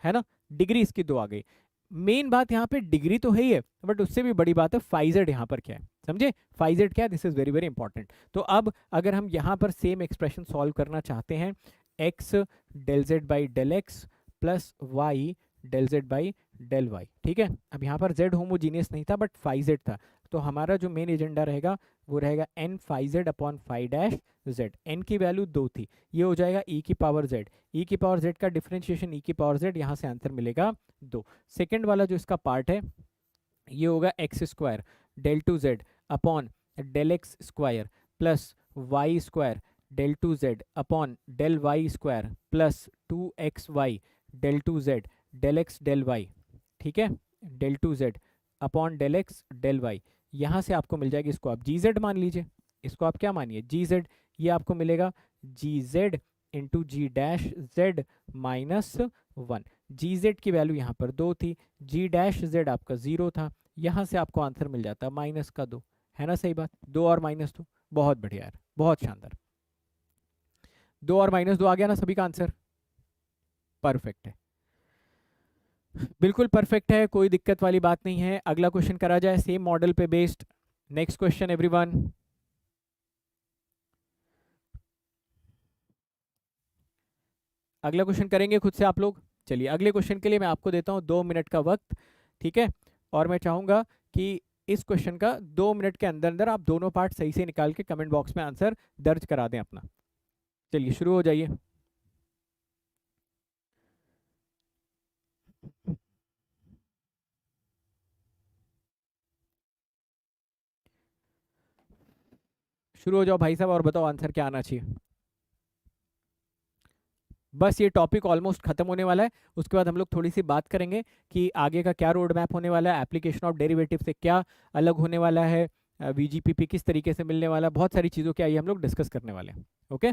Speaker 1: है ना, डिग्री इसकी 2 आ गई। मेन बात यहाँ पे डिग्री तो है ही है, बट उससे भी बड़ी बात है फाइजेड यहाँ पर क्या है, समझे, फाइजेड क्या है, this is very very important. तो अब अगर हम यहाँ पर सेम एक्सप्रेशन सॉल्व करना चाहते हैं, x del z by del x plus y del z by del y, ठीक है। अब यहाँ पर z होमोजीनियस नहीं था बट फाई जेड था, तो हमारा जो मेन एजेंडा रहेगा वो रहेगा n phi z upon phi dash z, n की वैल्यू 2 थी, ये हो जाएगा e की पावर z, e की पावर z का डिफरेंशिएशन e की पावर z, यहाँ से आंसर मिलेगा 2। सेकेंड वाला जो इसका पार्ट है ये होगा x square del two z upon del x square plus y square del two z upon del y square plus 2xy del two z del x del y, ठीक है, del two z upon del x del y. यहाँ से आपको मिल जाएगी, इसको आप जी Z मान लीजिए, इसको आप क्या मानिए जी जेड, ये आपको मिलेगा जी z into g dash z minus 1। जी जेड की वैल्यू यहाँ पर 2 थी, जी डैश जेड आपका 0 था, यहाँ से आपको आंसर मिल जाता माइनस का 2, है ना, सही बात, 2 और माइनस 2, बहुत बढ़िया यार, बहुत शानदार, 2 और माइनस 2 आ गया ना सभी का आंसर, परफेक्ट है, बिल्कुल परफेक्ट है, कोई दिक्कत वाली बात नहीं है। अगला क्वेश्चन करा जाए सेम मॉडल पे बेस्ड, नेक्स्ट क्वेश्चन एवरीवन। अगला क्वेश्चन करेंगे खुद से आप लोग। चलिए अगले क्वेश्चन के लिए मैं आपको देता हूँ 2 मिनट का वक्त, ठीक है, और मैं चाहूँगा कि इस क्वेश्चन का 2 मिनट के अंदर अंदर आप दोनों पार्ट सही से निकाल के कमेंट बॉक्स में आंसर दर्ज करा दें अपना। चलिए शुरू हो जाइए। शुरू हो जाओ भाई साहब, और बताओ आंसर क्या आना चाहिए। बस ये टॉपिक ऑलमोस्ट खत्म होने वाला है। उसके बाद हम लोग थोड़ी सी बात करेंगे कि आगे का क्या रोड मैप होने वाला है, एप्लीकेशन ऑफ डेरिवेटिव से क्या अलग होने वाला है, वीजीपीपी किस तरीके से मिलने वाला है, बहुत सारी चीज़ों के आइए हम लोग डिस्कस करने वाले हैं। ओके।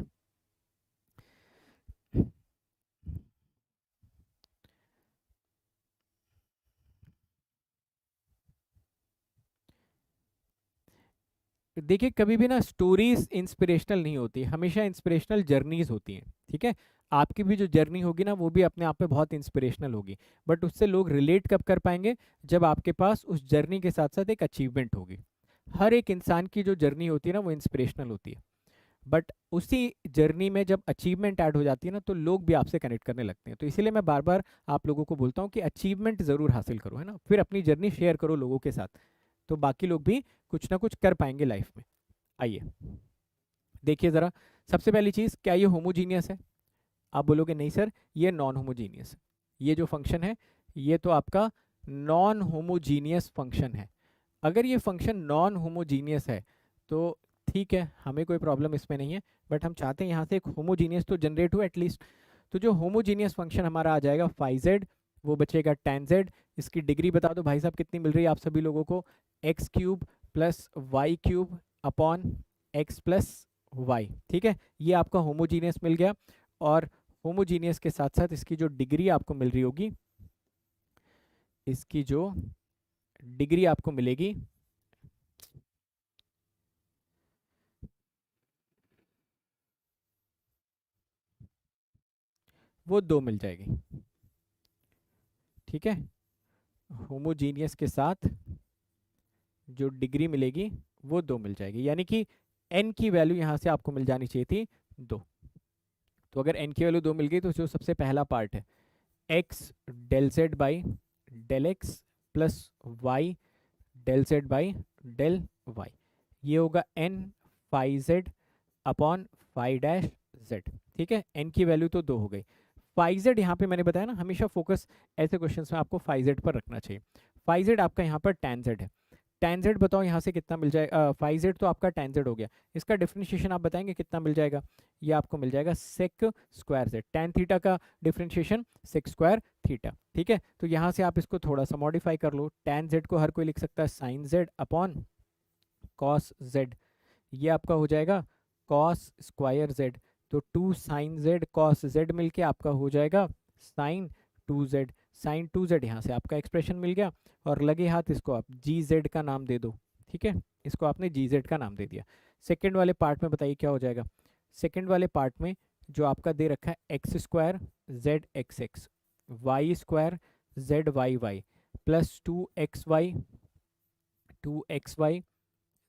Speaker 1: देखिए कभी भी ना स्टोरीज इंस्पिरेशनल नहीं होती, हमेशा इंस्पिरेशनल जर्नीज होती हैं। ठीक है। आपकी भी जो जर्नी होगी ना वो भी अपने आप में बहुत इंस्पिरेशनल होगी, बट उससे लोग रिलेट कब कर पाएंगे, जब आपके पास उस जर्नी के साथ साथ एक अचीवमेंट होगी। हर एक इंसान की जो जर्नी होती है ना वो इंस्पिरेशनल होती है, बट उसी जर्नी में जब अचीवमेंट ऐड हो जाती है ना तो लोग भी आपसे कनेक्ट करने लगते हैं। तो इसीलिए मैं बार बार आप लोगों को बोलता हूँ कि अचीवमेंट ज़रूर हासिल करो, है ना, फिर अपनी जर्नी शेयर करो लोगों के साथ, तो बाकी लोग भी कुछ ना कुछ कर पाएंगे लाइफ में। आइए देखिए ज़रा, सबसे पहली चीज़, क्या ये होमोजीनियस है? आप बोलोगे नहीं सर ये नॉन होमोजीनियस है। ये जो फंक्शन है ये तो आपका नॉन होमोजीनियस फंक्शन है। अगर ये फंक्शन नॉन होमोजीनियस है तो ठीक है, हमें कोई प्रॉब्लम इसमें नहीं है, बट हम चाहते हैं यहाँ से एक होमोजीनियस तो जनरेट हो एटलीस्ट। तो जो होमोजीनियस फंक्शन हमारा आ जाएगा फाई जेड, वो बचेगा टेन जेड। इसकी डिग्री बता दो भाई साहब कितनी मिल रही है आप सभी लोगों को, x cube plus Y cube upon x plus y. ठीक है, ये आपका होमोजीनियस मिल गया। और होमोजीनियस के साथ साथ इसकी जो डिग्री आपको मिल रही होगी, इसकी जो डिग्री आपको मिलेगी वो 2 मिल जाएगी। ठीक है, होमोजीनियस के साथ जो डिग्री मिलेगी वो 2 मिल जाएगी, यानी कि n की वैल्यू यहाँ से आपको मिल जानी चाहिए थी 2। तो अगर n की वैल्यू 2 मिल गई तो जो सबसे पहला पार्ट है x del z by del x plus y del z by del y, ये होगा n phi z upon phi dash z। ठीक है, n की वैल्यू तो 2 हो गई। फाई जेड यहाँ पे मैंने बताया ना, हमेशा फोकस ऐसे क्वेश्चंस में आपको फाई जेड पर रखना चाहिए। फाई जेड आपका यहाँ पर टैन जेड है। टैन जेड बताओ यहाँ से कितना मिल जाएगा, फाई जेड तो आपका टैन जेड हो गया, इसका डिफ्रेंशिएशन आप बताएंगे कितना मिल जाएगा। ये आपको मिल जाएगा sec square z, tan theta का डिफ्रेंशिएशन सेक स्क्वायर थीटा। ठीक है, तो यहाँ से आप इसको थोड़ा सा मॉडिफाई कर लो, टैन जेड को हर कोई लिख सकता है sine z upon cos z, ये आपका हो जाएगा कॉस स्क्वायर जेड। तो two sine z cos z मिलके आपका हो जाएगा sine two z. Sine two z यहाँ से आपका एक्सप्रेशन मिल गया, और लगे हाथ इसको आप जी जेड का नाम दे दो। ठीक है, इसको आपने जी जेड का नाम दे दिया। सेकेंड वाले पार्ट में बताइए क्या हो जाएगा। सेकेंड वाले पार्ट में जो आपका दे रखा है x square z x x y square z y y plus two x y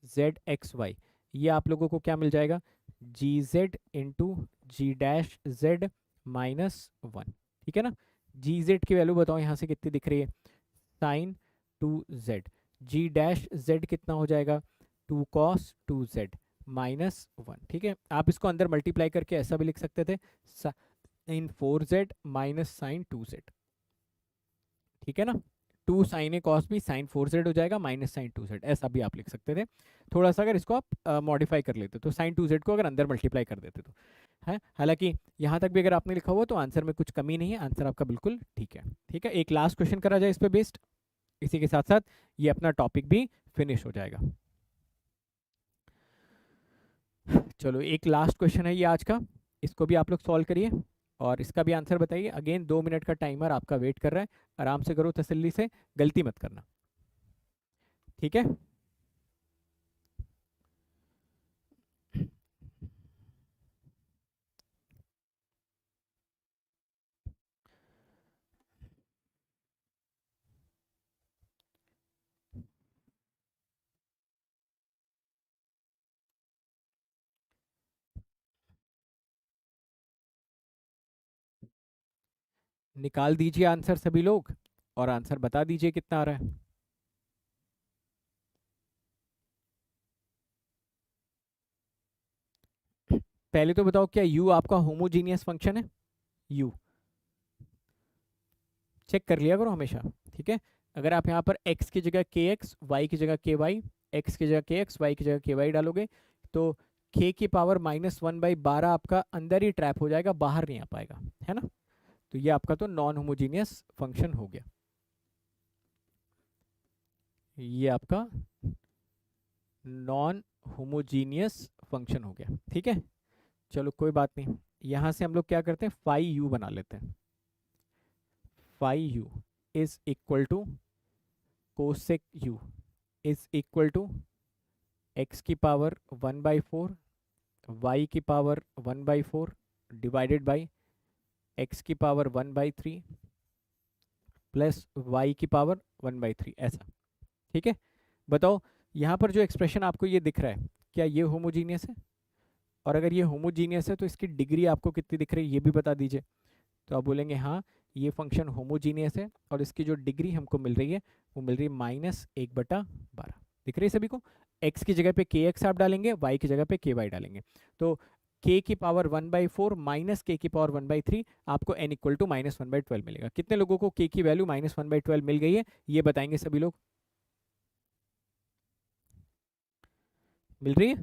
Speaker 1: z x y, ये आप लोगों को क्या मिल जाएगा, g z into g dash z minus one. ठीक है ना, जी जेड की वैल्यू बताओ यहाँ से कितनी दिख रही है, sine two z. G dash z कितना हो जाएगा, two cos two z minus one. ठीक है, आप इसको अंदर मल्टीप्लाई करके ऐसा भी लिख सकते थे, sine four z minus sine two z. ठीक है ना, two sine a cos b sine four z हो जाएगा माइनस साइन टू जेड, ऐसा भी आप लिख सकते थे। थोड़ा सा अगर इसको आप मॉडिफाई कर लेते तो साइन टू जेड को अगर अंदर मल्टीप्लाई कर देते तो है। हालांकि यहाँ तक भी अगर आपने लिखा हुआ तो आंसर में कुछ कमी नहीं है, आंसर आपका बिल्कुल ठीक है। ठीक है, एक लास्ट क्वेश्चन करा जाए इस पे बेस्ड, इसी के साथ साथ ये अपना टॉपिक भी फिनिश हो जाएगा। चलो एक लास्ट क्वेश्चन है ये आज का, इसको भी आप लोग सॉल्व करिए और इसका भी आंसर बताइए। अगेन 2 मिनट का टाइमर आपका वेट कर रहा है, आराम से करो तसल्ली से, गलती मत करना। ठीक है, निकाल दीजिए आंसर सभी लोग और आंसर बता दीजिए कितना आ रहा है। पहले तो बताओ क्या u आपका होमोजीनियस फंक्शन है? u चेक कर लिया करो हमेशा, ठीक है। अगर आप यहाँ पर x की जगह kx, y की जगह ky, x की जगह kx, y की जगह ky डालोगे तो k की पावर -1/12 आपका अंदर ही ट्रैप हो जाएगा, बाहर नहीं आ पाएगा, है ना। तो ये आपका तो नॉन होमोजीनियस फंक्शन हो गया, ये आपका नॉन होमोजीनियस फंक्शन हो गया, ठीक है। चलो कोई बात नहीं, यहाँ से हम लोग क्या करते हैं, फाई यू बना लेते हैं। Phi u is equal to cosec u is equal to x की पावर 1/4 वाई की पावर 1/4 डिवाइडेड बाई एक्स की पावर 1/3 प्लस वाई की पावर 1/3, ऐसा, ठीक है। बताओ यहाँ पर जो एक्सप्रेशन आपको ये दिख रहा है, क्या ये होमोजीनियस है? और अगर ये होमोजीनियस है तो इसकी डिग्री आपको कितनी दिख रही है ये भी बता दीजिए। तो आप बोलेंगे हाँ ये फंक्शन होमोजीनियस है और इसकी जो डिग्री हमको मिल रही है वो मिल रही है -1/12। दिख रही है सभी को? x की जगह पे kx आप डालेंगे, y की जगह पे ky डालेंगे, तो k की पावर 1/4 माइनस k की पावर 1/3 आपको n इक्वल टू -1/12 मिलेगा। कितने लोगों को k की वैल्यू -1/12 मिल गई है ये बताएंगे सभी लोग। मिल रही है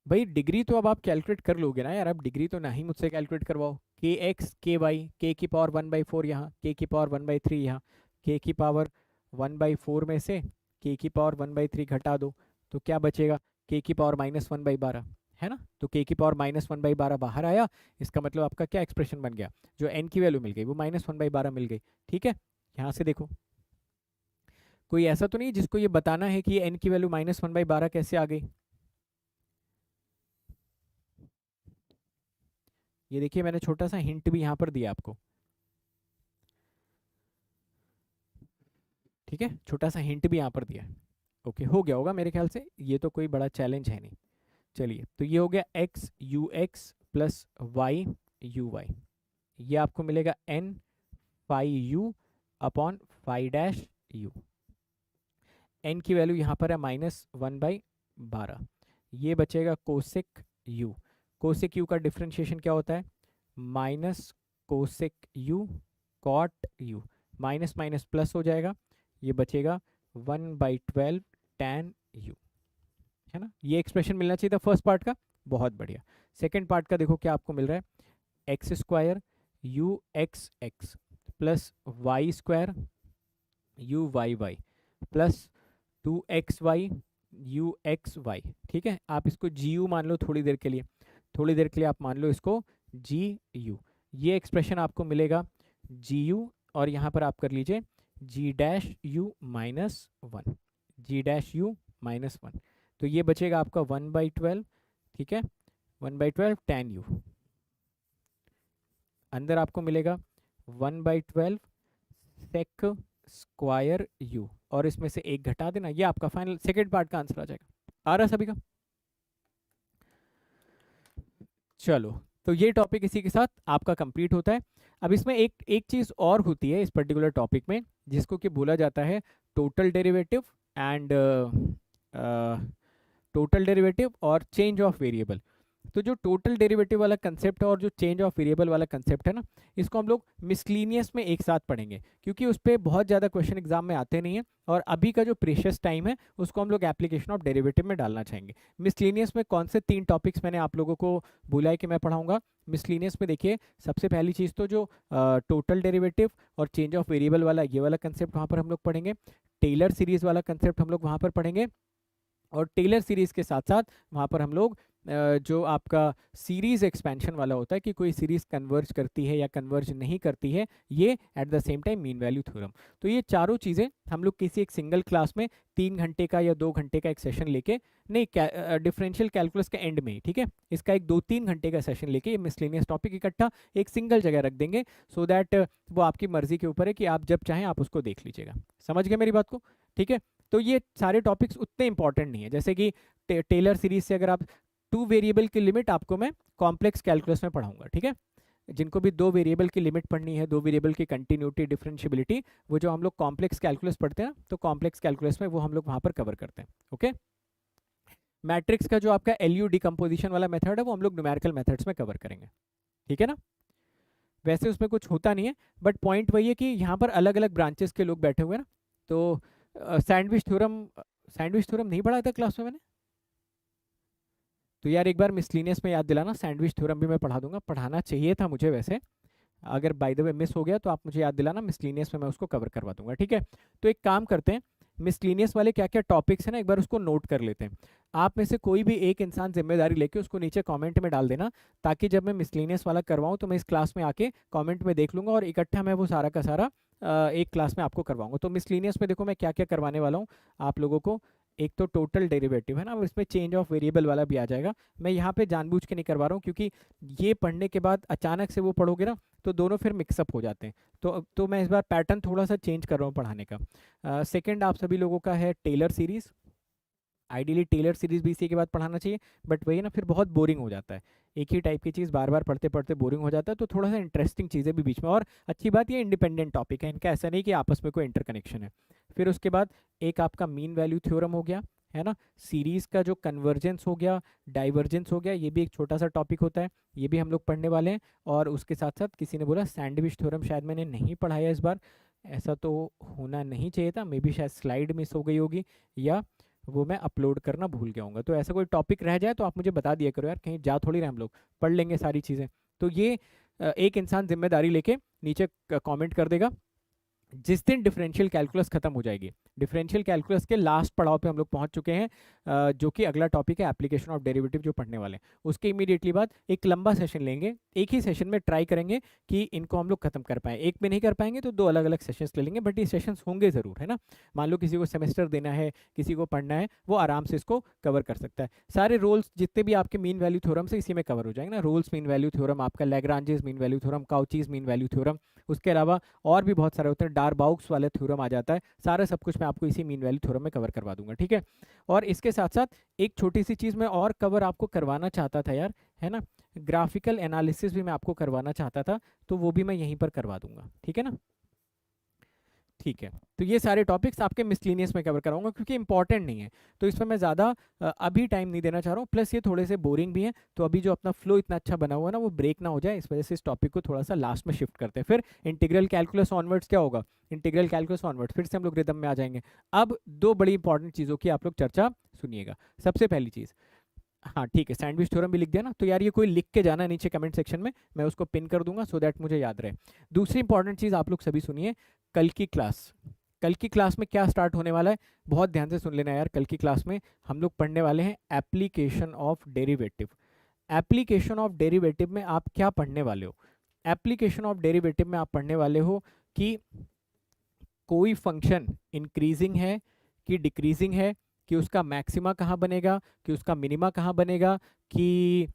Speaker 1: भाई? डिग्री तो अब आप कैलकुलेट कर लोगे ना यार, अब डिग्री तो ना ही मुझसे कैलकुलेट करवाओ। के एक्स के वाई, के की पावर 1/4 यहाँ, के की पावर 1/3 यहाँ, के की पावर 1/4 में से के की पावर 1/3 घटा दो तो क्या बचेगा, के की पावर -1/12, है ना। तो के की पावर -1/12 बाहर आया, इसका मतलब आपका क्या एक्सप्रेशन बन गया, जो एन की वैल्यू मिल गई वो -1/12 मिल गई, ठीक है। यहाँ से देखो कोई ऐसा तो नहीं जिसको ये बताना है कि एन की वैल्यू -1/12 कैसे आ गई। ये देखिए मैंने छोटा सा हिंट भी यहाँ पर दिया आपको, ठीक है, छोटा सा हिंट भी यहाँ पर दिया है। ओके हो गया होगा मेरे ख्याल से, ये तो कोई बड़ा चैलेंज है नहीं। चलिए तो ये हो गया x u x plus y u y, ये आपको मिलेगा n phi u upon phi dash u. N की वैल्यू यहाँ पर है -1/12, ये बचेगा कोसेक यू। कोसेक यू का डिफ्रेंशिएशन क्या होता है, minus cosec u cot u, minus minus plus हो जाएगा, ये बचेगा 1/12 tan यू, है ना। ये एक्सप्रेशन मिलना चाहिए था फर्स्ट पार्ट का, बहुत बढ़िया। सेकेंड पार्ट का देखो क्या आपको मिल रहा है, x square u x x plus y square u y y plus 2xy u x y, ठीक है। आप इसको जी यू मान लो थोड़ी देर के लिए, थोड़ी देर के लिए आप मान लो इसको जी यू। ये एक्सप्रेशन आपको मिलेगा जी यू और यहाँ पर आप कर लीजिए G dash U -1, G dash U -1, तो ये बचेगा आपका 1/12, ठीक है, 1/12 tan यू। अंदर आपको मिलेगा 1/12 सेक स्क्वायर यू और इसमें से एक घटा देना, ये आपका फाइनल सेकेंड पार्ट का आंसर आ जाएगा। आ रहा सभी का? चलो तो ये टॉपिक इसी के साथ आपका कंप्लीट होता है। अब इसमें एक एक चीज़ और होती है इस पर्टिकुलर टॉपिक में जिसको कि बोला जाता है total derivative and total derivative और चेंज ऑफ वेरिएबल। तो जो टोटल डेरिवेटिव वाला कंसेप्ट है और जो चेंज ऑफ वेरिएबल वाला कंसेप्ट है ना, इसको हम लोग मिसलिनियस में एक साथ पढ़ेंगे क्योंकि उस पर बहुत ज़्यादा क्वेश्चन एग्जाम में आते नहीं है और अभी का जो प्रीशियस टाइम है उसको हम लोग एप्लीकेशन ऑफ डेरिवेटिव में डालना चाहेंगे। मिसलिनियस में कौन से 3 टॉपिक्स मैंने आप लोगों को बोला है कि मैं पढ़ाऊंगा मिसलिनियस में? देखिए सबसे पहली चीज़ तो जो टोटल डेरिवेटिव और चेंज ऑफ वेरिएबल वाला ये वाला कंसेप्ट वहाँ पर हम लोग पढ़ेंगे, टेलर सीरीज वाला कंसेप्ट हम लोग वहाँ पर पढ़ेंगे और टेलर सीरीज के साथ साथ वहाँ पर हम लोग जो आपका सीरीज एक्सपेंशन वाला होता है कि कोई सीरीज कन्वर्ज करती है या कन्वर्ज नहीं करती है, ये at the same time mean value theorem. तो ये चारों चीज़ें हम लोग किसी एक सिंगल क्लास में 3 घंटे का या 2 घंटे का एक सेशन लेके, नहीं डिफरेंशियल कैलकुलस के एंड में ही, ठीक है, इसका एक 2-3 घंटे का सेशन लेके ये मिसलेनियस टॉपिक इकट्ठा एक सिंगल जगह रख देंगे सो दैट वो आपकी मर्जी के ऊपर है कि आप जब चाहें आप उसको देख लीजिएगा। समझ गए मेरी बात को? ठीक है, तो ये सारे टॉपिक्स उतने इंपॉर्टेंट नहीं है, जैसे कि टेलर सीरीज से अगर आप 2 वेरिएबल की लिमिट आपको मैं कॉम्प्लेक्स कैलकुलस में पढ़ाऊंगा, ठीक है। जिनको भी 2 वेरिएबल की लिमिट पढ़नी है, 2 वेरिएबल की कंटिन्यूटी डिफरेंशियबिलिटी, वो जो हम लोग कॉम्प्लेक्स कैलकुलस पढ़ते हैं तो कॉम्प्लेक्स कैलकुलस में वो हम लोग वहाँ पर कवर करते हैं। ओके मैट्रिक्स का जो आपका एलयू डिकम्पोजिशन वाला मेथड है वो हम लोग न्यूमेरिकल मेथड्स में कवर करेंगे, ठीक है ना। वैसे उसमें कुछ होता नहीं है, बट पॉइंट वही है कि यहाँ पर अलग अलग ब्रांचेस के लोग बैठे हुए हैं ना। तो सैंडविच थ्योरम नहीं पढ़ा था क्लास में मैंने। तो यार एक बार मिसलिनियस में याद दिलाना, सैंडविच थ्योरम भी मैं पढ़ा दूंगा, पढ़ाना चाहिए था मुझे वैसे। अगर बाय द वे मिस हो गया तो आप मुझे याद दिलाना, मिसलिनियस में मैं उसको कवर करवा दूंगा, ठीक है। तो एक काम करते हैं, मिसलिनियस वाले क्या क्या टॉपिक्स हैं ना, एक बार उसको नोट कर लेते हैं। आप में से कोई भी एक इंसान जिम्मेदारी लेके उसको नीचे कमेंट में डाल देना, ताकि जब मैं मिसलिनियस वाला करवाऊँ तो मैं इस क्लास में आके कमेंट में देख लूँगा और इकट्ठा मैं वो सारा का सारा एक क्लास में आपको करवाऊंगा। तो मिसलिनियस में देखो मैं क्या क्या करवाने वाला हूँ आप लोगों को। एक तो टोटल डेरिवेटिव है ना, और इसमें चेंज ऑफ वेरिएबल वाला भी आ जाएगा। मैं यहाँ पे जानबूझ के नहीं करवा रहा हूँ, क्योंकि ये पढ़ने के बाद अचानक से वो पढ़ोगे ना तो दोनों फिर मिक्सअप हो जाते हैं। तो मैं इस बार पैटर्न थोड़ा सा चेंज कर रहा हूँ पढ़ाने का। सेकंड आप सभी लोगों का है Taylor series. Ideally Taylor series भी इसी के बाद पढ़ाना चाहिए, बट वही ना फिर बहुत बोरिंग हो जाता है, एक ही टाइप की चीज़ बार बार पढ़ते पढ़ते बोरिंग हो जाता है। तो थोड़ा सा इंटरेस्टिंग चीज़ें भी बीच में, और अच्छी बात ये इंडिपेंडेंट टॉपिक है, इनका ऐसा नहीं कि आपस में कोई इंटरकनेक्शन है। फिर उसके बाद एक आपका मीन वैल्यू थ्योरम हो गया, है ना। सीरीज का जो कन्वर्जेंस हो गया, डाइवर्जेंस हो गया, ये भी एक छोटा सा टॉपिक होता है, ये भी हम लोग पढ़ने वाले हैं। और उसके साथ साथ किसी ने बोला सैंडविच थ्योरम शायद मैंने नहीं पढ़ाया इस बार, ऐसा तो होना नहीं चाहिए था, मे बी शायद स्लाइड मिस हो गई होगी, या वो मैं अपलोड करना भूल गया हूँ। तो ऐसा कोई टॉपिक रह जाए तो आप मुझे बता दिया करो यार, कहीं जा थोड़ी रहे हम लोग, पढ़ लेंगे सारी चीज़ें। तो ये एक इंसान जिम्मेदारी लेके नीचे कमेंट कर देगा। जिस दिन डिफरेंशियल कैलकुलस खत्म हो जाएगी, डिफरेंशियल कैलकुलस के लास्ट पड़ाव पे हम लोग पहुंच चुके हैं, जो कि अगला टॉपिक है एप्लीकेशन ऑफ डेरिवेटिव जो पढ़ने वाले हैं, उसके इमीडिएटली बाद एक लंबा सेशन लेंगे। एक ही सेशन में ट्राई करेंगे कि इनको हम लोग खत्म कर पाएँ, एक में नहीं कर पाएंगे तो दो अलग अलग सेशंस ले लेंगे, बट ये सेशंस होंगे ज़रूर, है ना। मान लो किसी को सेमेस्टर देना है, किसी को पढ़ना है, वो आराम से इसको कवर कर सकता है। सारे रोल्स जितने भी आपके मीन वैल्यू थ्योरम से इसी में कवर हो जाएंगे ना, रोल्स मीन वैल्यू थ्योरम, आपका Lagrange's mean value theorem, Cauchy's mean value theorem, उसके अलावा और भी बहुत सारे होते हैं, डारबाउक्स वाले थ्योरम आ जाता है, सारा सब कुछ मैं आपको इसी मीन वैल्यू थ्योरम में कवर करवा दूंगा, ठीक है। और इसके साथ साथ एक छोटी सी चीज़ मैं और कवर आपको करवाना चाहता था यार, है ना, ग्राफिकल एनालिसिस भी मैं आपको करवाना चाहता था, तो वो भी मैं यहीं पर करवा दूंगा, ठीक है ना। ठीक है, तो ये सारे टॉपिक्स आपके मिसलिनियस में कवर कराऊंगा, क्योंकि इंपॉर्टेंट नहीं है, तो इसमें मैं ज़्यादा अभी टाइम नहीं देना चाह रहा हूँ, प्लस ये थोड़े से बोरिंग भी हैं, तो अभी जो अपना फ्लो इतना अच्छा बना हुआ है ना, वो ब्रेक ना हो जाए, इस वजह से इस टॉपिक को थोड़ा सा लास्ट में शिफ्ट करते हैं। फिर इंटीग्रल कैलकुलस ऑनवर्ड्स क्या होगा, इंटीग्रल कैलकुलस ऑनवर्ड्स फिर से हम लोग रिदम में आ जाएंगे। अब दो बड़ी इंपॉर्टेंट चीज़ों की आप लोग चर्चा सुनिएगा। सबसे पहली चीज़, हाँ ठीक है, सैंडविच थ्योरम भी लिख दिया ना, तो यार ये कोई लिख के जाना नीचे कमेंट सेक्शन में, मैं उसको पिन कर दूंगा सो दैट मुझे याद रहे। दूसरी इंपॉर्टेंट चीज़ आप लोग सभी सुनिए, कल की क्लास, कल की क्लास में क्या स्टार्ट होने वाला है, बहुत ध्यान से सुन लेना यार। कल की क्लास में हम लोग पढ़ने वाले हैं application of derivative. Application of derivative में आप क्या पढ़ने वाले हो, एप्लीकेशन ऑफ डेरिवेटिव में आप पढ़ने वाले हो कि कोई फंक्शन इंक्रीजिंग है कि डिक्रीजिंग है, कि उसका मैक्सिमा कहाँ बनेगा, कि उसका मिनिमा कहाँ बनेगा, कि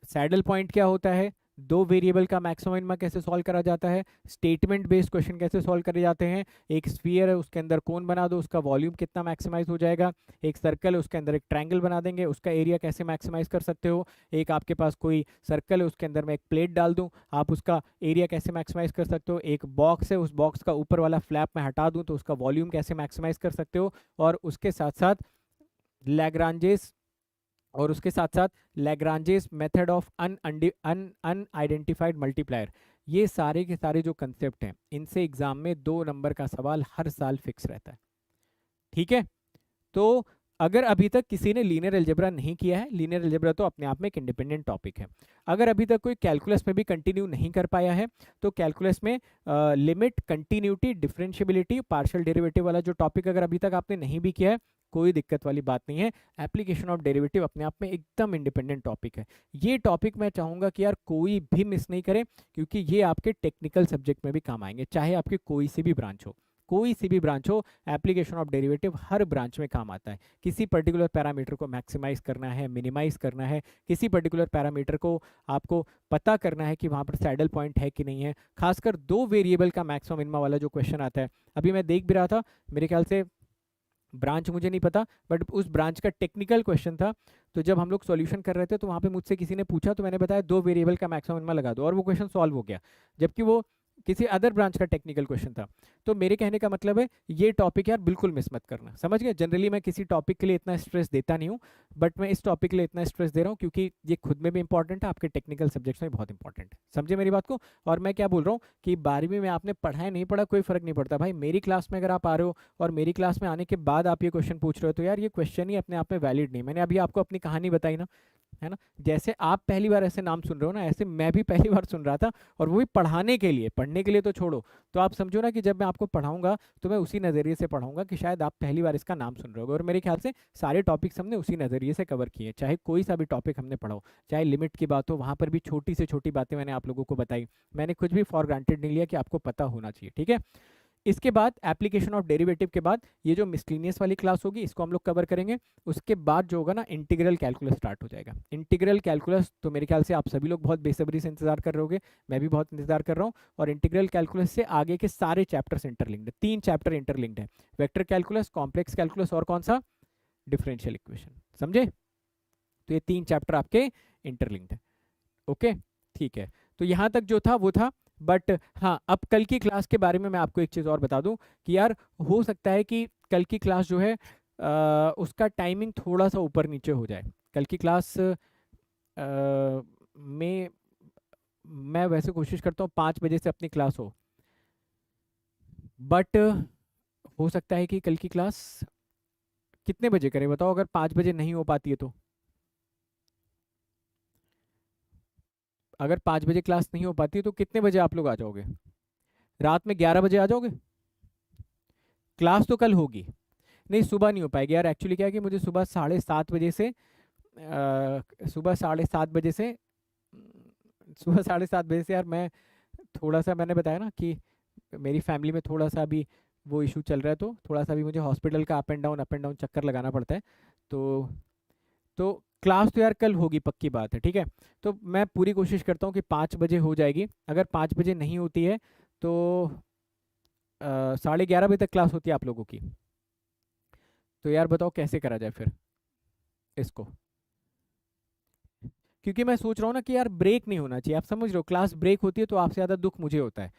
Speaker 1: सैडल पॉइंट क्या होता है, दो वेरिएबल का मैक्सिमम मिनिमा कैसे सॉल्व करा जाता है, स्टेटमेंट बेस्ड क्वेश्चन कैसे सॉल्व करे जाते हैं, एक स्फीयर है उसके अंदर कोन बना दो, उसका वॉल्यूम कितना मैक्सिमाइज हो जाएगा, एक सर्कल है उसके अंदर एक ट्रायंगल बना देंगे, उसका एरिया कैसे मैक्सिमाइज कर सकते हो, एक आपके पास कोई सर्कल है उसके अंदर मैं एक प्लेट डाल दूं, आप उसका एरिया कैसे मैक्सिमाइज कर सकते हो, एक बॉक्स है उस बॉक्स का ऊपर वाला फ्लैप मैं हटा दूं तो उसका वॉल्यूम कैसे मैक्सिमाइज कर सकते हो, और उसके साथ साथ लैग्रांजेस, और उसके साथ साथ Lagrange's method of unidentified multiplier. ये सारे के सारे जो कंसेप्ट हैं, इनसे एग्जाम में 2 नंबर का सवाल हर साल फिक्स रहता है, ठीक है। तो अगर अभी तक किसी ने लीनियर अलजेब्रा नहीं किया है, लीनियर अलजेब्रा तो अपने आप में एक इंडिपेंडेंट टॉपिक है, अगर अभी तक कोई कैलकुलस में भी कंटिन्यू नहीं कर पाया है, तो कैलकुलस में limit, continuity, differentiability, partial derivative वाला जो टॉपिक अगर अभी तक आपने नहीं भी किया है, कोई दिक्कत वाली बात नहीं है। एप्लीकेशन ऑफ डेरिवेटिव अपने आप में एकदम इंडिपेंडेंट टॉपिक है। ये टॉपिक मैं चाहूँगा कि यार कोई भी मिस नहीं करे, क्योंकि ये आपके टेक्निकल सब्जेक्ट में भी काम आएंगे, चाहे आपकी कोई सी भी ब्रांच हो, कोई सी भी ब्रांच हो, application of derivative her branch में काम आता है। किसी पर्टिकुलर पैरामीटर को मैक्सिमाइज करना है, मिनिमाइज करना है, किसी पर्टिकुलर पैरामीटर को आपको पता करना है कि वहाँ पर सैडल पॉइंट है कि नहीं है, खासकर दो वेरिएबल का मैक्सिमम मिनिमा वाला जो क्वेश्चन आता है, अभी मैं देख भी रहा था, मेरे ख्याल से ब्रांच मुझे नहीं पता, बट उस ब्रांच का टेक्निकल क्वेश्चन था, तो जब हम लोग सॉल्यूशन कर रहे थे तो वहाँ पे मुझसे किसी ने पूछा, तो मैंने बताया 2 वेरिएबल का मैक्सिमम मिनिमा लगा दो, और वो क्वेश्चन सॉल्व हो गया, जबकि वो किसी अदर ब्रांच का टेक्निकल क्वेश्चन था। तो मेरे कहने का मतलब है ये टॉपिक यार बिल्कुल मिस मत करना, समझ गए। जनरली मैं किसी टॉपिक के लिए इतना स्ट्रेस देता नहीं हूँ, बट मैं इस टॉपिक के लिए इतना स्ट्रेस दे रहा हूँ क्योंकि ये खुद में भी इंपॉर्टेंट है, आपके टेक्निकल सब्जेक्ट्स में बहुत इंपॉर्टेंट है। समझे मेरी बात को। और मैं क्या बोल रहा हूँ कि 12वीं में आपने पढ़ा है नहीं पढ़ा कोई फर्क नहीं पड़ता भाई, मेरी क्लास में अगर आप आ रहे हो और मेरी क्लास में आने के बाद आप ये क्वेश्चन पूछ रहे हो तो यार ये क्वेश्चन ही अपने आप में वैलिड नहीं। मैंने अभी आपको अपनी कहानी बताई ना, है ना। जैसे आप पहली बार ऐसे नाम सुन रहे हो ना, ऐसे मैं भी पहली बार सुन रहा था, और वो भी पढ़ाने के लिए, पढ़ने के लिए तो छोड़ो। तो आप समझो ना कि जब मैं आपको पढ़ाऊंगा तो मैं उसी नज़रिए से पढ़ाऊंगा कि शायद आप पहली बार इसका नाम सुन रहे होगे। और मेरे ख्याल से सारे टॉपिक्स हमने उसी नज़रिए से कवर किए, चाहे कोई सा भी टॉपिक हमने पढ़ा हो, चाहे लिमिट की बात हो, वहाँ पर भी छोटी से छोटी बातें मैंने आप लोगों को बताई। मैंने कुछ भी फॉर ग्रांटेड नहीं लिया कि आपको पता होना चाहिए, ठीक है। इसके बाद एप्लीकेशन ऑफ डेरिवेटिव के बाद ये जो मिसलिनियस वाली क्लास होगी इसको हम लोग कवर करेंगे। उसके बाद जो होगा ना इंटीग्रल कैलकुलस स्टार्ट हो जाएगा। इंटीग्रल कैलकुलस तो मेरे ख्याल से आप सभी लोग बहुत बेसब्री से इंतजार कर रहे होगे, मैं भी बहुत इंतजार कर रहा हूँ। और इंटीग्रल कैलकुलस से आगे के सारे चैप्टर्स इंटरलिंक्ड है, 3 चैप्टर इंटरलिंक्ड है। वेक्टर कैलकुलस, कॉम्प्लेक्स कैलकुलस और कौन सा, डिफरेंशियल इक्वेशन, समझे। तो ये 3 चैप्टर आपके इंटरलिंक्ड है। ओके, ठीक है। तो यहाँ तक जो था वो था। बट हाँ, अब कल की क्लास के बारे में मैं आपको एक चीज़ और बता दूं कि यार हो सकता है कि कल की क्लास जो है उसका टाइमिंग थोड़ा सा ऊपर नीचे हो जाए। कल की क्लास में मैं वैसे कोशिश करता हूँ 5 बजे से अपनी क्लास हो, बट हो सकता है कि कल की क्लास कितने बजे करें बताओ, अगर 5 बजे नहीं हो पाती है तो। अगर 5 बजे क्लास नहीं हो पाती है तो कितने बजे आप लोग आ जाओगे, रात में 11 बजे आ जाओगे। क्लास तो कल होगी, नहीं सुबह नहीं हो पाएगी यार। एक्चुअली क्या है कि मुझे सुबह 7:30 बजे से सुबह 7:30 बजे से सुबह 7:30 बजे से यार मैं थोड़ा सा, मैंने बताया ना कि मेरी फैमिली में थोड़ा सा अभी वो इशू चल रहा है, तो थोड़ा सा भी मुझे हॉस्पिटल का अप एंड डाउन चक्कर लगाना पड़ता है। तो क्लास तो यार कल होगी पक्की बात है, ठीक है। तो मैं पूरी कोशिश करता हूँ कि 5 बजे हो जाएगी। अगर 5 बजे नहीं होती है तो 11:30 बजे तक क्लास होती है आप लोगों की। तो यार बताओ कैसे करा जाए फिर इसको, क्योंकि मैं सोच रहा हूँ ना कि यार ब्रेक नहीं होना चाहिए। आप समझ रहे हो, क्लास ब्रेक होती है तो आपसे ज़्यादा दुख मुझे होता है,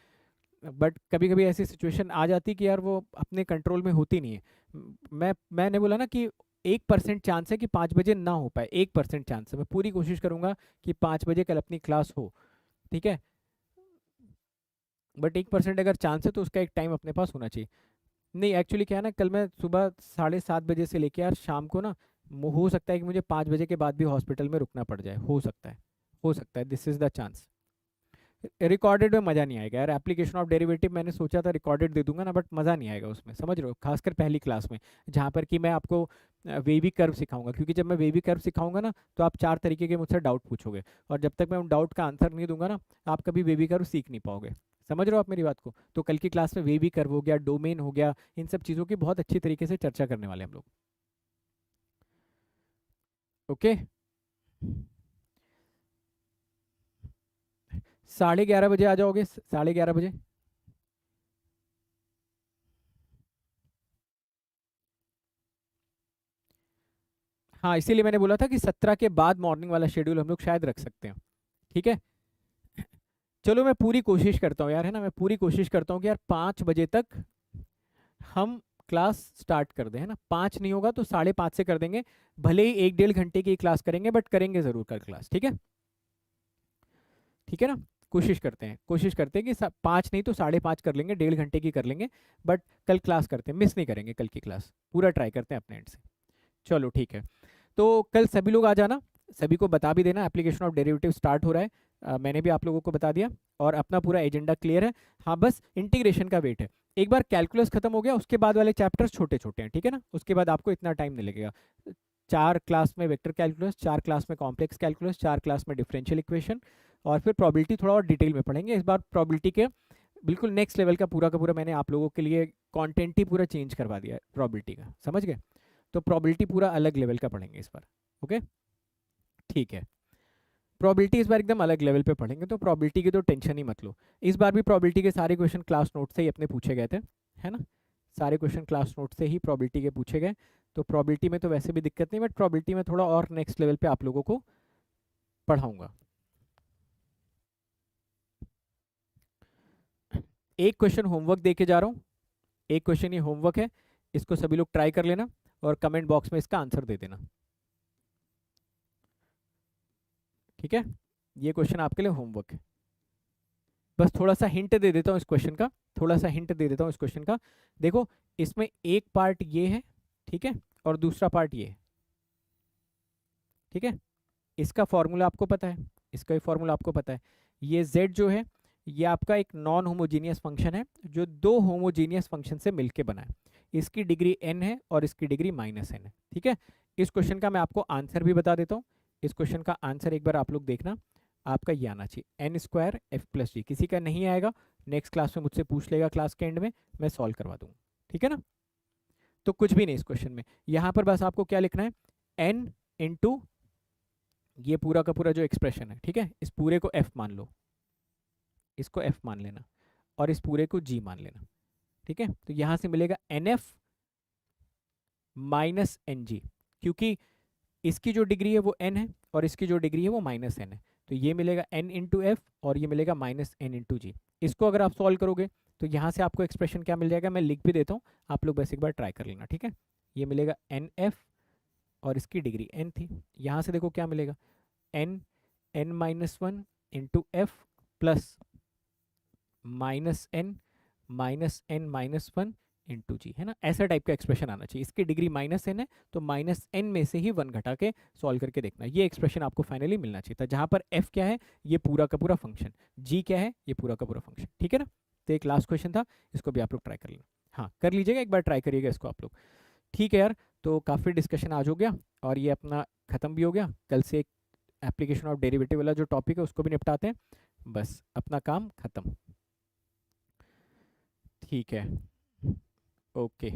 Speaker 1: बट कभी कभी ऐसी सिचुएशन आ जाती है कि यार वो अपने कंट्रोल में होती नहीं है। मैंने बोला ना कि 1% चांस है कि 5 बजे ना हो पाए, 1% चांस है। मैं पूरी कोशिश करूंगा कि 5 बजे कल अपनी क्लास हो, ठीक है। बट 1% अगर चांस है तो उसका एक टाइम अपने पास होना चाहिए। नहीं एक्चुअली क्या है ना, कल मैं सुबह 7:30 बजे से लेके यार शाम को ना, हो सकता है कि मुझे 5 बजे के बाद भी हॉस्पिटल में रुकना पड़ जाए, हो सकता है, हो सकता है, this is the chance. Recorded में मज़ा नहीं आएगा यार। एप्लीकेशन ऑफ डेरिवेटिव मैंने सोचा था रिकॉर्डेड दे दूंगा ना, बट मज़ा नहीं आएगा उसमें, समझ रहे हो, खासकर पहली क्लास में जहाँ पर कि मैं आपको वेवी कर्व सिखाऊंगा। क्योंकि जब मैं वेवी कर्व सिखाऊंगा ना तो आप 4 तरीके के मुझसे डाउट पूछोगे, और जब तक मैं उन डाउट का आंसर नहीं दूंगा ना, आप कभी वेवी कर्व सीख नहीं पाओगे। समझ रहे हो आप मेरी बात को। तो कल की क्लास में वेवी कर्व हो गया, डोमेन हो गया, इन सब चीज़ों की बहुत अच्छी तरीके से चर्चा करने वाले हम लोग। ओके, 11:30 बजे आ जाओगे, 11:30 बजे। हाँ, इसीलिए मैंने बोला था कि 17 के बाद मॉर्निंग वाला शेड्यूल हम लोग शायद रख सकते हैं, ठीक है। चलो मैं पूरी कोशिश करता हूँ यार, है ना, मैं पूरी कोशिश करता हूँ कि यार 5 बजे तक हम क्लास स्टार्ट कर दें, है ना। 5 नहीं होगा तो 5:30 से कर देंगे। भले ही 1-1.5 घंटे की क्लास करेंगे, बट करेंगे ज़रूर कल क्लास, ठीक है। ठीक है ना, कोशिश करते हैं कि 5 नहीं तो 5:30 कर लेंगे, 1.5 घंटे की कर लेंगे। बट कल क्लास करते हैं, मिस नहीं करेंगे कल की क्लास, पूरा ट्राई करते हैं अपने एंड से। चलो ठीक है, तो कल सभी लोग आ जाना, सभी को बता भी देना एप्लीकेशन ऑफ डेरिवेटिव स्टार्ट हो रहा है। मैंने भी आप लोगों को बता दिया, और अपना पूरा एजेंडा क्लियर है। हाँ, बस इंटीग्रेशन का वेट है। एक बार कैलकुलस खत्म हो गया उसके बाद वाले चैप्टर्स छोटे छोटे हैं, ठीक है ना, उसके बाद आपको इतना टाइम नहीं लगेगा। 4 क्लास में वेक्टर कैलकुलस, 4 क्लास में कॉम्प्लेक्स कैलकुलस, 4 क्लास में डिफरेंशियल इक्वेशन, और फिर प्रॉबिलिटी थोड़ा और डिटेल में पढ़ेंगे। इस बार प्रॉबिलिटी के बिल्कुल नेक्स्ट लेवल का पूरा मैंने आप लोगों के लिए कंटेंट ही पूरा चेंज करवा दिया है प्रॉबिलिटी का, समझ गए। तो प्रॉबिलिटी पूरा अलग लेवल का पढ़ेंगे इस बार। ओके, ठीक है। प्रॉबिलिटी इस बार एकदम अलग लेवल पे पढ़ेंगे, तो प्रॉबिलिटी की तो टेंशन ही मत लो। इस बार भी प्रॉबिलिटी के सारे क्वेश्चन क्लास नोट से ही अपने पूछे गए थे, है ना। सारे क्वेश्चन क्लास नोट से ही प्रॉबिलिटी के पूछे गए। तो प्रॉबिलिटी में तो वैसे भी दिक्कत नहीं, बट प्रॉबिलिटी में थोड़ा और नेक्स्ट लेवल पे आप लोगों को पढ़ाऊंगा। एक क्वेश्चन होमवर्क दे के जा रहा हूँ, एक क्वेश्चन ये होमवर्क है, इसको सभी लोग ट्राई कर लेना और कमेंट बॉक्स में इसका आंसर दे देना, ठीक है। ये क्वेश्चन आपके लिए होमवर्क है। बस थोड़ा सा हिंट दे देता हूँ इस क्वेश्चन का, थोड़ा सा हिंट दे देता हूँ इस क्वेश्चन का। देखो इसमें एक पार्ट ये है, ठीक है, और दूसरा पार्ट ये है, ठीक है। इसका फॉर्मूला आपको पता है, इसका भी फॉर्मूला आपको पता है। ये z जो है ये आपका एक नॉन होमोजीनियस फंक्शन है जो दो होमोजीनियस फंक्शन से मिलके बना है। इसकी डिग्री n है और इसकी डिग्री -n है, ठीक है। इस क्वेश्चन का मैं आपको आंसर भी बता देता हूँ। इस क्वेश्चन का आंसर एक बार आप लोग देखना, आपका ये आना चाहिए n² f+g। किसी का नहीं आएगा नेक्स्ट क्लास में मुझसे पूछ लेगा, क्लास के एंड में मैं सॉल्व करवा दूंगा, ठीक है ना। तो कुछ भी नहीं इस क्वेश्चन में, यहाँ पर बस आपको क्या लिखना है, n इंटू ये पूरा का पूरा जो एक्सप्रेशन है, ठीक है, इस पूरे को f मान लो, इसको f मान लेना और इस पूरे को g मान लेना, ठीक है। तो यहां से मिलेगा nf माइनस एनजी, क्योंकि इसकी जो डिग्री है वो n है और इसकी जो डिग्री है वो -n है, तो ये मिलेगा n इंटू एफ और ये मिलेगा -n इंटू जी। इसको अगर आप सॉल्व करोगे तो यहाँ से आपको एक्सप्रेशन क्या मिल जाएगा, मैं लिख भी देता हूँ, आप लोग बस एक बार ट्राई कर लेना, ठीक है। ये मिलेगा nf और इसकी डिग्री n थी, यहाँ से देखो क्या मिलेगा, n-1 into F plus -n-1 into G, है ना। ऐसा टाइप का एक्सप्रेशन आना चाहिए। इसकी डिग्री -n है तो -n में से ही 1 घटा के सॉल्व करके देखना, ये एक्सप्रेशन आपको फाइनली मिलना चाहिए था, जहां पर f क्या है ये पूरा का पूरा फंक्शन, g क्या है ये पूरा का पूरा फंक्शन, ठीक है ना। तो एक लास्ट क्वेश्चन था, इसको भी आप लोग ट्राई कर लेना, हाँ कर लीजिएगा, एक बार ट्राई करिएगा इसको आप लोग, ठीक है यार। तो काफ़ी डिस्कशन आज हो गया और ये अपना ख़त्म भी हो गया। कल से एक एप्लीकेशन ऑफ डेरिवेटिव वाला जो टॉपिक है उसको भी निपटाते हैं, बस अपना काम ख़त्म, ठीक है, ओके।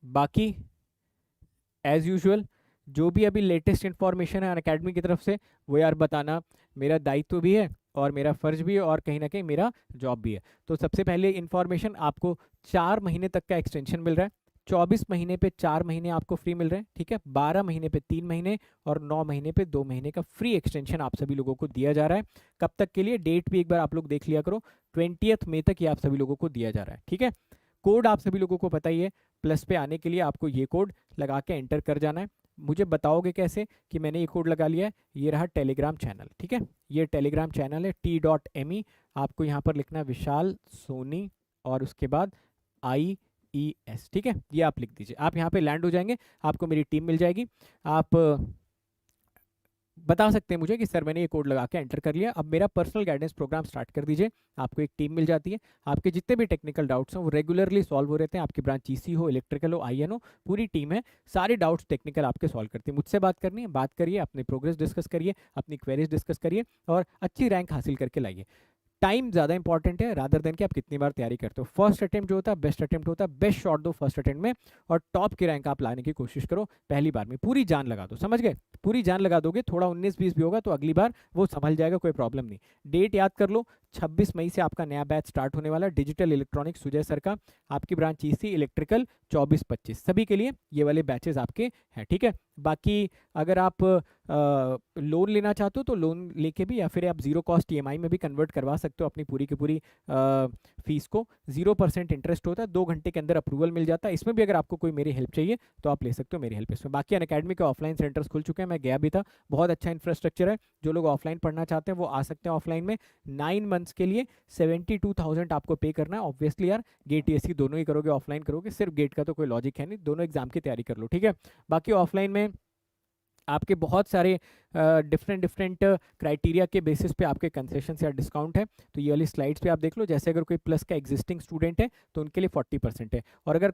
Speaker 1: बाकी एज यूजुअल जो भी अभी लेटेस्ट इन्फॉर्मेशन है अनअकैडमी की तरफ से वो यार बताना मेरा दायित्व भी है और मेरा फ़र्ज भी है और कहीं ना कहीं मेरा जॉब भी है। तो सबसे पहले इन्फॉर्मेशन, आपको 4 महीने तक का एक्सटेंशन मिल रहा है, 24 महीने पे 4 महीने आपको फ्री मिल रहे हैं, ठीक है। 12 महीने पे 3 महीने और 9 महीने पे 2 महीने का फ्री एक्सटेंशन आप सभी लोगों को दिया जा रहा है। कब तक के लिए, डेट भी एक बार आप लोग देख लिया करो, 20 मई तक ये आप सभी लोगों को दिया जा रहा है, ठीक है। कोड आप सभी लोगों को पता ही है, प्लस पे आने के लिए आपको ये कोड लगा के एंटर कर जाना है। मुझे बताओगे कैसे कि मैंने ये कोड लगा लिया है, ये रहा टेलीग्राम चैनल, ठीक है। ये टेलीग्राम चैनल है t.me, आपको यहाँ पर लिखना है विशाल सोनी और उसके बाद IES, ठीक है, ये आप लिख दीजिए। आप यहाँ पे लैंड हो जाएंगे, आपको मेरी टीम मिल जाएगी। आप बता सकते हैं मुझे कि सर मैंने ये कोड लगा के एंटर कर लिया, अब मेरा पर्सनल गाइडेंस प्रोग्राम स्टार्ट कर दीजिए। आपको एक टीम मिल जाती है, आपके जितने भी टेक्निकल डाउट्स हैं वो रेगुलरली सॉल्व हो रहते हैं। आपकी ब्रांच GC हो, इलेक्ट्रिकल हो, IN हो, पूरी टीम है, सारे डाउट्स टेक्निकल आपके सॉल्व करती है। मुझसे बात करनी है, बात करिए, अपनी प्रोग्रेस डिस्कस करिए, अपनी क्वेरीज डिस्कस करिए और अच्छी रैंक हासिल करके लाइए। टाइम ज़्यादा इंपॉर्टेंट है रादर देन कि आप कितनी बार तैयारी करते हो। फर्स्ट अटेम्प्ट जो होता है बेस्ट अटेम्प्ट होता है, बेस्ट शॉट दो फर्स्ट अटेम्प्ट में और टॉप की रैंक आप लाने की कोशिश करो पहली बार में, पूरी जान लगा दो, समझ गए, पूरी जान लगा दोगे, थोड़ा 19-20 भी होगा तो अगली बार वो संभल जाएगा, कोई प्रॉब्लम नहीं। डेट याद कर लो, 26 मई से आपका नया बैच स्टार्ट होने वाला, डिजिटल इलेक्ट्रॉनिक्स सुजय सर का, आपकी ब्रांच EC इलेक्ट्रिकल 24-25 सभी के लिए ये वाले बैचेस आपके हैं, ठीक है। बाकी अगर आप लोन लेना चाहते हो तो लोन लेके भी, या फिर आप 0 कॉस्ट EMI में भी कन्वर्ट करवा सकते हो अपनी पूरी की पूरी फीस को। 0% इंटरेस्ट होता है, 2 घंटे के अंदर अप्रूवल मिल जाता है। इसमें भी अगर आपको कोई मेरी हेल्प चाहिए तो आप ले सकते हो मेरी हेल्प इसमें। बाकी अनअकैडमी के ऑफलाइन सेंटर्स खुल चुके हैं, मैं गया भी था, बहुत अच्छा इंफ्रास्ट्रक्चर है। जो लोग ऑफलाइन पढ़ना चाहते हैं वो आ सकते हैं ऑफलाइन में। 9 मंथ्स के लिए 72,000 आपको पे करना है। ऑब्वियसली यार गेट TSC दोनों ही करोगे, ऑफलाइन करोगे, सिर्फ गेट का तो कोई लॉजिक है नहीं, दोनों एग्जाम की तैयारी कर लो, ठीक है। बाकी ऑफलाइन में आपके बहुत सारे डिफरेंट क्राइटेरिया के बेसिस पे आपके कंसेशन या डिस्काउंट है। तो ये वाली स्लाइड्स पे आप देख लो, जैसे अगर कोई प्लस का एग्जिस्टिंग स्टूडेंट है तो उनके लिए 40% है, और अगर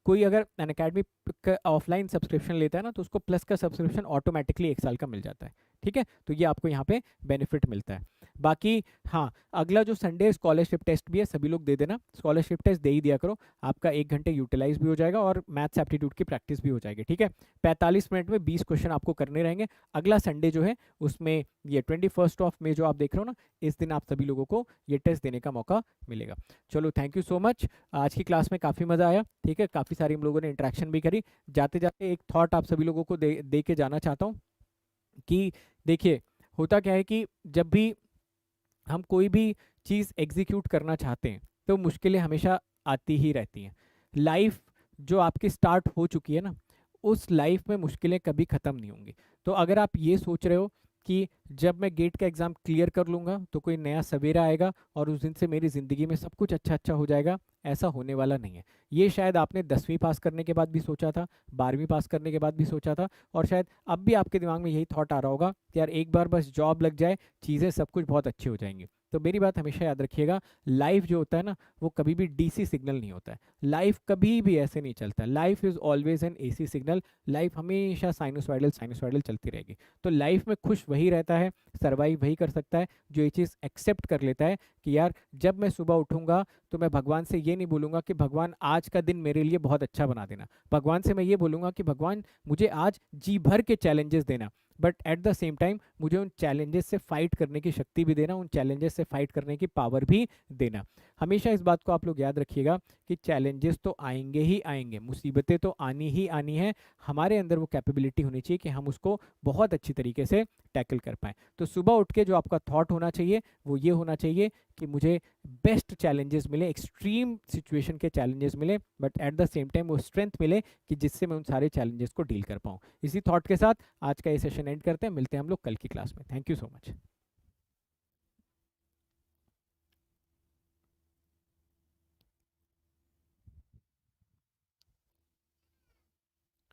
Speaker 1: कोई अगर अनअकैडमी का ऑफलाइन सब्सक्रिप्शन लेता है ना तो उसको प्लस का सब्सक्रिप्शन ऑटोमेटिकली 1 साल का मिल जाता है, ठीक है। तो ये आपको यहाँ पे बेनिफिट मिलता है। बाकी हाँ, अगला जो संडे स्कॉलरशिप टेस्ट भी है, सभी लोग दे देना, स्कॉलरशिप टेस्ट दे ही दिया करो, आपका 1 घंटे यूटिलाइज भी हो जाएगा और मैथ्स एप्टीट्यूड की प्रैक्टिस भी हो जाएगी, ठीक है। 45 मिनट में 20 क्वेश्चन आपको करने रहेंगे। अगला संडे जो है उसमें ये 21 मई जो आप देख रहे हो ना, इस दिन आप सभी लोगों को ये टेस्ट देने का मौका मिलेगा। चलो थैंक यू सो मच, आज की क्लास में काफ़ी मज़ा आया, ठीक है, काफ़ी सारी हम लोगों ने इंटरेक्शन भी करी। जाते जाते एक थॉट आप सभी लोगों को दे के जाना चाहता हूँ कि देखिए होता क्या है कि जब भी हम कोई भी चीज़ एग्जीक्यूट करना चाहते हैं तो मुश्किलें हमेशा आती ही रहती हैं। लाइफ जो आपकी स्टार्ट हो चुकी है ना, उस लाइफ में मुश्किलें कभी ख़त्म नहीं होंगी। तो अगर आप ये सोच रहे हो कि जब मैं गेट का एग्ज़ाम क्लियर कर लूँगा तो कोई नया सवेरा आएगा और उस दिन से मेरी ज़िंदगी में सब कुछ अच्छा अच्छा हो जाएगा, ऐसा होने वाला नहीं है। ये शायद आपने 10वीं पास करने के बाद भी सोचा था, 12वीं पास करने के बाद भी सोचा था, और शायद अब भी आपके दिमाग में यही थॉट आ रहा होगा कि यार एक बार बस जॉब लग जाए, चीज़ें सब कुछ बहुत अच्छी हो जाएंगी। तो मेरी बात हमेशा याद रखिएगा, लाइफ जो होता है ना, वो कभी भी डीसी सिग्नल नहीं होता है। लाइफ कभी भी ऐसे नहीं चलता। Life is always an AC signal. Life हमेशा साइनोसॉइडल साइनोसॉइडल चलती रहेगी। तो लाइफ में खुश वही रहता है, सर्वाइव वही कर सकता है जो ये चीज़ एक्सेप्ट कर लेता है कि यार जब मैं सुबह उठूंगा तो मैं भगवान से ये नहीं बोलूंगा कि भगवान आज का दिन मेरे लिए बहुत अच्छा बना देना। भगवान से मैं ये बोलूंगा कि भगवान मुझे आज जी भर के चैलेंजेस देना, but at the same time मुझे उन चैलेंजेस से फाइट करने की शक्ति भी देना, उन चैलेंजेस से फाइट करने की पावर भी देना। हमेशा इस बात को आप लोग याद रखिएगा कि चैलेंजेस तो आएंगे ही आएंगे, मुसीबतें तो आनी ही आनी है। हमारे अंदर वो कैपेबिलिटी होनी चाहिए कि हम उसको बहुत अच्छी तरीके से टैकल कर पाएँ। तो सुबह उठ के जो आपका थॉट होना चाहिए वो ये होना चाहिए कि मुझे बेस्ट चैलेंजेस मिले, एक्सट्रीम सिचुएशन के चैलेंजेस मिले, but at the same time वो स्ट्रेंथ मिले कि जिससे मैं उन सारे चैलेंजेस को डील कर पाऊँ। इसी थॉट के साथ आज का ये सेशन एंड करते हैं। मिलते हैं हम लोग कल की क्लास में। Thank you so much.